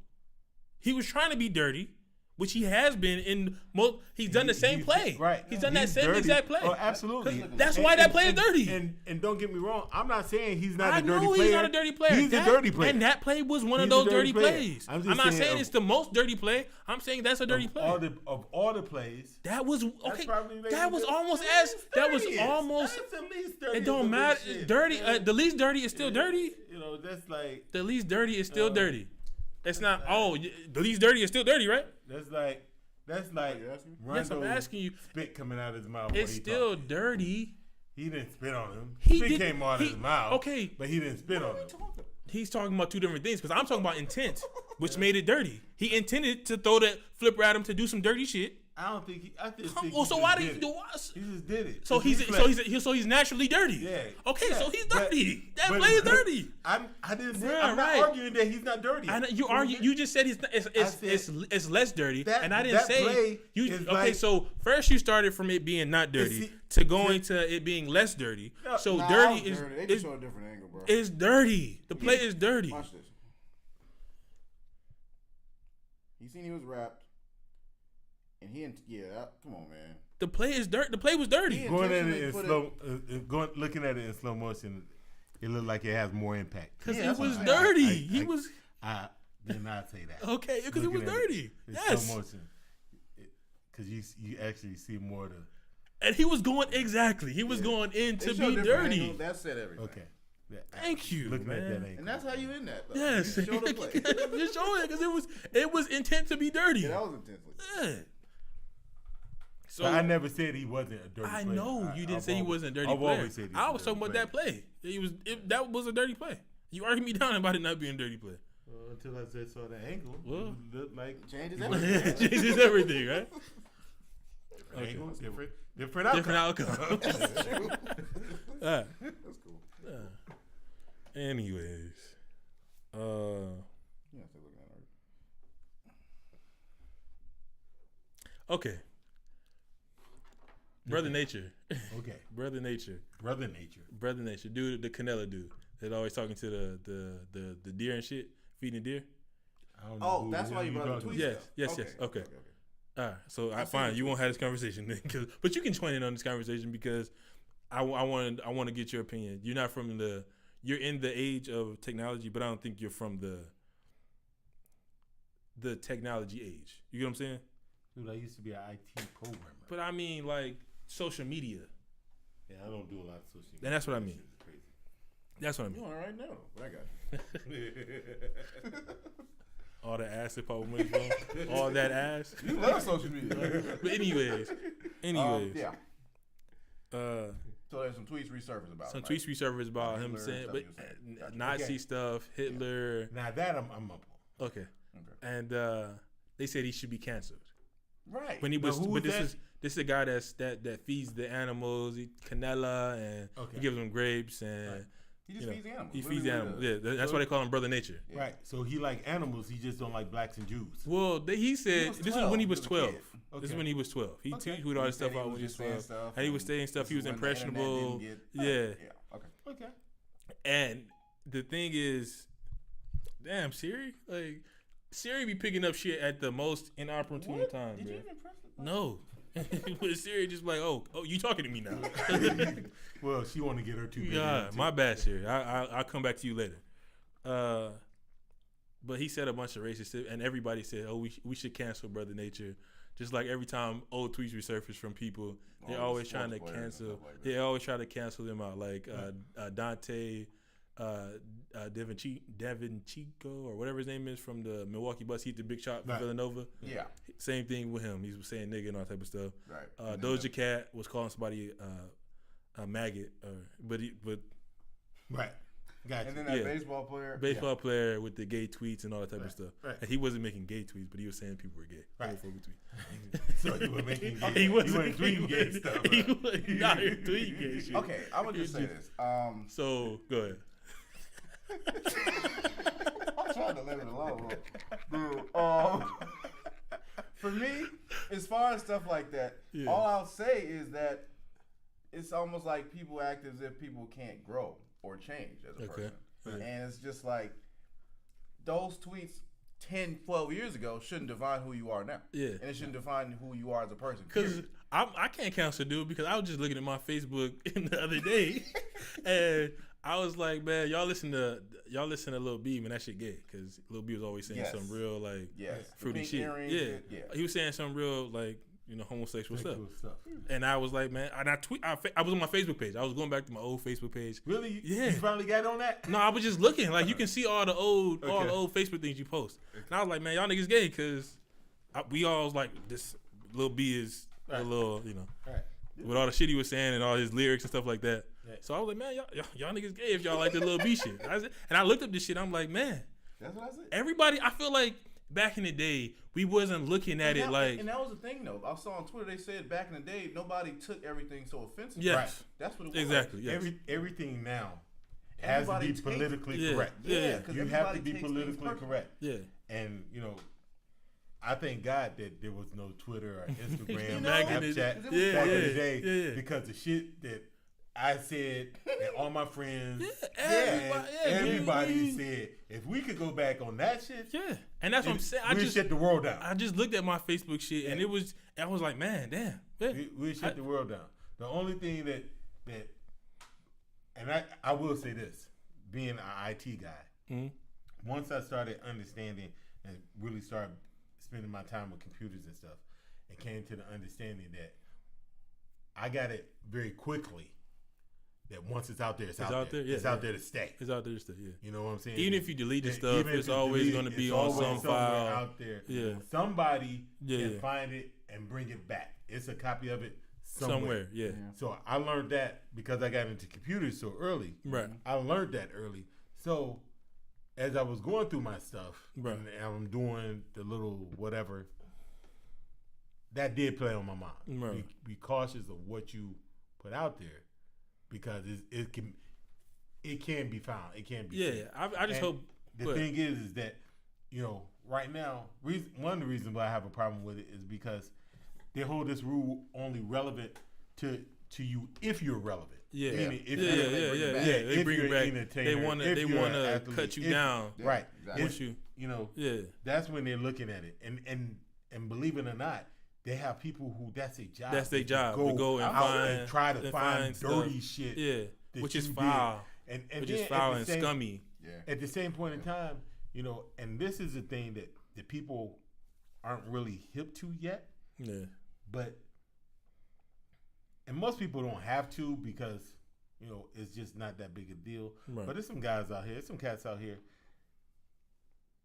He was trying to be dirty, which he has been in most. He's done the same play. Right. He's done that same dirty. exact play. Oh, absolutely. That's why that play is dirty. And don't get me wrong, I'm not saying he's not I a dirty know player. he's not a dirty player. He's That- a dirty player. And that play was one of He's a those dirty dirty player. plays. I'm I'm, just not saying saying of- it's the most dirty play. I'm saying that's a dirty play. Of all the plays, That was okay. probably That was the- almost that's as that was dirtiest. almost. That's the least dirty. It don't matter. Dirty. The least dirty is still dirty. You know, that's like The least dirty is still dirty. It's not. Oh, the least dirty is still dirty, right? that's like you asking me? Yes, I'm Rondo asking you. spit coming out of his mouth. It's when he still talking. dirty. He didn't spit on him. He spit did- came out of he- his mouth. okay. but he didn't spit on him. He's talking about two different things because I'm talking about intent, which made it dirty. He intended to throw that flipper at him to do some dirty shit. I don't think he. I just Come think on, he so just why did did he it. do what? He just did it. So It's he's reflex. so he's naturally dirty. Yeah. Okay, Yeah. so he's But- dirty. That but- play is dirty. I didn't say. Bruh, I'm not right. arguing that he's not dirty. I know you argue. You just said it's less dirty, that- and I didn't that say play you. is Okay, like- so first you started from it being not dirty See- to going to it being less dirty. No, So Nah, dirty that was is dirty. They just showed a different angle, bro. is dirty. The play is dirty. Watch this. He seen he was wrapped, and come on, man. The play is dirt. The play was dirty. Yeah. Going at it in intentionally slow, looking at it in slow motion, it looked like it has more impact. Because Yeah, it that's was what dirty. I- He was I did not say that. okay because it was Looking at dirty. in Yes, slow motion, because you actually see more of the. and he was going exactly. He was going in They to showed be different dirty. angles. That said everything. Okay. Yeah, Thank you, Looking at man. that angle. And that's how you in that. Though. Yes, You showed the play. just showing it because it was intent to be dirty. Yeah, that was intensely. Yeah. So But I never said he wasn't a dirty I player. know you didn't I've say he always- wasn't a dirty I've player. always said he I a was dirty talking about that player. play. That was a dirty play. You argued me down about it not being a dirty play. Until I just saw that angle. Well. It looked like Changes it was- everything. Changes everything, right? Okay. angle, different outcome. Different outcome. That's true. Alright. That's cool. Anyways, Yeah, still looking at it. okay. Brother Nature, Okay, Brother Nature, brother nature. Brother Nature, dude, the Canela dude that always talking to the deer and shit, feeding deer. I don't know Oh, who that's the why hell you brought up the talking tweet. Yes, stuff. yes, okay. okay. All right, so I've seen fine, the you tweets. won't have this conversation then, but you can join in on this conversation because I want to get your opinion. You're not from you're in the age of technology, but I don't think you're from the technology age. You get what I'm saying? Dude, I used to be an IT programmer. But I mean, like social media. Yeah, I don't do a lot of social media. And that's what I That mean. shit is crazy. That's what I You mean. on it right now, but I got you. All the ass if I was money phone, all that ass. You love social media. But anyways, Yeah. So there's some tweets resurfaced about Some him, tweets resurfaced about him Hitler, saying, stuff but he was saying. Gotcha. Nazi Okay. stuff, Hitler. Now that I'm up on. Okay, Okay. and they said he should be canceled. Right. When he was, Now, who but was this is a guy that feeds the animals, canela, and Okay. he gives them grapes, and Right. he just you know, feeds animals. he Literally feeds what he animals. does. Yeah, that's why they call him Brother Nature. Yeah. Right. So he like animals. He just don't like blacks and Jews. Well, he said was this was 12. when he was He was a 12. kid. Okay. This is when he was 12. He Okay. tweeted all this He said stuff out when he was just saying 12. stuff, And he was saying stuff. this He was is when the internet impressionable. didn't Yeah. Yeah. Okay. Okay. And the thing is, damn, Siri, like Siri be picking up shit at the most inopportune time, Did bro. you even press the button? No, but Siri just like, oh, you talking to me now? Well, she want to get her 2 billion. God, too. my bad, Siri. I'll come back to you later. But he said a bunch of racist shit, and everybody said, oh, we should cancel Brother Nature. Just like every time old tweets resurface from people, they're All always the trying to sports players and cancel. stuff like that. They always try to cancel them out, like Dante Devin Chico or whatever his name is from the Milwaukee Bucks. He hit the big shot for Right. Villanova. Yeah. Same thing with him. He was saying nigga and all type of stuff. Right. And then Doja Cat was calling somebody a maggot, but Right. Gotcha. And then that Yeah. baseball player. baseball player with the gay tweets and all that type of stuff. Right. And he wasn't making gay tweets, but he was saying people were gay. Right. Homophobic tweets. So he was making. He wasn't tweeting gay stuff. He was not tweeting gay shit. Okay, I'm gonna just say this. So go ahead. I'm trying to leave it alone. Dude, for me, as far as stuff like that, Yeah. all I'll say is that it's almost like people act as if people can't grow or change as a Okay. person. Yeah. And it's just like those tweets 10, 12 years ago shouldn't define who you are now. Yeah. And it shouldn't define who you are as a person. Because period. I can't cancel dude because I was just looking at my Facebook the other day, and I was like, man, y'all listen to Lil B, man, that shit gay because Lil B was always saying Yes. some real like Yes. fruity Pink shit. earrings, Yeah. yeah. He was saying some real like homosexual stuff. Cool stuff. And I was like, man, and I was on my Facebook page. I was going back to my old Facebook page. Really? Yeah. You finally got on that? No, I was just looking. Like you can see all the old Okay. Facebook things you post. And I was like, man, y'all niggas gay because we all was like this Lil B is a Right. little, Right. with all the shit he was saying and all his lyrics and stuff like that. Right. So I was like, man, y'all niggas gay if y'all like the Lil B shit. And I looked up this shit. I'm like, man, That's what I said. everybody. I feel like back in the day we wasn't looking at it And like that was the thing though. I saw on Twitter they said back in the day nobody took everything so offensively. yes, Right. That's what it was. exactly. Yes. Everything now has to Everybody be takes- politically Yeah. correct. Yeah. 'cause You have to everybody be takes things politically personally. correct. yeah. And I thank God that there was no Twitter or Instagram, or Back in the- Snapchat yeah, back in yeah, the day, yeah. because the shit that I said and all my friends, Everybody, everybody said, if we could go back on that shit, Yeah, and that's what I'm saying. I we'd just shut the world down. I just looked at my Facebook shit and I was like, man, damn. Yeah. We'd shut the world down. The only thing that and I will say this, being an IT guy, Mhm. once I started understanding and really started spending my time with computers and stuff, it came to the understanding that I got it very quickly that once it's out there, it's out there. yeah, It's out there to stay. It's out there still, yeah. You know what I'm saying? Even if you delete the Yeah, stuff, even if it's you always delete going to it, be it's on always some somewhere file. out there. Yeah. Somebody Yeah. can find it and bring it back. It's a copy of it Somewhere, yeah. So I learned that because I got into computers so early. Right. I learned that early. So as I was going through my stuff, Right. and I'm doing the little whatever, that did play on my mind. Right. Be cautious of what you put out there because it can be found. It can be. Yeah, seen. I just And hope. The But- thing is that right now, one of the reasons why I have a problem with it is because they hold this rule only relevant to you if you're relevant. Yeah, Meaning if yeah, you're- yeah, bring it yeah, back. yeah. if They bring you're it back. an entertainer, They want if to you're an athlete, cut you if- down. Yeah, Right. exactly. Once you, yeah, That's when they're looking at it, and believe it or not, they have people who that's their job. That's their to job, to go and out find- and try to and find find dirty stuff. shit. yeah, that which is you did. foul, and which then is at foul the and same- scummy. Yeah. At the same point in time, and this is the thing that the people aren't really hip to yet, Yeah, and most people don't have to because it's just not that big a deal. Right. But there's some guys out here, there's some cats out here.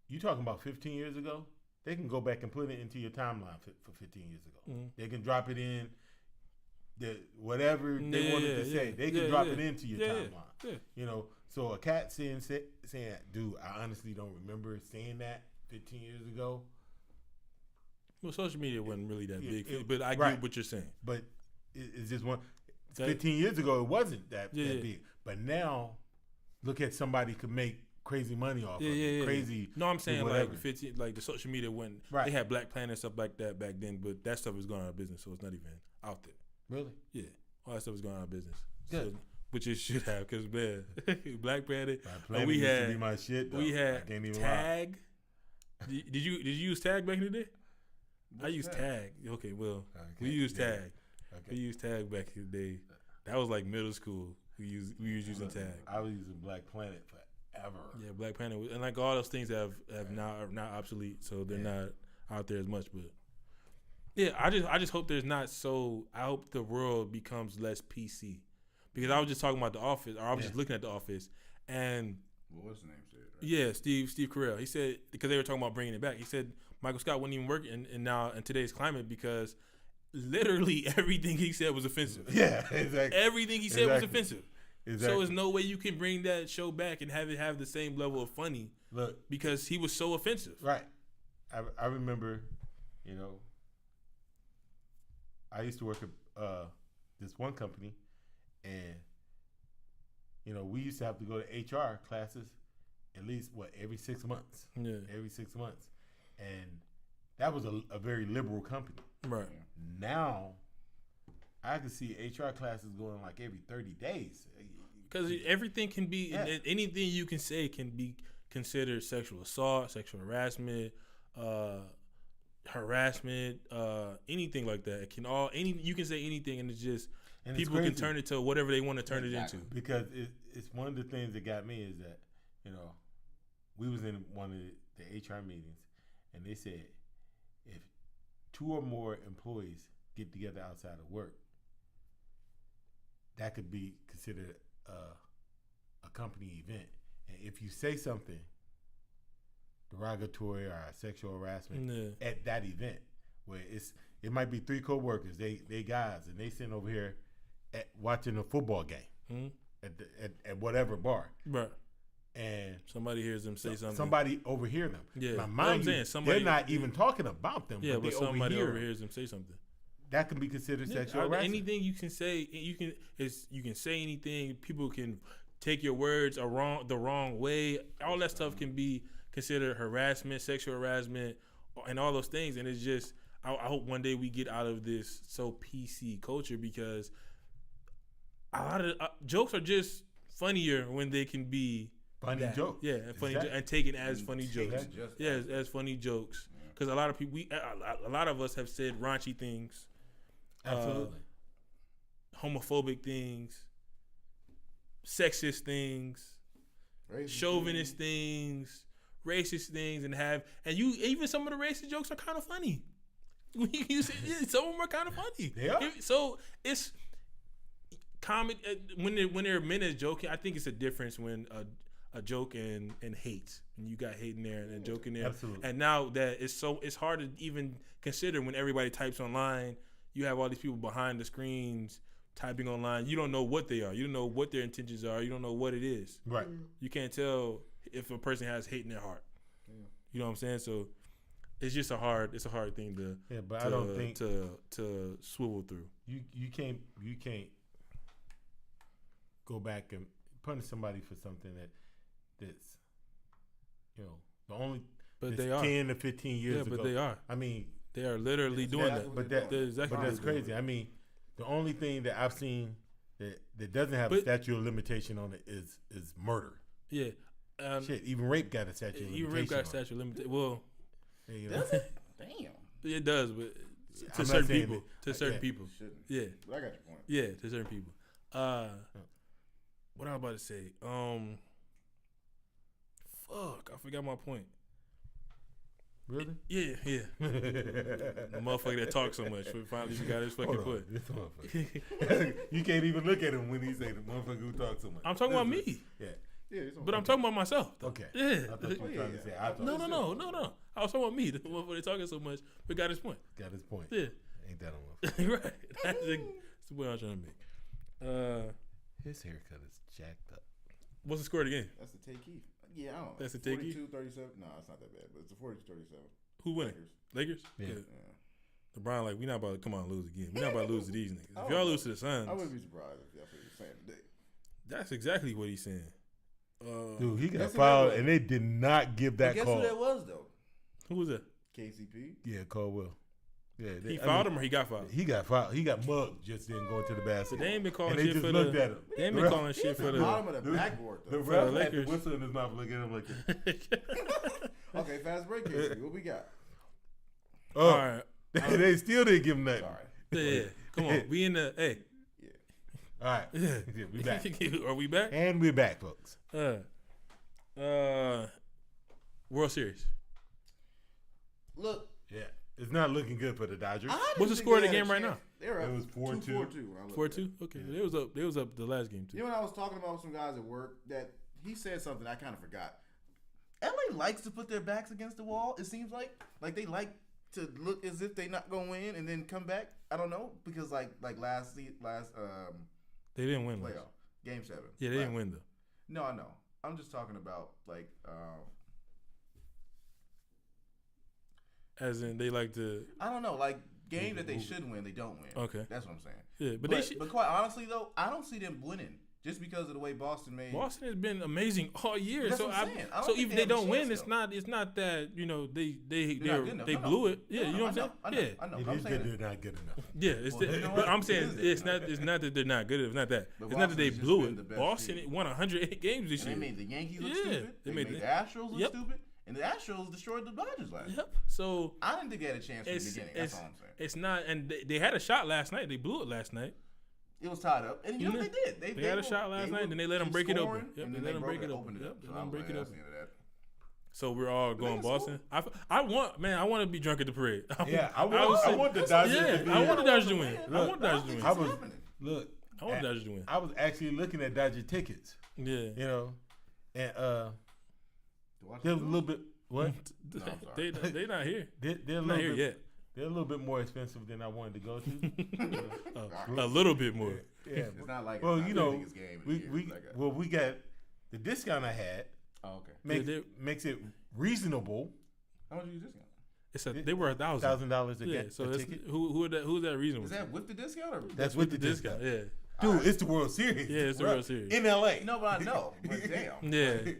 You talking about 15 years ago? They can go back and put it into your timeline for 15 years ago. Mhm. They can drop it in whatever they wanted to say, they can drop it into your timeline. Yeah. You know, so a cat saying, dude, I honestly don't remember saying that 15 years ago. Well, social media wasn't really that big, but I right. get what you're saying. But it's just 15 years ago, it wasn't that big. But now, look at somebody could make crazy money off of it. Crazy. No, I'm saying whatever. like 15, like the social media when Right. they had Black Planet and stuff like that back then, but that stuff was going out of business, so it's not even out there. Really? Yeah, all that stuff was going out of business. Good. So, which it should have, because man, Black Planet. Planet we used had to be my shit. Though. we I had can't even Tag. Did you use Tag back in the day? I used Tag. Okay, well, we used Tag. Okay. We used Tag back in the day. That was like middle school. We was using Tag. I was using Black Planet forever. Yeah, Black Planet, and like all those things have now are not obsolete, so they're not out there as much. But yeah, I just hope there's not so. I hope the world becomes less PC, because I was just talking about The Office, or I was just looking at The Office, and what's the name said? Right? Yeah, Steve Carell. He said, because they were talking about bringing it back. He said Michael Scott wouldn't even work in today's climate because literally everything he said was offensive. Yeah, exactly. Everything he said was offensive. Exactly. So there's no way you can bring that show back and have it have the same level of funny. Look, because he was so offensive. Right. I remember, I used to work at this one company, and we used to have to go to HR classes at least every 6 months. Yeah. Every 6 months. And that was a very liberal company. Right. Now I can see HR classes going like every 30 days. Because everything can be, anything you can say can be considered sexual assault, sexual harassment, anything like that. It can you can say anything, and it's just people can turn it to whatever they want to turn it into. Because it's one of the things that got me is that we was in one of the HR meetings, and they said if 2 or more employees get together outside of work, that could be considered a company event. And if you say something derogatory or sexual harassment at that event, where it might be 3 co-workers, they guys, and they sitting over here watching a football game at whatever bar, right? And somebody hears them say something. Somebody overhear them. Yeah, now, mind you, they're not even talking about them. Yeah, but somebody overhears them say something. That can be considered sexual harassment. Anything you can say, you can say anything. People can take your words the wrong way. All that stuff can be considered harassment, sexual harassment, and all those things. And it's just, I hope one day we get out of this so PC culture, because a lot of jokes are just funnier when they can be funny jokes. Yeah, and funny and taken as funny jokes. Yeah, as funny jokes. Because a lot of people, a lot of us have said raunchy things. Absolutely. Homophobic things, sexist things, chauvinist things, racist things, and even some of the racist jokes are kind of funny. Some of them are kind of funny. They are. So it's comedy when they're meant as joking. I think it's a difference when a joke and hate, and you got hate in there and a joke in there. Absolutely. And now that it's hard to even consider when everybody types online. You have all these people behind the screens typing online. You don't know what they are. You don't know what their intentions are. You don't know what it is. Right. You can't tell if a person has hate in their heart. Yeah. You know what I'm saying? So it's just a hard thing to I don't think to swivel through. You can't go back and punish somebody for something that's the only they are 10 to 15 years ago. Yeah, but they are. I mean, they are literally doing that. But that's crazy. I mean, the only thing that I've seen that doesn't have a statute of limitation on it is murder. Yeah. Shit, even rape got a statute of limitation. Even rape got a statute of limitation. Well, does it? Damn. It does, but to certain people. To certain people. Yeah. But I got your point. Yeah, to certain people. What I was about to say. Fuck, I forgot my point. Really? Yeah. The motherfucker that talks so much. Finally, you got his fucking point. This motherfucker. You can't even look at him when he say the motherfucker who talks so much. I'm talking about me. Yeah. But I'm talking about myself, though. Okay. Yeah. I thought you were trying to say I thought. No. I was talking about me. The motherfucker talking so much, but got his point. Got his point. Yeah. Ain't that a motherfucker? Right. That's the point I'm trying to make. His haircut is jacked up. What's the score of the game? That's the take Keith. Yeah, I don't know. That's the take Keith? 42-37. No, it's not that bad, but it's a 42-37. Who winning? Lakers? Yeah. Good. Yeah. LeBron, like, we not about to come on and lose again. We not about to lose to these niggas. If y'all lose to the Suns, I wouldn't be surprised if that's what he's saying today. that's exactly what he's saying. Dude, he got guess who fouled, that was? and they did not give that Guess call. who that was though? Who was that? KCP. Yeah, Caldwell. Yeah, He fouled him or he got fouled? He got fouled. He got mugged just then going to the basket. They ain't been calling and they shit just for looked the. at him. They ain't been calling shit for the. Bottom of the backboard The though. ref had the Lakers. whistle in his mouth, looking at him like that. Okay, fast break, KCP. What we got? Oh, All right. they still didn't give him nothing. Sorry. Yeah. Come on. We in the. Hey. All right, Yeah. yeah, we back, Are we back? and we're back, folks. World Series. Look, Yeah, it's not looking good for the Dodgers. I didn't What's the think score of they the had a game right chance. They're It up was 4-2. 4-2 when I looked 4-2. at it. Okay. They was up. They was up the last game too. You know, when I was talking about with some guys at work, that he said something I kind of forgot. LA likes to put their backs against the wall. It seems like they like to look as if they not gonna win and then come back. I don't know because like last They didn't win. playoff game 7. Yeah, they didn't win though. No, I know. I'm just talking about like As in, they like to. I don't know, like game that they should win, they don't win. Okay. That's what I'm saying. Yeah, but But, they should. but quite honestly though, I don't see them winning just because of the way Boston made. Boston has been amazing all year. That's so what I'm saying. I don't so think if they they have a don't win, chance, it's not. It's not that they They're not good enough. they No, no. blew it. Yeah, No, you know what I'm saying? I know. Yeah. I know. It I'm is saying good they're not good enough. Yeah, it's Well, you know but what? I'm It saying is. it's not that they're not good. It's not that. But It's not that they Boston's just blew been the it. best Boston team. won 108 games this And they year. made the Yankees look Yeah. stupid. They They made made the- the Astros look Yep. stupid. And the Astros destroyed the Dodgers last year. Yep. So I didn't think they had a chance from the beginning. That's all I'm saying. it's not, and they had a shot last night. They blew it last night. It was tied up. And you know what they did? They had a shot last night, then they let them break it open. Yep, and they then let them broke break it open. opened Yep, up. they So let I them was break like, it that's open. the end of that. So we're all going can Boston. I want to be drunk at the parade. Yeah, I was- want the Dodgers Yeah, to be. I want the Dodgers to win. I Look, want the Dodgers to win. I was happening. look. I want the Dodgers to win. I was actually looking at Dodger tickets. Yeah. You know, and To watch there was the a little bit. What? No, I'm sorry. They not here. They're a Not little here bit. yet. They're a little bit more expensive than I wanted to go to. A little bit more. Yeah. It's not like Well, it's you not the know, biggest game of we the year. we It's like a- well we got the discount I had Oh, okay. makes it reasonable. How much is your discount? They were $1,000. $1,000 a Yeah. get So a that's, ticket. who's that reasonable? Is that with the discount or? That's with the discount. Yeah. Dude, it's the World Series. Yeah, it's the Bruh. World Series. in LA. No, but I know. But damn. Yeah.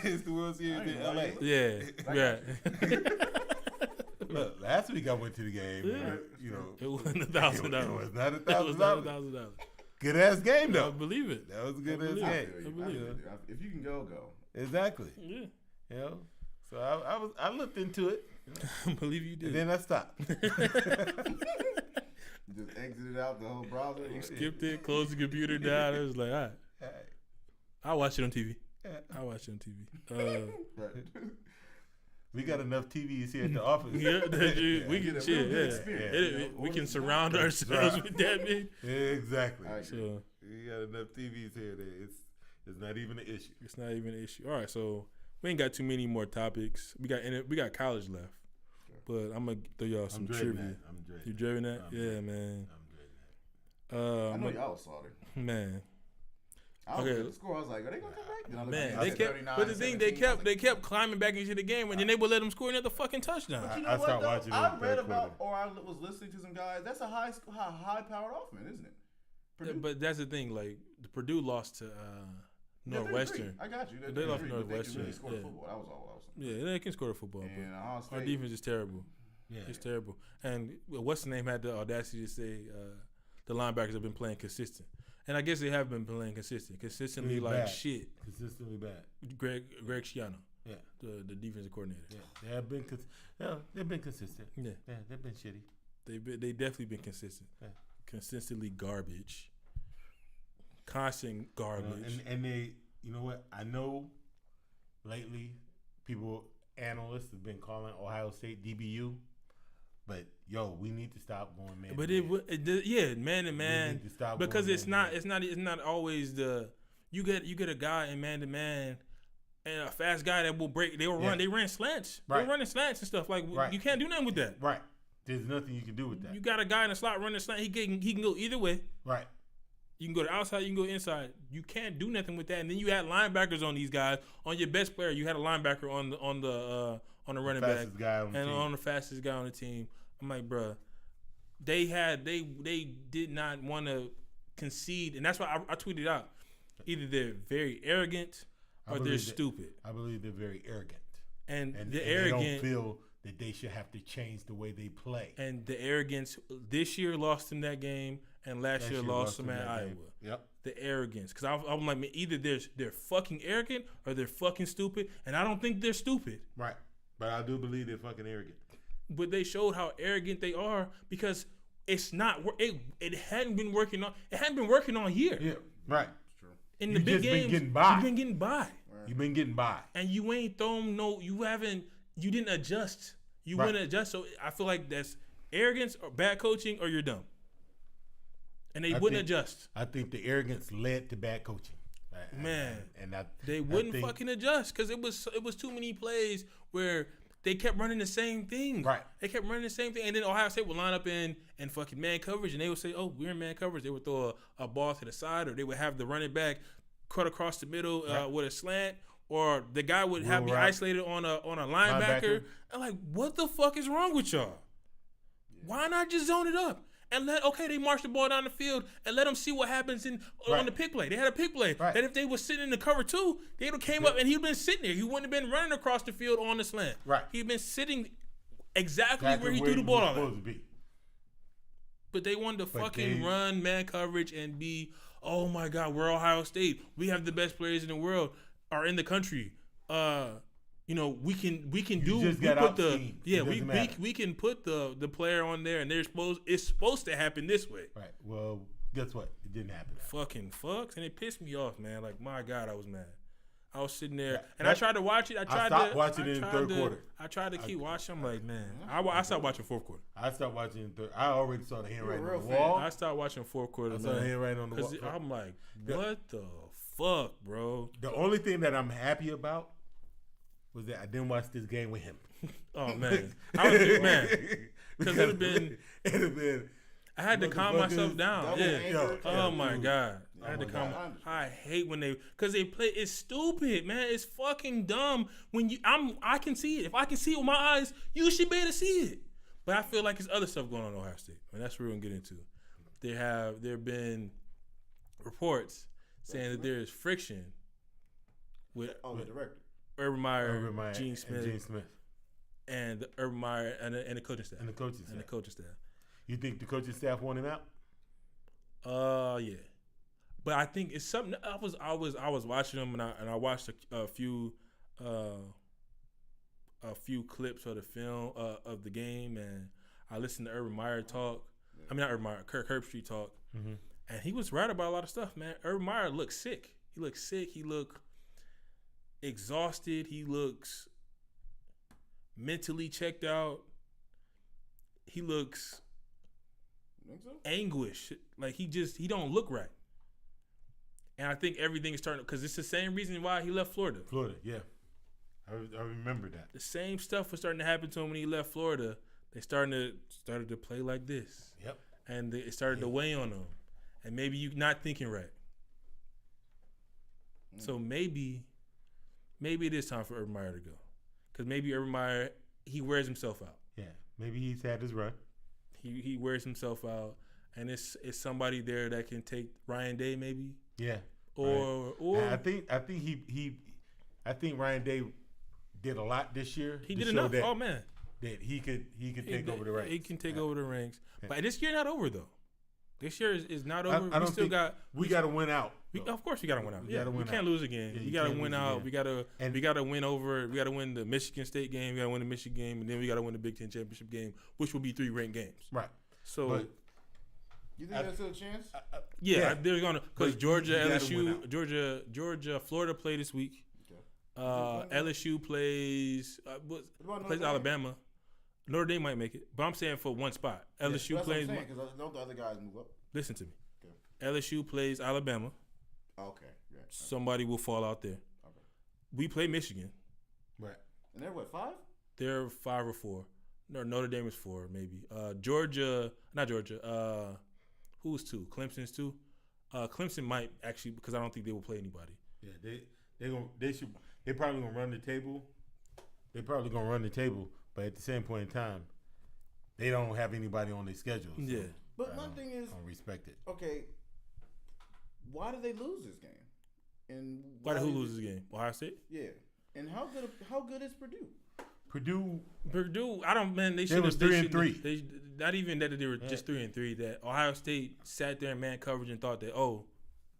It's the World Series I in ain't gonna LA. lie. Yeah. Right. Look, last week I went to the game. Yeah. And, you know, It wasn't it $1,000. was not It was not $1,000. $1,000. Good ass game I though. believe it. That was a good I ass believe I game. feel you. I believe feel it. you. If you can go, go. Exactly. Yeah. You know, so I looked into it, I believe you and did. then I stopped. You just exited out the whole browser. You skipped it, closed the computer down. It was like, all right, Hey, I'll watch it on TV. yeah. I'll watch it on TV. Right. We got enough TVs here at the office. Yeah, we Get can a shit. real good Yeah, experience, It- you know? we can Or- surround ourselves with that big. Exactly. I agree. So We got enough TVs here that it's not even an issue. it's not even an issue. All right, so we ain't got too many more topics. We got college left, but I'm gonna throw y'all some I'm dreading trivia. that. I'm dreading. You driven that? I'm Yeah, dreading man. I'm dreading I I'm know a- y'all was salty. man. I was Okay. at the score. I was like, are they gonna come back? Then I looked Man, at they it, kept. 39, But the thing, 17. I was like, kept climbing back into the game, and then they would let them score another fucking touchdown. But you I know what, stopped though? watching in I the read third about, quarter. or I was listening to some guys. That's a high-powered offense, isn't it? Purdue? But that's the thing. Like the Purdue lost to Yeah, they're Northwestern. great. I got you. They're They lost great, but Northwestern, They can really score yeah. football. That was all I was saying. Yeah, they can score the football, And Ohio but our State, defense is terrible. Yeah. It's terrible. And what's the name had the audacity to say the linebackers have been playing consistent, and I guess they have been playing consistently Really like bad. shit. Consistently bad. Greg Schiano, Yeah. the defensive coordinator. Yeah. They have been. They've been consistent. Yeah, Yeah. They've been shitty. they definitely been consistent. Yeah. Consistently garbage. Constant garbage. And they, you know what? I know. Lately, analysts have been calling Ohio State DBU, but yo, we need to stop going man. But to man. yeah, man to man, need to stop because going it's man to not it's not always the you get a guy in man to man and a fast guy that will break. They will Yeah. run. They ran slants. Right. They're running slants and stuff like Right. you can't do nothing with that. Right. There's nothing you can do with that. You got a guy in the slot running the slant. He can go either way. Right. You can go to outside. You can go inside. You can't do nothing with that. And then you had linebackers on these guys. On your best player, you had a linebacker on the running back Fastest guy on the and team. on the fastest guy on the team. I'm like, bruh, they did not want to concede, and that's why I tweeted out. Either they're very arrogant or they're stupid. I believe they're very arrogant. And the they arrogant don't feel that they should have to change the way they play. and the arrogance this year lost them that game, and last year lost them at Iowa. Yep. The arrogance, because I'm like, man, either they're fucking arrogant or they're fucking stupid, and I don't think they're stupid. Right. But I do believe they're fucking arrogant. But they showed how arrogant they are because it's not it hadn't been working on. It hadn't been working all year. Yeah. Right. In You the big just been games, getting by. you've been getting by. You've been getting by. And you ain't thrown you didn't adjust. You Right. wouldn't adjust. So I feel like that's arrogance or bad coaching or you're dumb. And they wouldn't adjust. I think the arrogance led to bad coaching. Man, they I wouldn't think- fucking adjust because it was too many plays where they kept running the same thing. Right. They kept running the same thing. And then Ohio State would line up in fucking man coverage and they would say, oh, we're in man coverage. They would throw a ball to the side or they would have the running back cut across the middle with a slant. Or the guy would have be isolated on a linebacker. And like, what the fuck is wrong with y'all? Why not just zone it up? And they march the ball down the field and let them see what happens on the pick play. They had a pick play that if they were sitting in the cover two, they would have came up and he'd been sitting there. He wouldn't have been running across the field on the slant. Right. He'd been sitting exactly where he threw the ball out. Supposed to be. But they wanted to run man coverage and be, oh my God, we're Ohio State. We have the best players in the world or in the country. We can do. Just We got put out-schemed. we can put the player on there, and it's supposed to happen this way. Right. Well, guess what? It didn't happen. Fucking fucks, and it pissed me off, man. Like my God, I was mad. I was sitting there, and I tried to watch it. I stopped watching it in the third quarter. I tried to keep watching. I'm like, man, I stopped watching fourth quarter. I stopped watching in third. I already saw the handwriting on the fan. wall. I stopped watching fourth quarter. I saw the handwriting on the wall. Because I'm like, what the fuck, bro? The only thing that I'm happy about was that I didn't watch this game with him. Oh man, I was man, because it'd have been. I had to calm myself down. Yeah. Oh my God. I had to calm. God. I hate when because they play. It's stupid, man. It's fucking dumb. When I can see it. If I can see it with my eyes, you should be able to see it. But I feel like there's other stuff going on in Ohio State, and that's what we're gonna get into. There have been reports saying that there is friction with the director. Urban Meyer, Gene Smith, and the Urban Meyer and the coaching staff. And the coaching staff. You think the coaching staff want him out? Yeah. But I think it's something. I was watching them and I watched a few clips of the film of the game, and I listened to Urban Meyer talk. Yeah. I mean, not Urban Meyer, Kirk Herbstreit talk, and he was right about a lot of stuff, man. Urban Meyer looked sick. He looked exhausted. He looks mentally checked out. He looks anguished. Like he don't look right. And I think everything is starting because it's the same reason why he left Florida. Yeah. I remember that. The same stuff was starting to happen to him when he left Florida. They started to play like this. Yep. And it started to weigh on them. And maybe you're not thinking right. So maybe it is time for Urban Meyer to go. Because maybe Urban Meyer, he wears himself out. Yeah. Maybe he's had his run. He wears himself out. And it's somebody there that can take Ryan Day maybe. Yeah. Or I think Ryan Day did a lot this year. He did enough. Oh man. That he could take over the ranks. He can take over the ranks. But this year not over though. This year is not over. We got to win out. Of course we got to win out. Yeah, we can't lose again. Yeah, we got to win out. We got to win over. We got to win the Michigan State game. We got to win the Michigan game, and then we got to win the Big Ten championship game, which will be 3 ranked games. Right. So. You think there's still a chance? They're gonna because Georgia, LSU, Georgia, Florida play this week. Okay. LSU plays Alabama. Notre Dame might make it, but I'm saying for one spot. LSU plays. Because don't the other guys move up? Listen to me. Okay. LSU plays Alabama. Okay. Yeah. Somebody will fall out there. Okay. We play Michigan. Right. And they're what, 5? They're 5 or 4. No, Notre Dame is 4, maybe. Georgia, not Georgia. Who's 2? Clemson's 2. Clemson might actually, because I don't think they will play anybody. Yeah, they probably gonna run the table. They probably gonna run the table, but at the same point in time, they don't have anybody on their schedule. So Yeah. But my thing is, I don't respect it. okay, why did they lose this game? And Why did who lose this game? Ohio State? Yeah, and how good is Purdue? Purdue, I don't, man. They should was have 3-3. They not even that they were just 3-3. That Ohio State sat there in man coverage and thought that,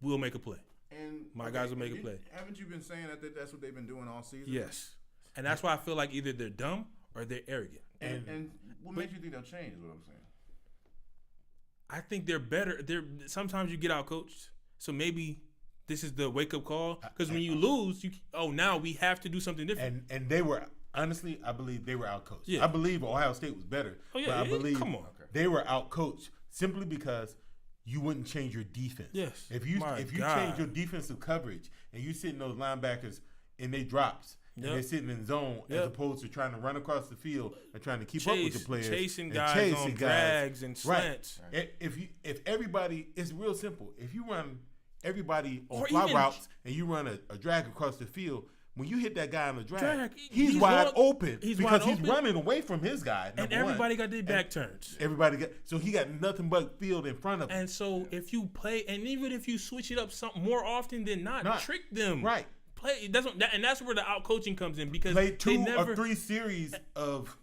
we'll make a play. And My guys will make a play. Haven't you been saying that that's what they've been doing all season? Yes, and that's why I feel like either they're dumb or they're arrogant. And what makes you think they'll change? Is what I'm saying. I think they're better. Sometimes you get out coached, so maybe this is the wake up call. Because when you lose, now we have to do something different. And they were honestly, I believe they were outcoached. Yeah. I believe Ohio State was better. Oh, yeah, but I yeah, believe come on. they were outcoached simply because you wouldn't change your defense. Yes. If you My change God. your defensive coverage and you sitting those linebackers in their drops and Yep. they're sitting in zone as Yep. opposed to trying to run across the field and trying to keep up with the players, chasing and guys on drags and slants. Right. If everybody, it's real simple. If you run everybody on Or fly even- routes and you run a drag across the field, when you hit that guy on the drag, he's wide wide- open he's because wide he's open. running away from his guy. And number everybody one. got their back turns. Everybody so he got nothing but field in front of him. And so if you play, and even if you switch it up more often than not, trick them. Right. Play. And that's where the out coaching comes in because Play they 2 never or 3 series of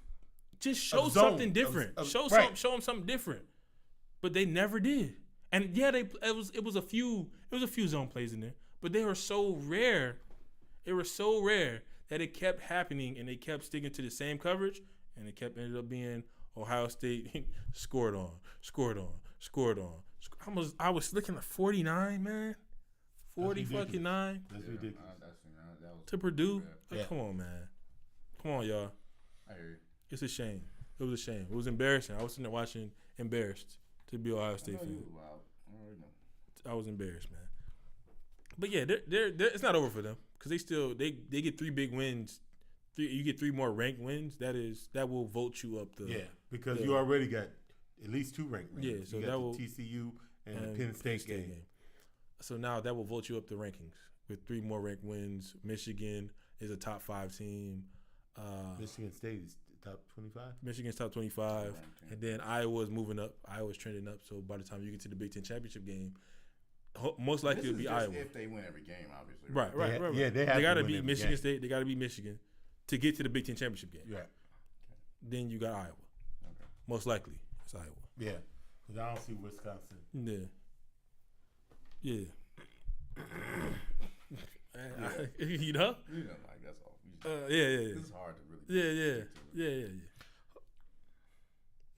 just show of zone, something different. Show right. them something different. But they never did. And yeah, it was a few zone plays in there, but they were so rare. It was so rare that it kept happening, and they kept sticking to the same coverage, and it ended up being Ohio State scored on. I was looking at 49, man. 40 fucking 9 That's ridiculous. That was to Purdue. bad. Like, come on, man. Come on, y'all. I hear you. It's a shame. It was a shame. It was embarrassing. I was sitting there watching, embarrassed to be Ohio I State know fan. you wild. I already know. I was embarrassed, man. But yeah, they're it's not over for them because they get 3 big wins. You get 3 more ranked wins. That will vote you up. Because you already got at least 2 ranked wins. Yeah, so you that got will the TCU and the Penn State game. So now that will vote you up the rankings with 3 more ranked wins. Michigan is a top 5 team. Michigan State is top 25. Michigan's top 25, and then Iowa's moving up. Iowa's trending up. So by the time you get to the Big Ten championship game, most likely This it'll be is just Iowa. if they win every game, obviously. Right. Yeah, they have to got to win beat every Michigan game. State. They got to beat Michigan to get to the Big Ten championship game. Yeah. Then you got Iowa. Okay. Most likely, it's Iowa. Yeah. Because I don't see Wisconsin. Yeah. Yeah. You know? You know, like that's all. Yeah. This is hard to really. Yeah.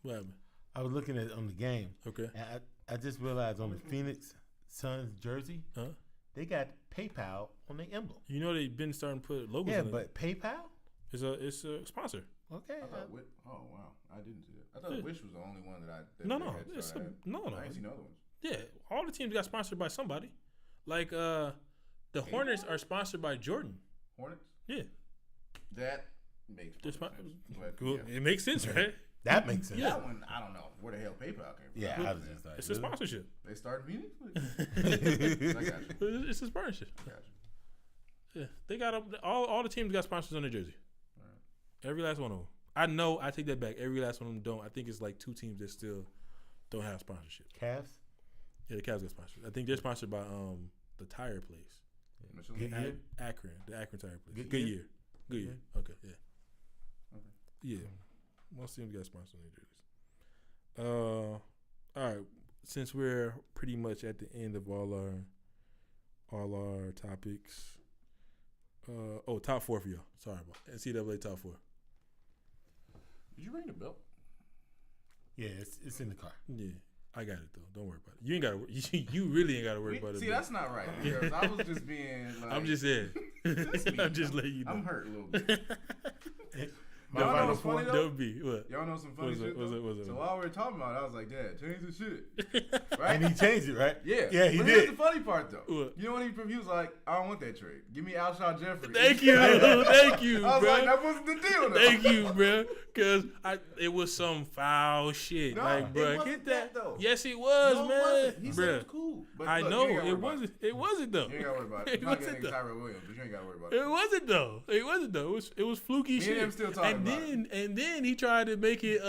What happened? I was looking at on the game. Okay. And I just realized on the Phoenix Suns jersey, Huh? they got PayPal on their emblem. You know they've been starting to put logos Yeah, in it. but PayPal? It's a sponsor. Okay. I thought oh wow, I didn't see that. I thought Yeah. Wish was the only one that No. they had It's tried. no. I ain't seen other ones. Yeah, all the teams got sponsored by somebody. Like the Hornets are sponsored by Jordan. Hornets. Yeah. That makes They're perfect spon- sense. But, Cool. yeah. It makes sense, right? That makes sense. That one, I don't know where the hell PayPal came from. Yeah, But I was just like, It's a sponsorship. they started Phoenix. I got you. It's a sponsorship. I got you. Yeah, they got all the teams got sponsors on their jersey. Every last one of them. I know. I take that back. Every last one of them don't. I think it's like 2 teams that still don't have sponsorship. Cavs? Yeah, the Cavs got sponsored. I think they're sponsored by the tire place. Michelin? Goodyear? Akron, the Akron tire place. Goodyear? Goodyear. Okay, yeah. Okay. Yeah. Most teams got sponsored on their jerseys. All right. Since we're pretty much at the end of all our topics. Top 4 for y'all. Sorry about NCAA top 4. Did you ring the bell? Yeah, it's in the car. Yeah, I got it though. Don't worry about it. You ain't got to. You really ain't got to worry about it. See, that's not right. Because I was just being like. I'm just saying. I'm just letting you know. I'm hurt a little bit. My Y'all know final what's funny point. though? Don't be what? Y'all know some funny shit. What's though? it? So while we were talking about it, I was like, Dad, change the shit. Right? And he changed it, right? Yeah. Yeah, he but here's did. the funny part though. What? You know what he was like? I don't want that trade. Give me Alshon Jeffrey. Thank you, thank you, I was bro. like, that wasn't the deal though. Thank you, bro. Cause it was some foul shit. No, like, it bro, wasn't get that, that. though. Yes, it was, No, it man. wasn't. He said it Bruh. was cool. But I look, know you ain't gotta it worry about wasn't. It wasn't though. You ain't gotta worry about it. It You're not wasn't getting though. Tyrell Williams, but you ain't gotta worry about It it. wasn't though. It wasn't though. It was fluky Me shit. and him still talking and about then he tried to make it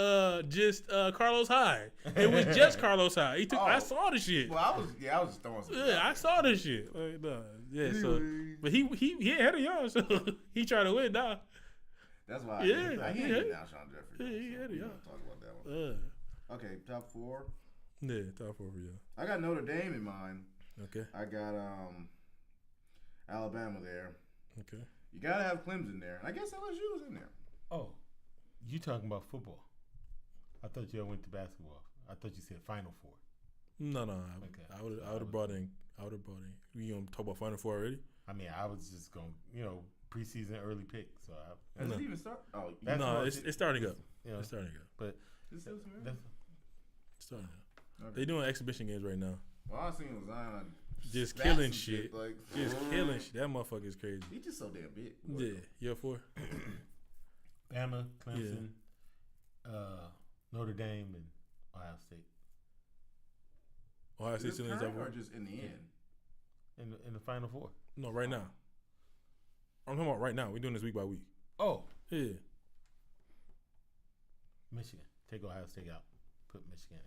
just Carlos Hyde. It was just Carlos Hyde. He took. I Oh. saw the shit. Well, I was just throwing some. Yeah, I saw the shit. Like, nah, yeah. So, but he ahead of y'all. So he tried to win now. That's why. Yeah, I can't yeah. get down Sean Jeffrey. Yeah, though, he so had it, we yeah. don't talk about that one. Okay, top 4. Yeah, top 4 for y'all. I got Notre Dame in mind. Okay. I got Alabama there. Okay. You gotta have Clemson there, and I guess LSU was in there. Oh, you talking about football? I thought you went to basketball. I thought you said Final Four. No. Okay. I would have brought in. We gonna talk about Final Four already? I mean, I was just going, preseason early pick. So Does No. it even start? Oh, That's no, what it's starting up. you know, It's starting up. but it's still too early? that's It's starting up. Okay. They doing exhibition games right now. Well, I seen was Zion Just spat killing some shit. Like, Just killing shit. That motherfucker is crazy. He just so damn big. Yeah. Year 4. Bama, Clemson, Notre Dame, and Ohio State Ohio Is State this still in the current top or 4? just in the end? in the Final Four. No, right now. I'm talking about right now. We're doing this week by week. Oh, Yeah. Michigan. Take Ohio State out. Put Michigan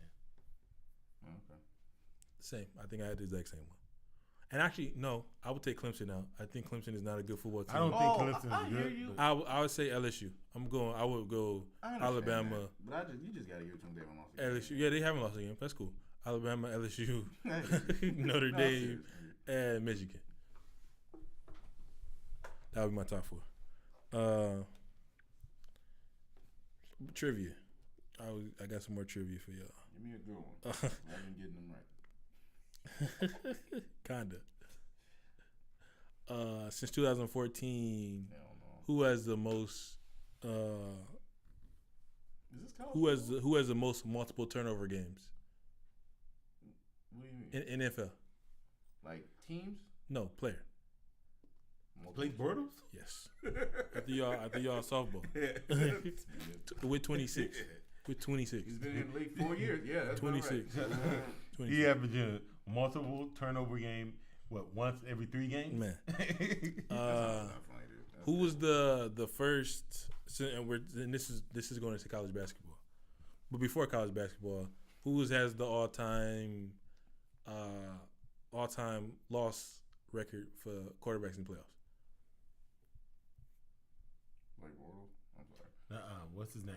in. Okay. Same. I think I had the exact same one. And actually, no, I would take Clemson out. I think Clemson is not a good football team. I don't think Clemson's I hear good. you. but I would say LSU. I would go I understand Alabama, that, but you just gotta give it to them. They haven't lost a LSU. game. Yeah, they haven't lost a game. That's cool. Alabama, LSU, Hey. Notre No, Dame, seriously. and Michigan. That would be my top 4. Trivia. I got some more trivia for y'all. Give me a good one. I've been getting them right. Kinda. Since 2014, Hell no. who has the most? Is this college? Who has the most multiple turnover games What do you mean? in NFL? Like teams? No, player. Blake Bortles? Yes. After y'all softball with 26. With 26. He's been in the league 4 years. Yeah, that's 26. Right. 26. He averaging multiple turnover game. What, once every 3 games? Man. That's not funny, dude. That's Who was the first? And this is going into college basketball, but before college basketball, who has the all time loss record for quarterbacks in the playoffs? Blake Bortles? I'm sorry. What's his name?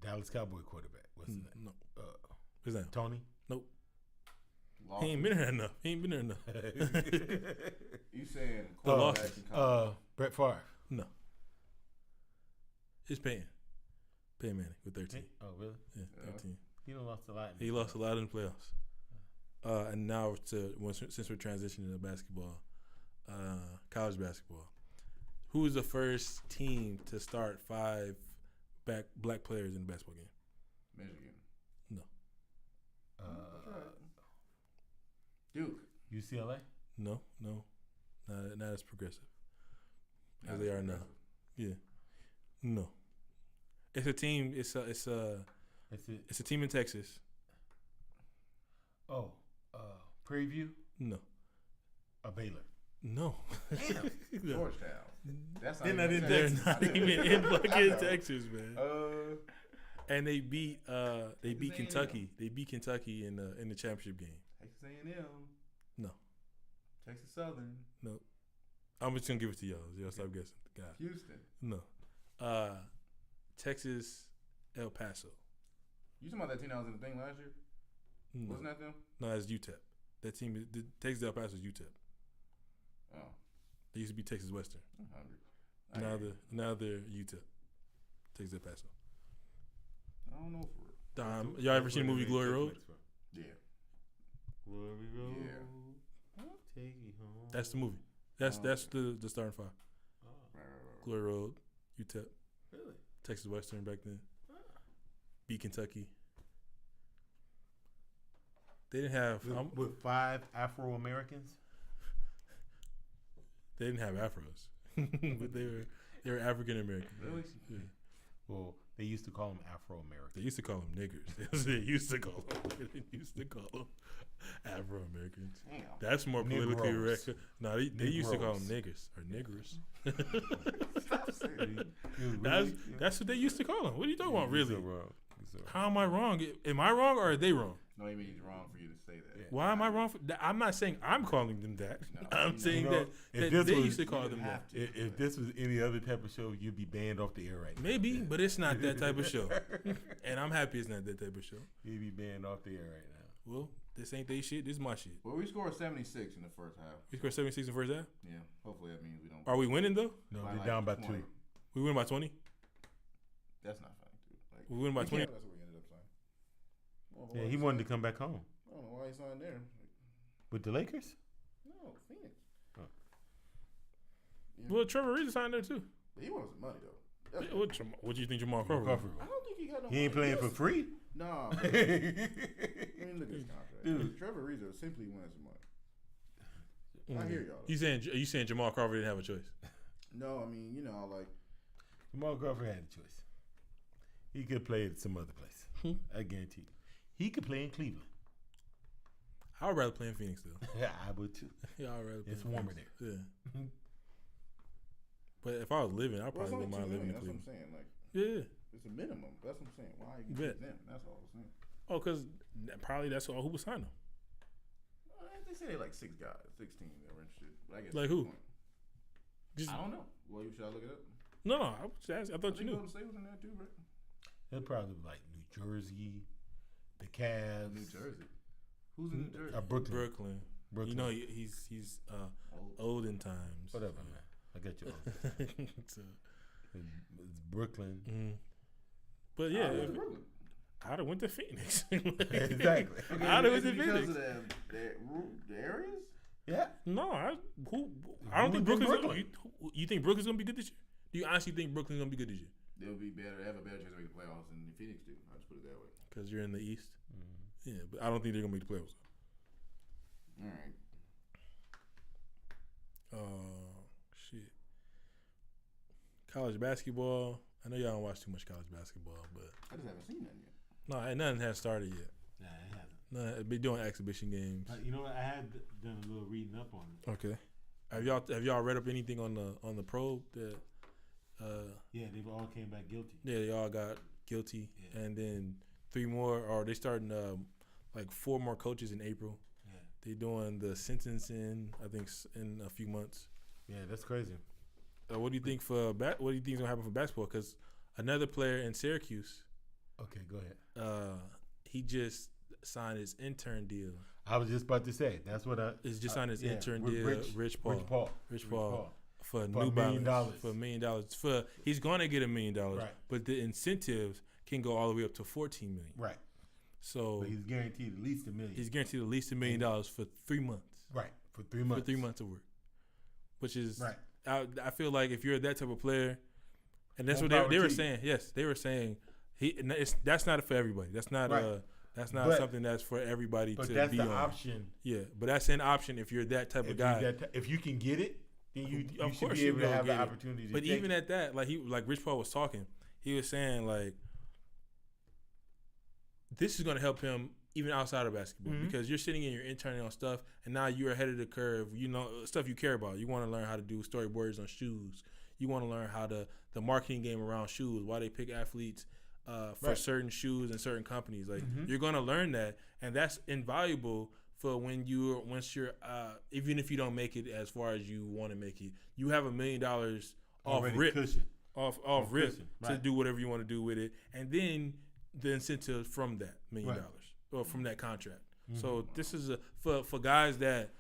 The Dallas Cowboy quarterback. What's his name? No. His name? Tony? Nope. Lost He ain't been there enough. He ain't been there enough. You saying The quarterbacks losses. in college? Brett Favre. No. It's Peyton Manning with 13. Oh, really? Yeah, Yeah. 13. He done lost a lot. He lost a lot in the playoffs. And now since we're transitioning to basketball, college basketball, who was the first team to start 5 black players in a basketball game? Michigan. No. Duke. UCLA? No. Not as progressive as Not they as are now. progressive. Yeah. No. It's a team. It's a team in Texas. Oh, Prairie View? No. Baylor. No. Damn. No. Georgetown. That's not They're not even in They're Texas. not even in I fucking know. Texas, man. And they beat Texas Kentucky. They beat Kentucky in the championship game. Texas A&M. No. Texas Southern. No. I'm just gonna give it to y'all. Y'all stop guessing. God. Houston. No. Texas El Paso. You talking about that team that was in the thing last year? No. Wasn't that them? No, it's UTEP. That team is Texas El Paso is UTEP. Oh, They used to be Texas Western. I'm hungry. Now they're UTEP. Texas El Paso. I don't know for real. Y'all ever seen the movie Glory Road? Yeah. Glory Road. Yeah. I'll take you home. That's the movie. That's the starting 5. Oh, Right. Glory Road, UTEP, really? Texas Western back then. Beat Kentucky. They didn't have With 5 Afro Americans? they didn't have afros, but They're African American. Really? Yeah. Well, they used to call them Afro They American. used to call them niggers. They used to call them Afro Americans. Damn. That's more politically Negroes. correct. No, they used to call them Negroes. niggers or niggers. Stop saying it. That's what they used to call them. What are you talking about, really? So wrong. So wrong. How am I wrong? Am I wrong or are they wrong? No, I mean it's wrong for you to say that. Why am I wrong? I'm not saying I'm calling them that. No, I'm you saying know, that, if that this they was- used to call You them didn't that. have to. If this was any other type of show, you'd be banned off the air right now. Maybe, but it's not that type of show. And I'm happy it's not that type of show. You'd be banned off the air right now. Well, this ain't they shit. This is my shit. Well, we scored 76 in the first half. We scored 76 in the first half. Yeah. Hopefully that means we don't. Are we winning, though? No, by they're like down by 20. 2. We win by 20? That's not funny, dude. Like, We win by we 20? can't- That's what we ended up saying. I don't know Yeah, why he wanted to come back home I don't know why he signed there. with the Lakers. No, Phoenix. Oh. Yeah. Well, Trevor Reeves signed there, too. He wanted some money though. That's What do you think Jamal Crawford? Crawford. I don't think he got no. He ain't money. playing for free. Nah. Man. I mean, look at his contract. Dude. Trevor Reeves simply wanted some money. I Mhm. hear y'all. You saying Jamal Crawford didn't have a choice? No, I mean, like Jamal Crawford had a choice. He could play at some other place. I guarantee you. He could play in Cleveland. I would rather play in Phoenix, though. I would too. Yeah, I would rather play It's in warmer Phoenix. Yeah. But if I was living, I well, probably it's only wouldn't $2 mind living million. in That's what I'm Cleveland. saying. Like Yeah. it's a minimum. That's what I'm saying. Why you Bet. get them? That's all I'm saying. Oh, because probably that's all who would sign him. They say they like 6 guys, 16 that were interested. But I guess Like that's who? the point. Just, I don't know. Well, should I look it up? no, I was just asking. I I thought you think knew. Golden State was in there too, right? They're probably like New Jersey, the Cavs, New Jersey. Who's in New Jersey? Brooklyn. Brooklyn. Brooklyn. You know, he's olden times. Whatever, man. I got you. So, It's Brooklyn. but yeah, I went to if- Brooklyn. Ah, I'd have went to Phoenix. Exactly. I'd have went Is to it because Phoenix. of the areas? Yeah. No, I don't Who think would Brooklyn's. Brooklyn? You think Brooklyn's gonna be good this year? Do you honestly think Brooklyn's gonna be good this year? They'll be better. They have a better chance of making the playoffs than Phoenix do. I'll just put it that way. Because you're in the East. Mm-hmm. Yeah, but I don't think they're gonna make the playoffs. All right. Shit. College basketball. I know y'all don't watch too much college basketball, but I just haven't seen nothing yet. no, nothing has started yet. Nah, it hasn't. No, be doing exhibition games. You know what? I had done a little reading up on it. Okay. Have y'all read up anything on the probe that? Yeah, they've all came back guilty. Yeah, they all got guilty, Yeah. and then 3 more, or they starting like 4 more coaches in April. Yeah. They doing the sentencing, I think, in a few months. Yeah, that's crazy. What do you think what do you think is gonna happen for basketball? Because another player in Syracuse, Okay, go ahead. he just signed his intern deal. I was just about to say that's what I. He's just signed his intern with deal. Rich Paul. Rich Paul. For For New $1 million. Balance. For $1 million. He's gonna get $1 million. Right. But the incentives can go all the way up to $14 million. Right. So But he's guaranteed at least $1 million. he's guaranteed at least $1 million for 3 months. Right. For 3 months. For 3 months of work. Which is Right. I feel like if you're that type of player, and that's More what power they were to you. saying. Yes, they were saying that's not for everybody. That's not Right. That's something that's for everybody But to that's be the on. option. Yeah, but that's an option if you're that type of guy. If you can get it, then you Of should course be you able to gonna have the get it. opportunity to But take even it. at that, like Rich Paul was talking, he was saying like this is going to help him even outside of basketball Mhm. because you're sitting in your interning on stuff, and now you're ahead of the curve. You know stuff you care about. You want to learn how to do storyboards on shoes. You want to learn how the marketing game around shoes, why they pick athletes for Right. certain shoes and certain companies. Like Mhm. you're going to learn that, and that's invaluable for once you're even if you don't make it as far as you want to make it, you have $1 million off Already rip cushion. off Off rip cushion, to right. do whatever you want to do with it, and then the incentive from that $1 million Right. or from that contract. Mhm. So this is for guys that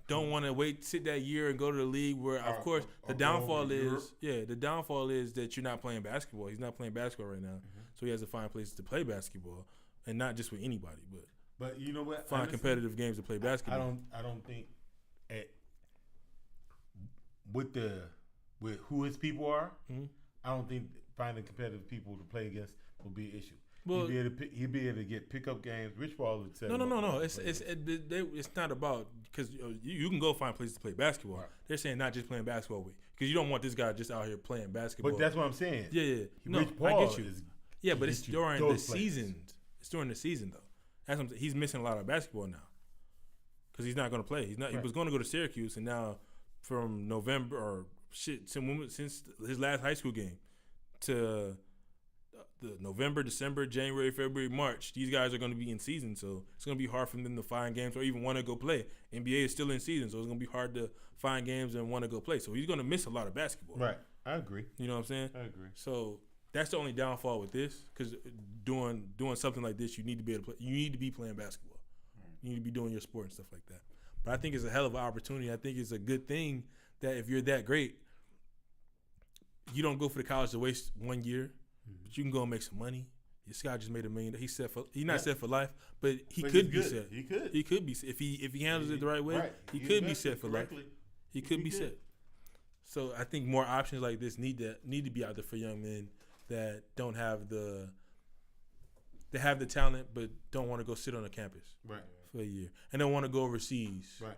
don't want to sit that year and go to the league. Where of course or the go downfall over to Europe. is the downfall is that you're not playing basketball. He's not playing basketball right now, Mm-hmm. so he has to find places to play basketball, and not just with anybody, but But you know what? find Honestly, competitive games to play basketball. I don't think with who his people are. Mhm. I don't think finding competitive people to play against will be an issue. Well, he'd be able to get pickup games. Rich Paul would say. No. It's not about because you can go find places to play basketball. Right. They're saying not just playing basketball with because you don't want this guy just out here playing basketball. But that's what I'm saying. Yeah. No, Rich Paul I get you. is But it's get you during the those players. seasons. It's during the season though. That's what he's missing a lot of basketball now because he's not going to play. He Right. was going to go to Syracuse, and now from November or since his last high school game to the November, December, January, February, March, these guys are going to be in season, so it's going to be hard for them to find games or even want to go play. NBA is still in season, so it's going to be hard to find games and want to go play. So he's going to miss a lot of basketball. Right. I agree. You know what I'm saying? I agree. So that's the only downfall with this, because doing something like this, you need to be able to play. You need to be playing basketball. You need to be doing your sport and stuff like that. But I think it's a hell of an opportunity. I think it's a good thing that if you're that great, you don't go for the college to waste 1 year, but you can go and make some money. This guy just made $1 million. He's not set for life, but he But could he's be good. set. He could. He could be if he handles it the right way. Right. He He could be invested set for life. correctly. He could He be could. set. So I think more options like this need to be out there for young men that don't have the talent but don't want to go sit on a campus Right. for a year and don't want to go overseas. Right.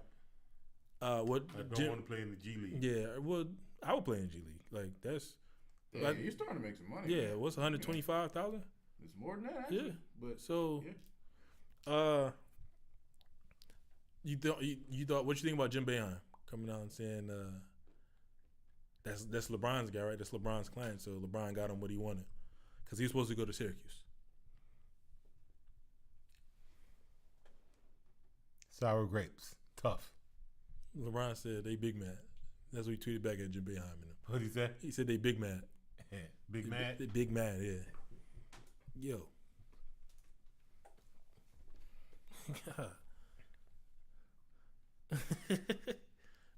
What? I don't want to play in the G League. Yeah. Well, I would play in G League. Like that's. Yeah, you're starting to make some money. Yeah. man. What's 125,000? It's more than that. Actually. Yeah. But So, yeah. you thought what you think about Jim Boeheim coming out and saying that's LeBron's guy, right? That's LeBron's client. So LeBron got him what he wanted because he was supposed to go to Syracuse. Sour grapes. Tough. LeBron said they big mad. That's what he tweeted back at Jim Boeheim. And them. What he say? He said they big mad. Big mad. They big mad. Yeah. Yo.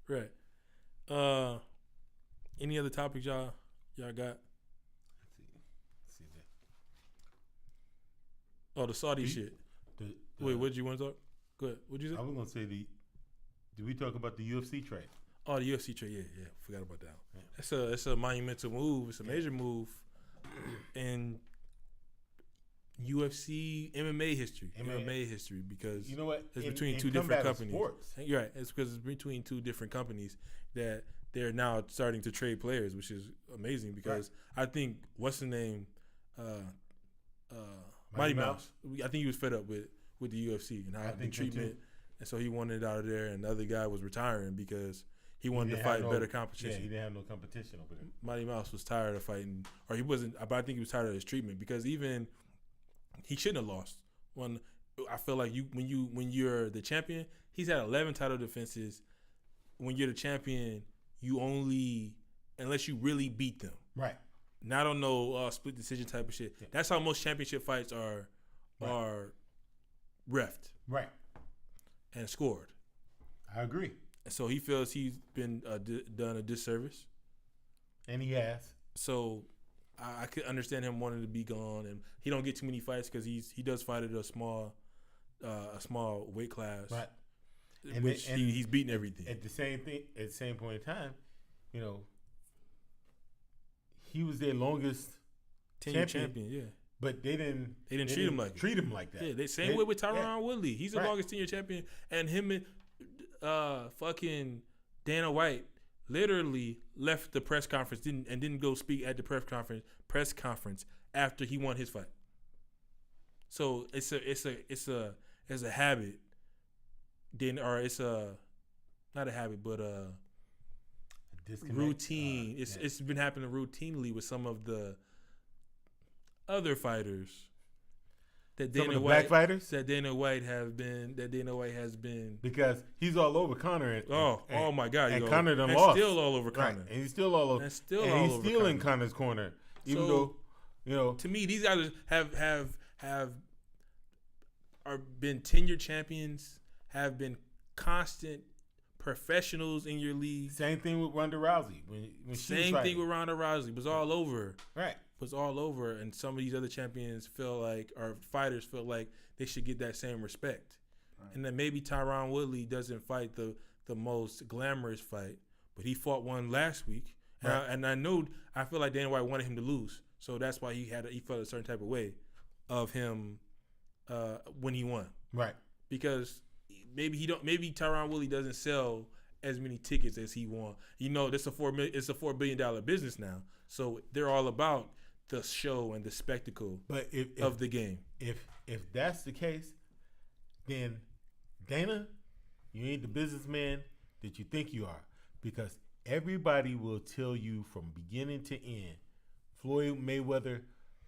Right. Any other topics y'all got? Let's see that. Oh, the Saudi We- shit. The- Wait, what did you want to talk? Go ahead. What'd you say? I was gonna say did we talk about the UFC trade? Oh, the UFC trade. Yeah. Forgot about that. Yeah. It's a monumental move. It's a major move in UFC MMA history. MMA history because You know what? it's between two different combative companies. Sports. You're right. It's because it's between two different companies that they're now starting to trade players, which is amazing because I think what's the name, Mighty Mouse. I think he was fed up with the UFC and how I the think so, too. treatment, and so he wanted out of there. And the other guy was retiring because he wanted to didn't have fight no- better Yeah, competition. he didn't have no competition over there. Mighty Mouse was tired of fighting, or he wasn't. But I think he was tired of his treatment because even he shouldn't have lost. When I feel like when you're the champion, he's had 11 title defenses. When you're the champion, you only unless you really beat them. Right. Not on no split decision type of shit. Yeah. That's how most championship fights are reffed Right. and scored. I agree. And so he feels he's been done a disservice. And he has. So I could understand him wanting to be gone, and he don't get too many fights because he does fight at a small weight class, Right. which he's beating everything. At the same point in time, you know, he was their longest 10-year champion, yeah. but they didn't treat him like it. treat him like that. Yeah, same way with Tyron yeah. Woodley. He's the Right. longest 10-year champion, and him and fucking Dana White literally left the press conference didn't go speak at the press conference after he won his fight. So it's a habit. It's not a habit, but Disconnect. routine. Yeah. It's been happening routinely with some of the other fighters that Some of Dana the White black fighters? that Dana White has been. Because he's all over Conor. Oh my God! And yo. Conor done And lost. still all over Right. Conor. And he's still all over. And still and all he's over still in Conor. Conor's corner, even So- though, you know, To me, these guys are been tenured champions, have been constant professionals in your league. same thing with Ronda Rousey when she was Same fighting. thing with Ronda Rousey. Was all over. Right. Was all over, and some of these other champions feel like, or fighters feel like they should get that same respect. Right. And then maybe Tyron Woodley doesn't fight the most glamorous fight, but he fought one last week, Right. and I feel like Dana White wanted him to lose, so that's why he felt a certain type of way. of him when he won. Right. Because maybe Tyron Woodley doesn't sell as many tickets as he won. It's a $4 billion business now, so they're all about the show and the spectacle But of the game. If that's the case, then Dana, you ain't the businessman that you think you are, because everybody will tell you from beginning to end, Floyd Mayweather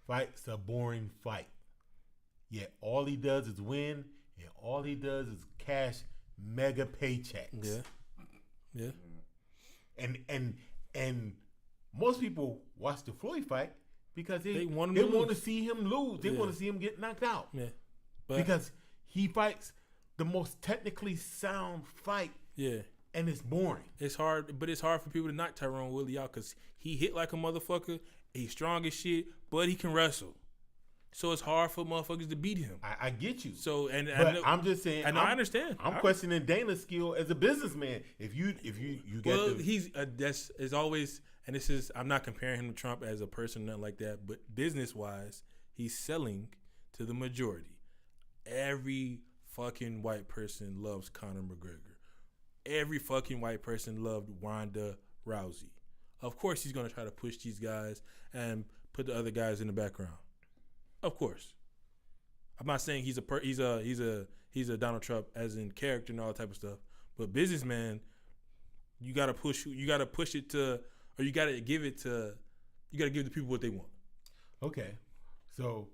fights a boring fight. Yet all he does is win, and all he does is cash mega paychecks. Yeah. And most people watch the Floyd fight because they want to see him lose. They Yeah. want to see him get knocked out. Yeah. But Because he fights the most technically sound fight, yeah. and it's boring. It's hard for people to knock Tyron Woodley out because he hit like a motherfucker. He's strong as shit, but he can wrestle. So it's hard for motherfuckers to beat him. I get you. So But I know, I'm just saying. I understand. I'm questioning Dana's skill as a businessman. If you get Well, the, he's that's is always, and this is, I'm not comparing him to Trump as a person, nothing like that, but business wise, he's selling to the majority. Every fucking white person loves Conor McGregor. Every fucking white person loved Ronda Rousey. Of course, he's gonna try to push these guys and put the other guys in the background. Of course, I'm not saying he's a Donald Trump as in character and all that type of stuff, but businessman, you gotta push it to, or you gotta give the people what they want. okay, so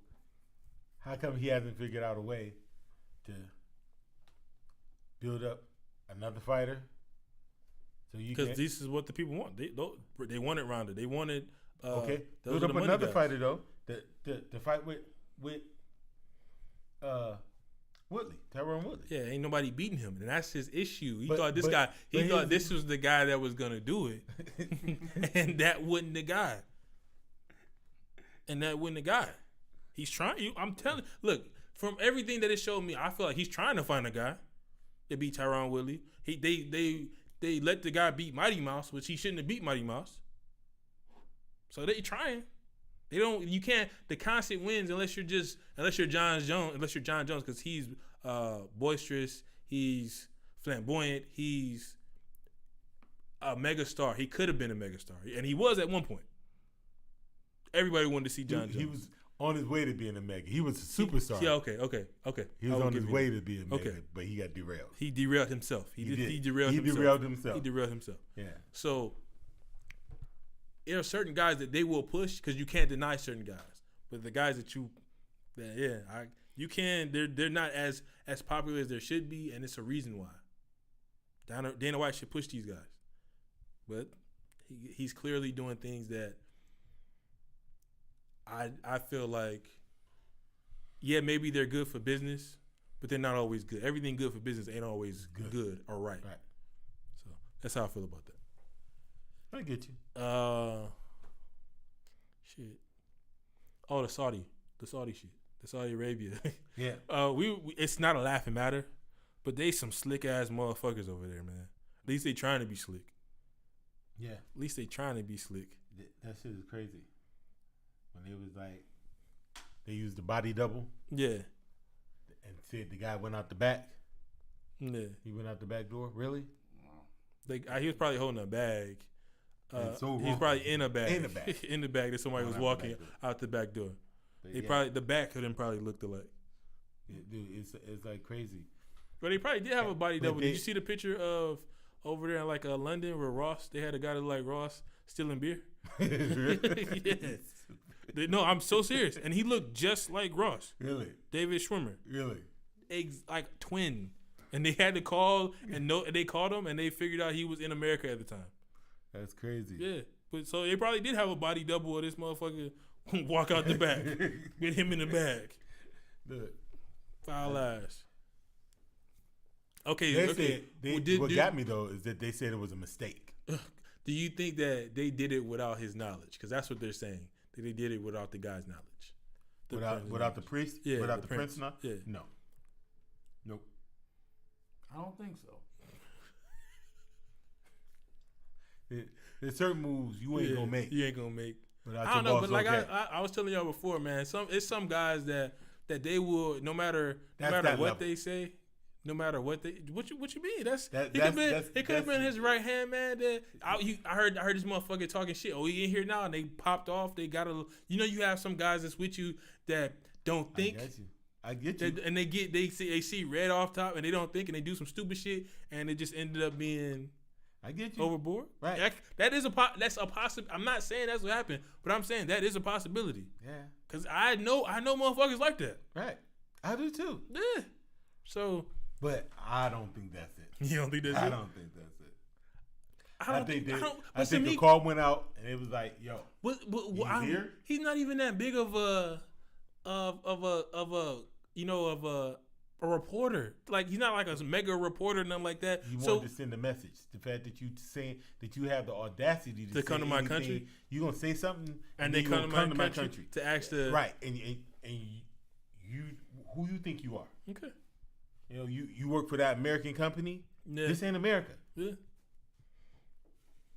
how come he hasn't figured out a way to build up another fighter? So you Because can this is what the people want. They wanted Ronda. They wanted okay, those build are up the money another guys. fighter though. The fight with Woodley, Tyron Woodley. Yeah, ain't nobody beating him, and that's his issue. He But- thought this but- guy. but He here's thought this was the guy that was gonna do it, and that wasn't the guy. He's trying. I'm telling. Look, from everything that it showed me, I feel like he's trying to find a guy to beat Tyron Woodley. They let the guy beat Mighty Mouse, which he shouldn't have beat Mighty Mouse. So they trying. They don't. You can't. The constant wins unless you're John Jones, because he's boisterous. He's flamboyant. He's a megastar. He could have been a megastar, and he was at one point. Everybody wanted to see John Jones. He was on his way to being a mega. He was a superstar. Yeah. Okay. He I was will on his give you way that. to be a mega, Okay. but he got derailed. He derailed himself. He did. derailed He himself. derailed himself. He derailed himself. Yeah. So there are certain guys that they will push because you can't deny certain guys. But the guys you can. They're not as popular as there should be, and it's a reason why. Dana White should push these guys, but he's clearly doing things that I feel like, yeah, maybe they're good for business, but they're not always good. Everything good for business ain't always good or right. Right. So that's how I feel about that. I get you. Shit. Oh, the Saudi shit, the Saudi Arabia. Yeah. It's not a laughing matter, but they some slick ass motherfuckers over there, man. At least they trying to be slick. Yeah. At least they trying to be slick. That shit is crazy. When it was like they used the body double Yeah, and said the guy went out the back. yeah. He went out the back door. Really? He was probably holding a bag. It's so He's wrong. probably in a bag. In the bag. In the bag that somebody was Going out the walking back door. out the back door. But They yeah, probably the back of them probably looked alike. dude, it's like crazy. But they probably did have a body But double. they- Did you see the picture of over there in like London where Ross? They had a guy that like Ross stealing beer. Yes. No, I'm so serious. And he looked just like Ross, Really? David Schwimmer, Really? like twin. And they had to call they called him and they figured out he was in America at the time. That's crazy. Yeah, but so they probably did have a body double of this motherfucker walk out the back with him in the bag. Look, Foul ass. Okay, they okay. said what got me though is that they said it was a mistake. Do you think that they did it without his knowledge? Because that's what they're saying. That they did it without the guy's knowledge. Without the priest? Yeah, Without the the prince? prince. Yeah. No. Nope. I don't think so. There's certain moves you ain't gonna make. You ain't gonna make. I don't know, but like I was telling y'all before, man. It's some guys that they will no matter what level. they say, no matter what they what you mean? It could have been his right hand man. That I heard this motherfucker talking shit. Oh, he in here now, and they popped off. They got you have some guys that's with you that don't think. I get you. And they see red off top, and they don't think, and they do some stupid shit, and it just ended up being. I get you. Overboard, right? That's a possibility. I'm not saying that's what happened, but I'm saying that is a possibility. Yeah, cause I know motherfuckers like that. Right, I do too. Yeah. So, but I don't think that's it. You don't think that's it? I don't think that's it. I think the call went out, and it was like, yo, he's here. He's not even that big of a a reporter. Like, he's not like a mega reporter, nothing like that. You wanted to send a message. The fact that you saying that you have the audacity to come to my country, you gonna say something, and they come to my country to ask the right, and you who you think you are? Okay, you work for that American company. Yeah. This ain't America. Yeah.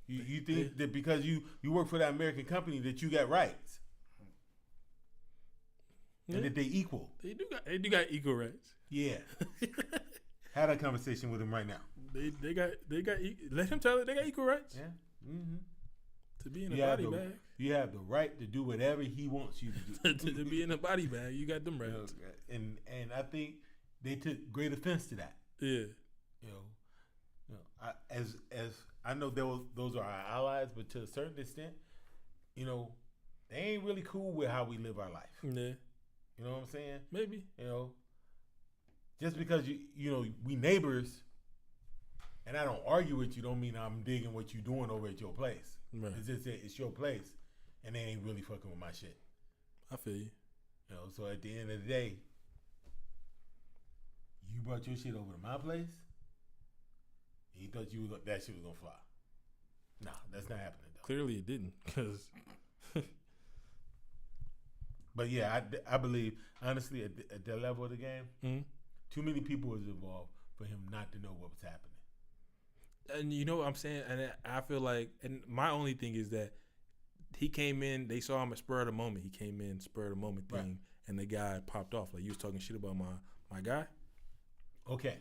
You think that because you work for that American company that you got rights, and that they equal. They do got equal rights. Yeah. Had a conversation with him right now. They got let him tell it. They got equal rights. Yeah. Mm-hmm. To be in a body bag. You have the right to do whatever he wants you to do. to be in a body bag, you got them rights. And I think they took great offense to that. Yeah. As I know those are our allies, but to a certain extent, they ain't really cool with how we live our life. Yeah. You know what I'm saying? Maybe. Just because we neighbors, and I don't argue with you, don't mean I'm digging what you doing over at your place. Right. It's just that it's your place, and they ain't really fucking with my shit. I feel you. So at the end of the day, you brought your shit over to my place, and you thought that shit was gonna fly. Nah, that's not happening though. Clearly it didn't, because. But yeah, I believe honestly at that level of the game, too many people was involved for him not to know what was happening. And you know what I'm saying? And I feel like, and my only thing is that he came in, they saw him at spur of the moment. He came in spur of the moment thing, right. And the guy popped off. Like, you was talking shit about my guy. Okay.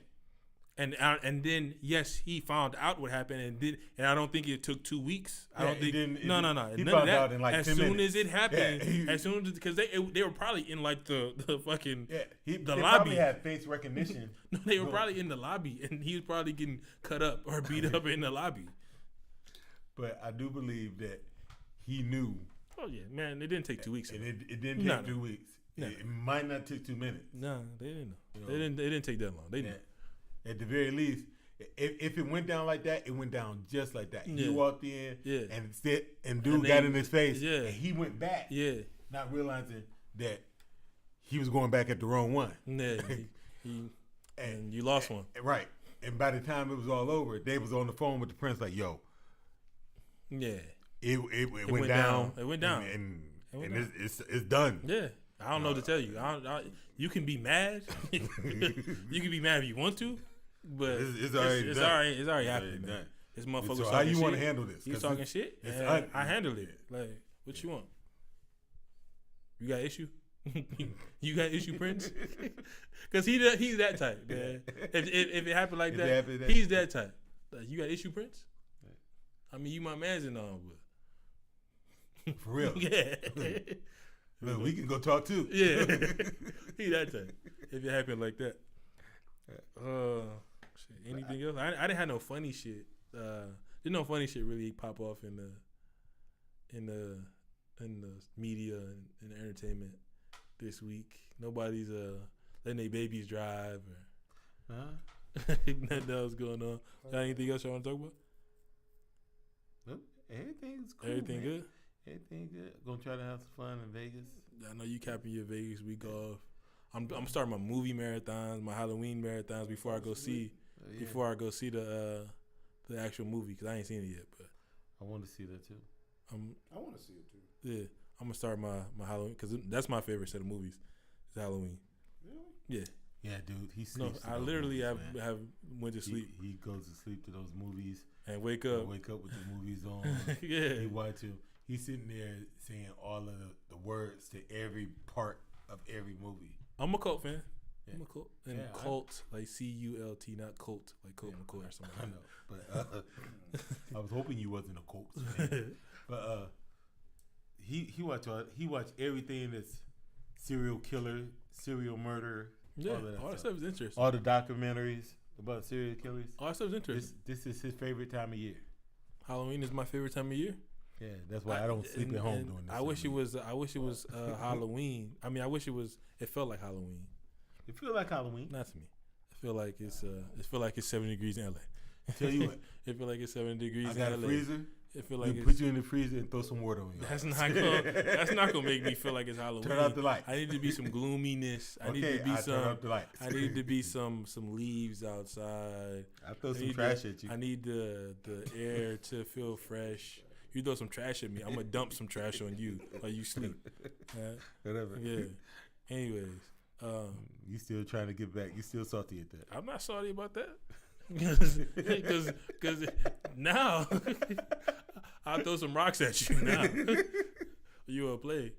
And then yes, he found out what happened, and I don't think it took 2 weeks. I don't think no. He found out in like as 10 soon minutes. as it happened, as soon as because they were probably in like the fucking they lobby. Probably had face recognition. No, they were probably in the lobby, and he was probably getting cut up or beat up in the lobby. But I do believe that he knew. Oh yeah, man! It didn't take 2 weeks. And it didn't take 2 weeks. No. It might not take 2 minutes. No, they didn't know. They didn't take that long. They knew. At the very least, if it went down like that, it went down just like that. He walked in and dude got in his face, and he went back, not realizing that he was going back at the wrong one. Yeah, and you lost one. Right. And by the time it was all over, they was on the phone with the prince like, yo. Yeah. It went down. It went down. And it's done. Yeah. I don't know what to tell you. You can be mad. You can be mad if you want to, but it's already happening. Man. This motherfucker. So how you want to handle this? He's talking shit. I handled it. Like, what you want? You got issue? You got issue, Prince? Because he's that type, man. If it happened like that, he's that type. Like, you got issue, Prince? I mean, you my man's and all, but for real, yeah. Look, we can go talk too. Yeah, he that type. If it happened like that. Shit, anything else? I didn't have no funny shit. There's no funny shit really pop off in the media and the entertainment this week. Nobody's letting their babies drive or nothing else going on. Got anything else y'all want to talk about? Nope. Everything's cool. Everything man. good? Everything good. Gonna try to have some fun in Vegas. I know you capping your Vegas week off. I'm starting my movie marathons, my Halloween marathons before I go see the actual movie, because I ain't seen it yet. But I want to see that too. I want to see it too. Yeah, I'm gonna start my Halloween, because that's my favorite set of movies. Is Halloween. Really? Yeah. Yeah, dude. He No, sleeps. I literally movies, have went to sleep. He goes to sleep to those movies and wake up with the movies on. Yeah. He watch him. He's sitting there saying all of the words to every part of every movie. I'm a Colt fan. Yeah. I'm a Colt. And Yeah, Colt, like CULT, not Colt, like Colt McCoy or something. I know, but I was hoping you wasn't a Colts fan. But he watched everything that's serial killer, serial murder. Yeah, all that stuff is interesting. All the documentaries about serial killers. All that stuff is interesting. This is his favorite time of year. Halloween is my favorite time of year. Yeah, that's why I don't sleep at home and during this. I wish it was Halloween. I mean, it felt like Halloween. It feel like Halloween. Not to me. I feel like it's 70 degrees in LA. Tell you what, It feel like it's 70 degrees I got in a LA. freezer. It feel like Put you in the freezer and throw some water on you. that's not gonna make me feel like it's Halloween. Turn out the lights. I need to be some gloominess. I need to be turn up the lights. I need to be some leaves outside. I throw some trash at you. I need the air to feel fresh. You throw some trash at me, I'm gonna dump some trash on you while you sleep. Whatever. Yeah. Anyways, you still trying to get back. You still salty at that. I'm not sorry about that. Because now I'll throw some rocks at you now. You will play.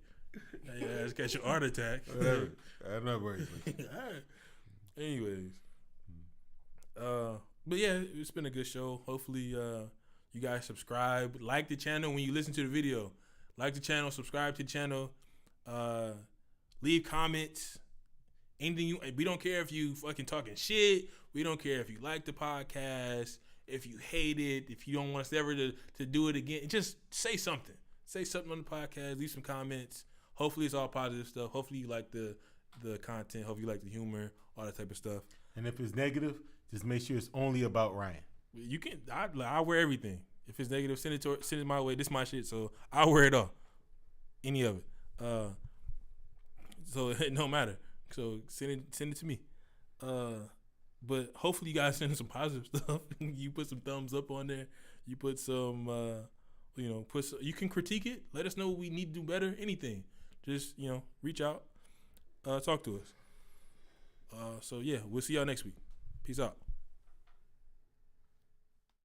Now your ass catch a heart attack. Whatever. I'm not worried. All right. Anyways, but yeah, it's been a good show. Hopefully, you guys subscribe, like the channel when you listen to the video. Like the channel, subscribe to the channel, leave comments. Anything we don't care if you fucking talking shit. We don't care if you like the podcast, if you hate it, if you don't want us ever to do it again. Just say something. Say something on the podcast. Leave some comments. Hopefully it's all positive stuff. Hopefully you like the content. Hopefully you like the humor, all that type of stuff. And if it's negative, just make sure it's only about Ryan. You can. I wear everything. If it's negative, send it my way. This is my shit, so I'll wear it all. Any of it. So it don't matter. So send it to me. But hopefully you guys send some positive stuff. You put some thumbs up on there. You put some, you can critique it. Let us know what we need to do better. Anything. Just, reach out. Talk to us. So yeah, we'll see y'all next week. Peace out.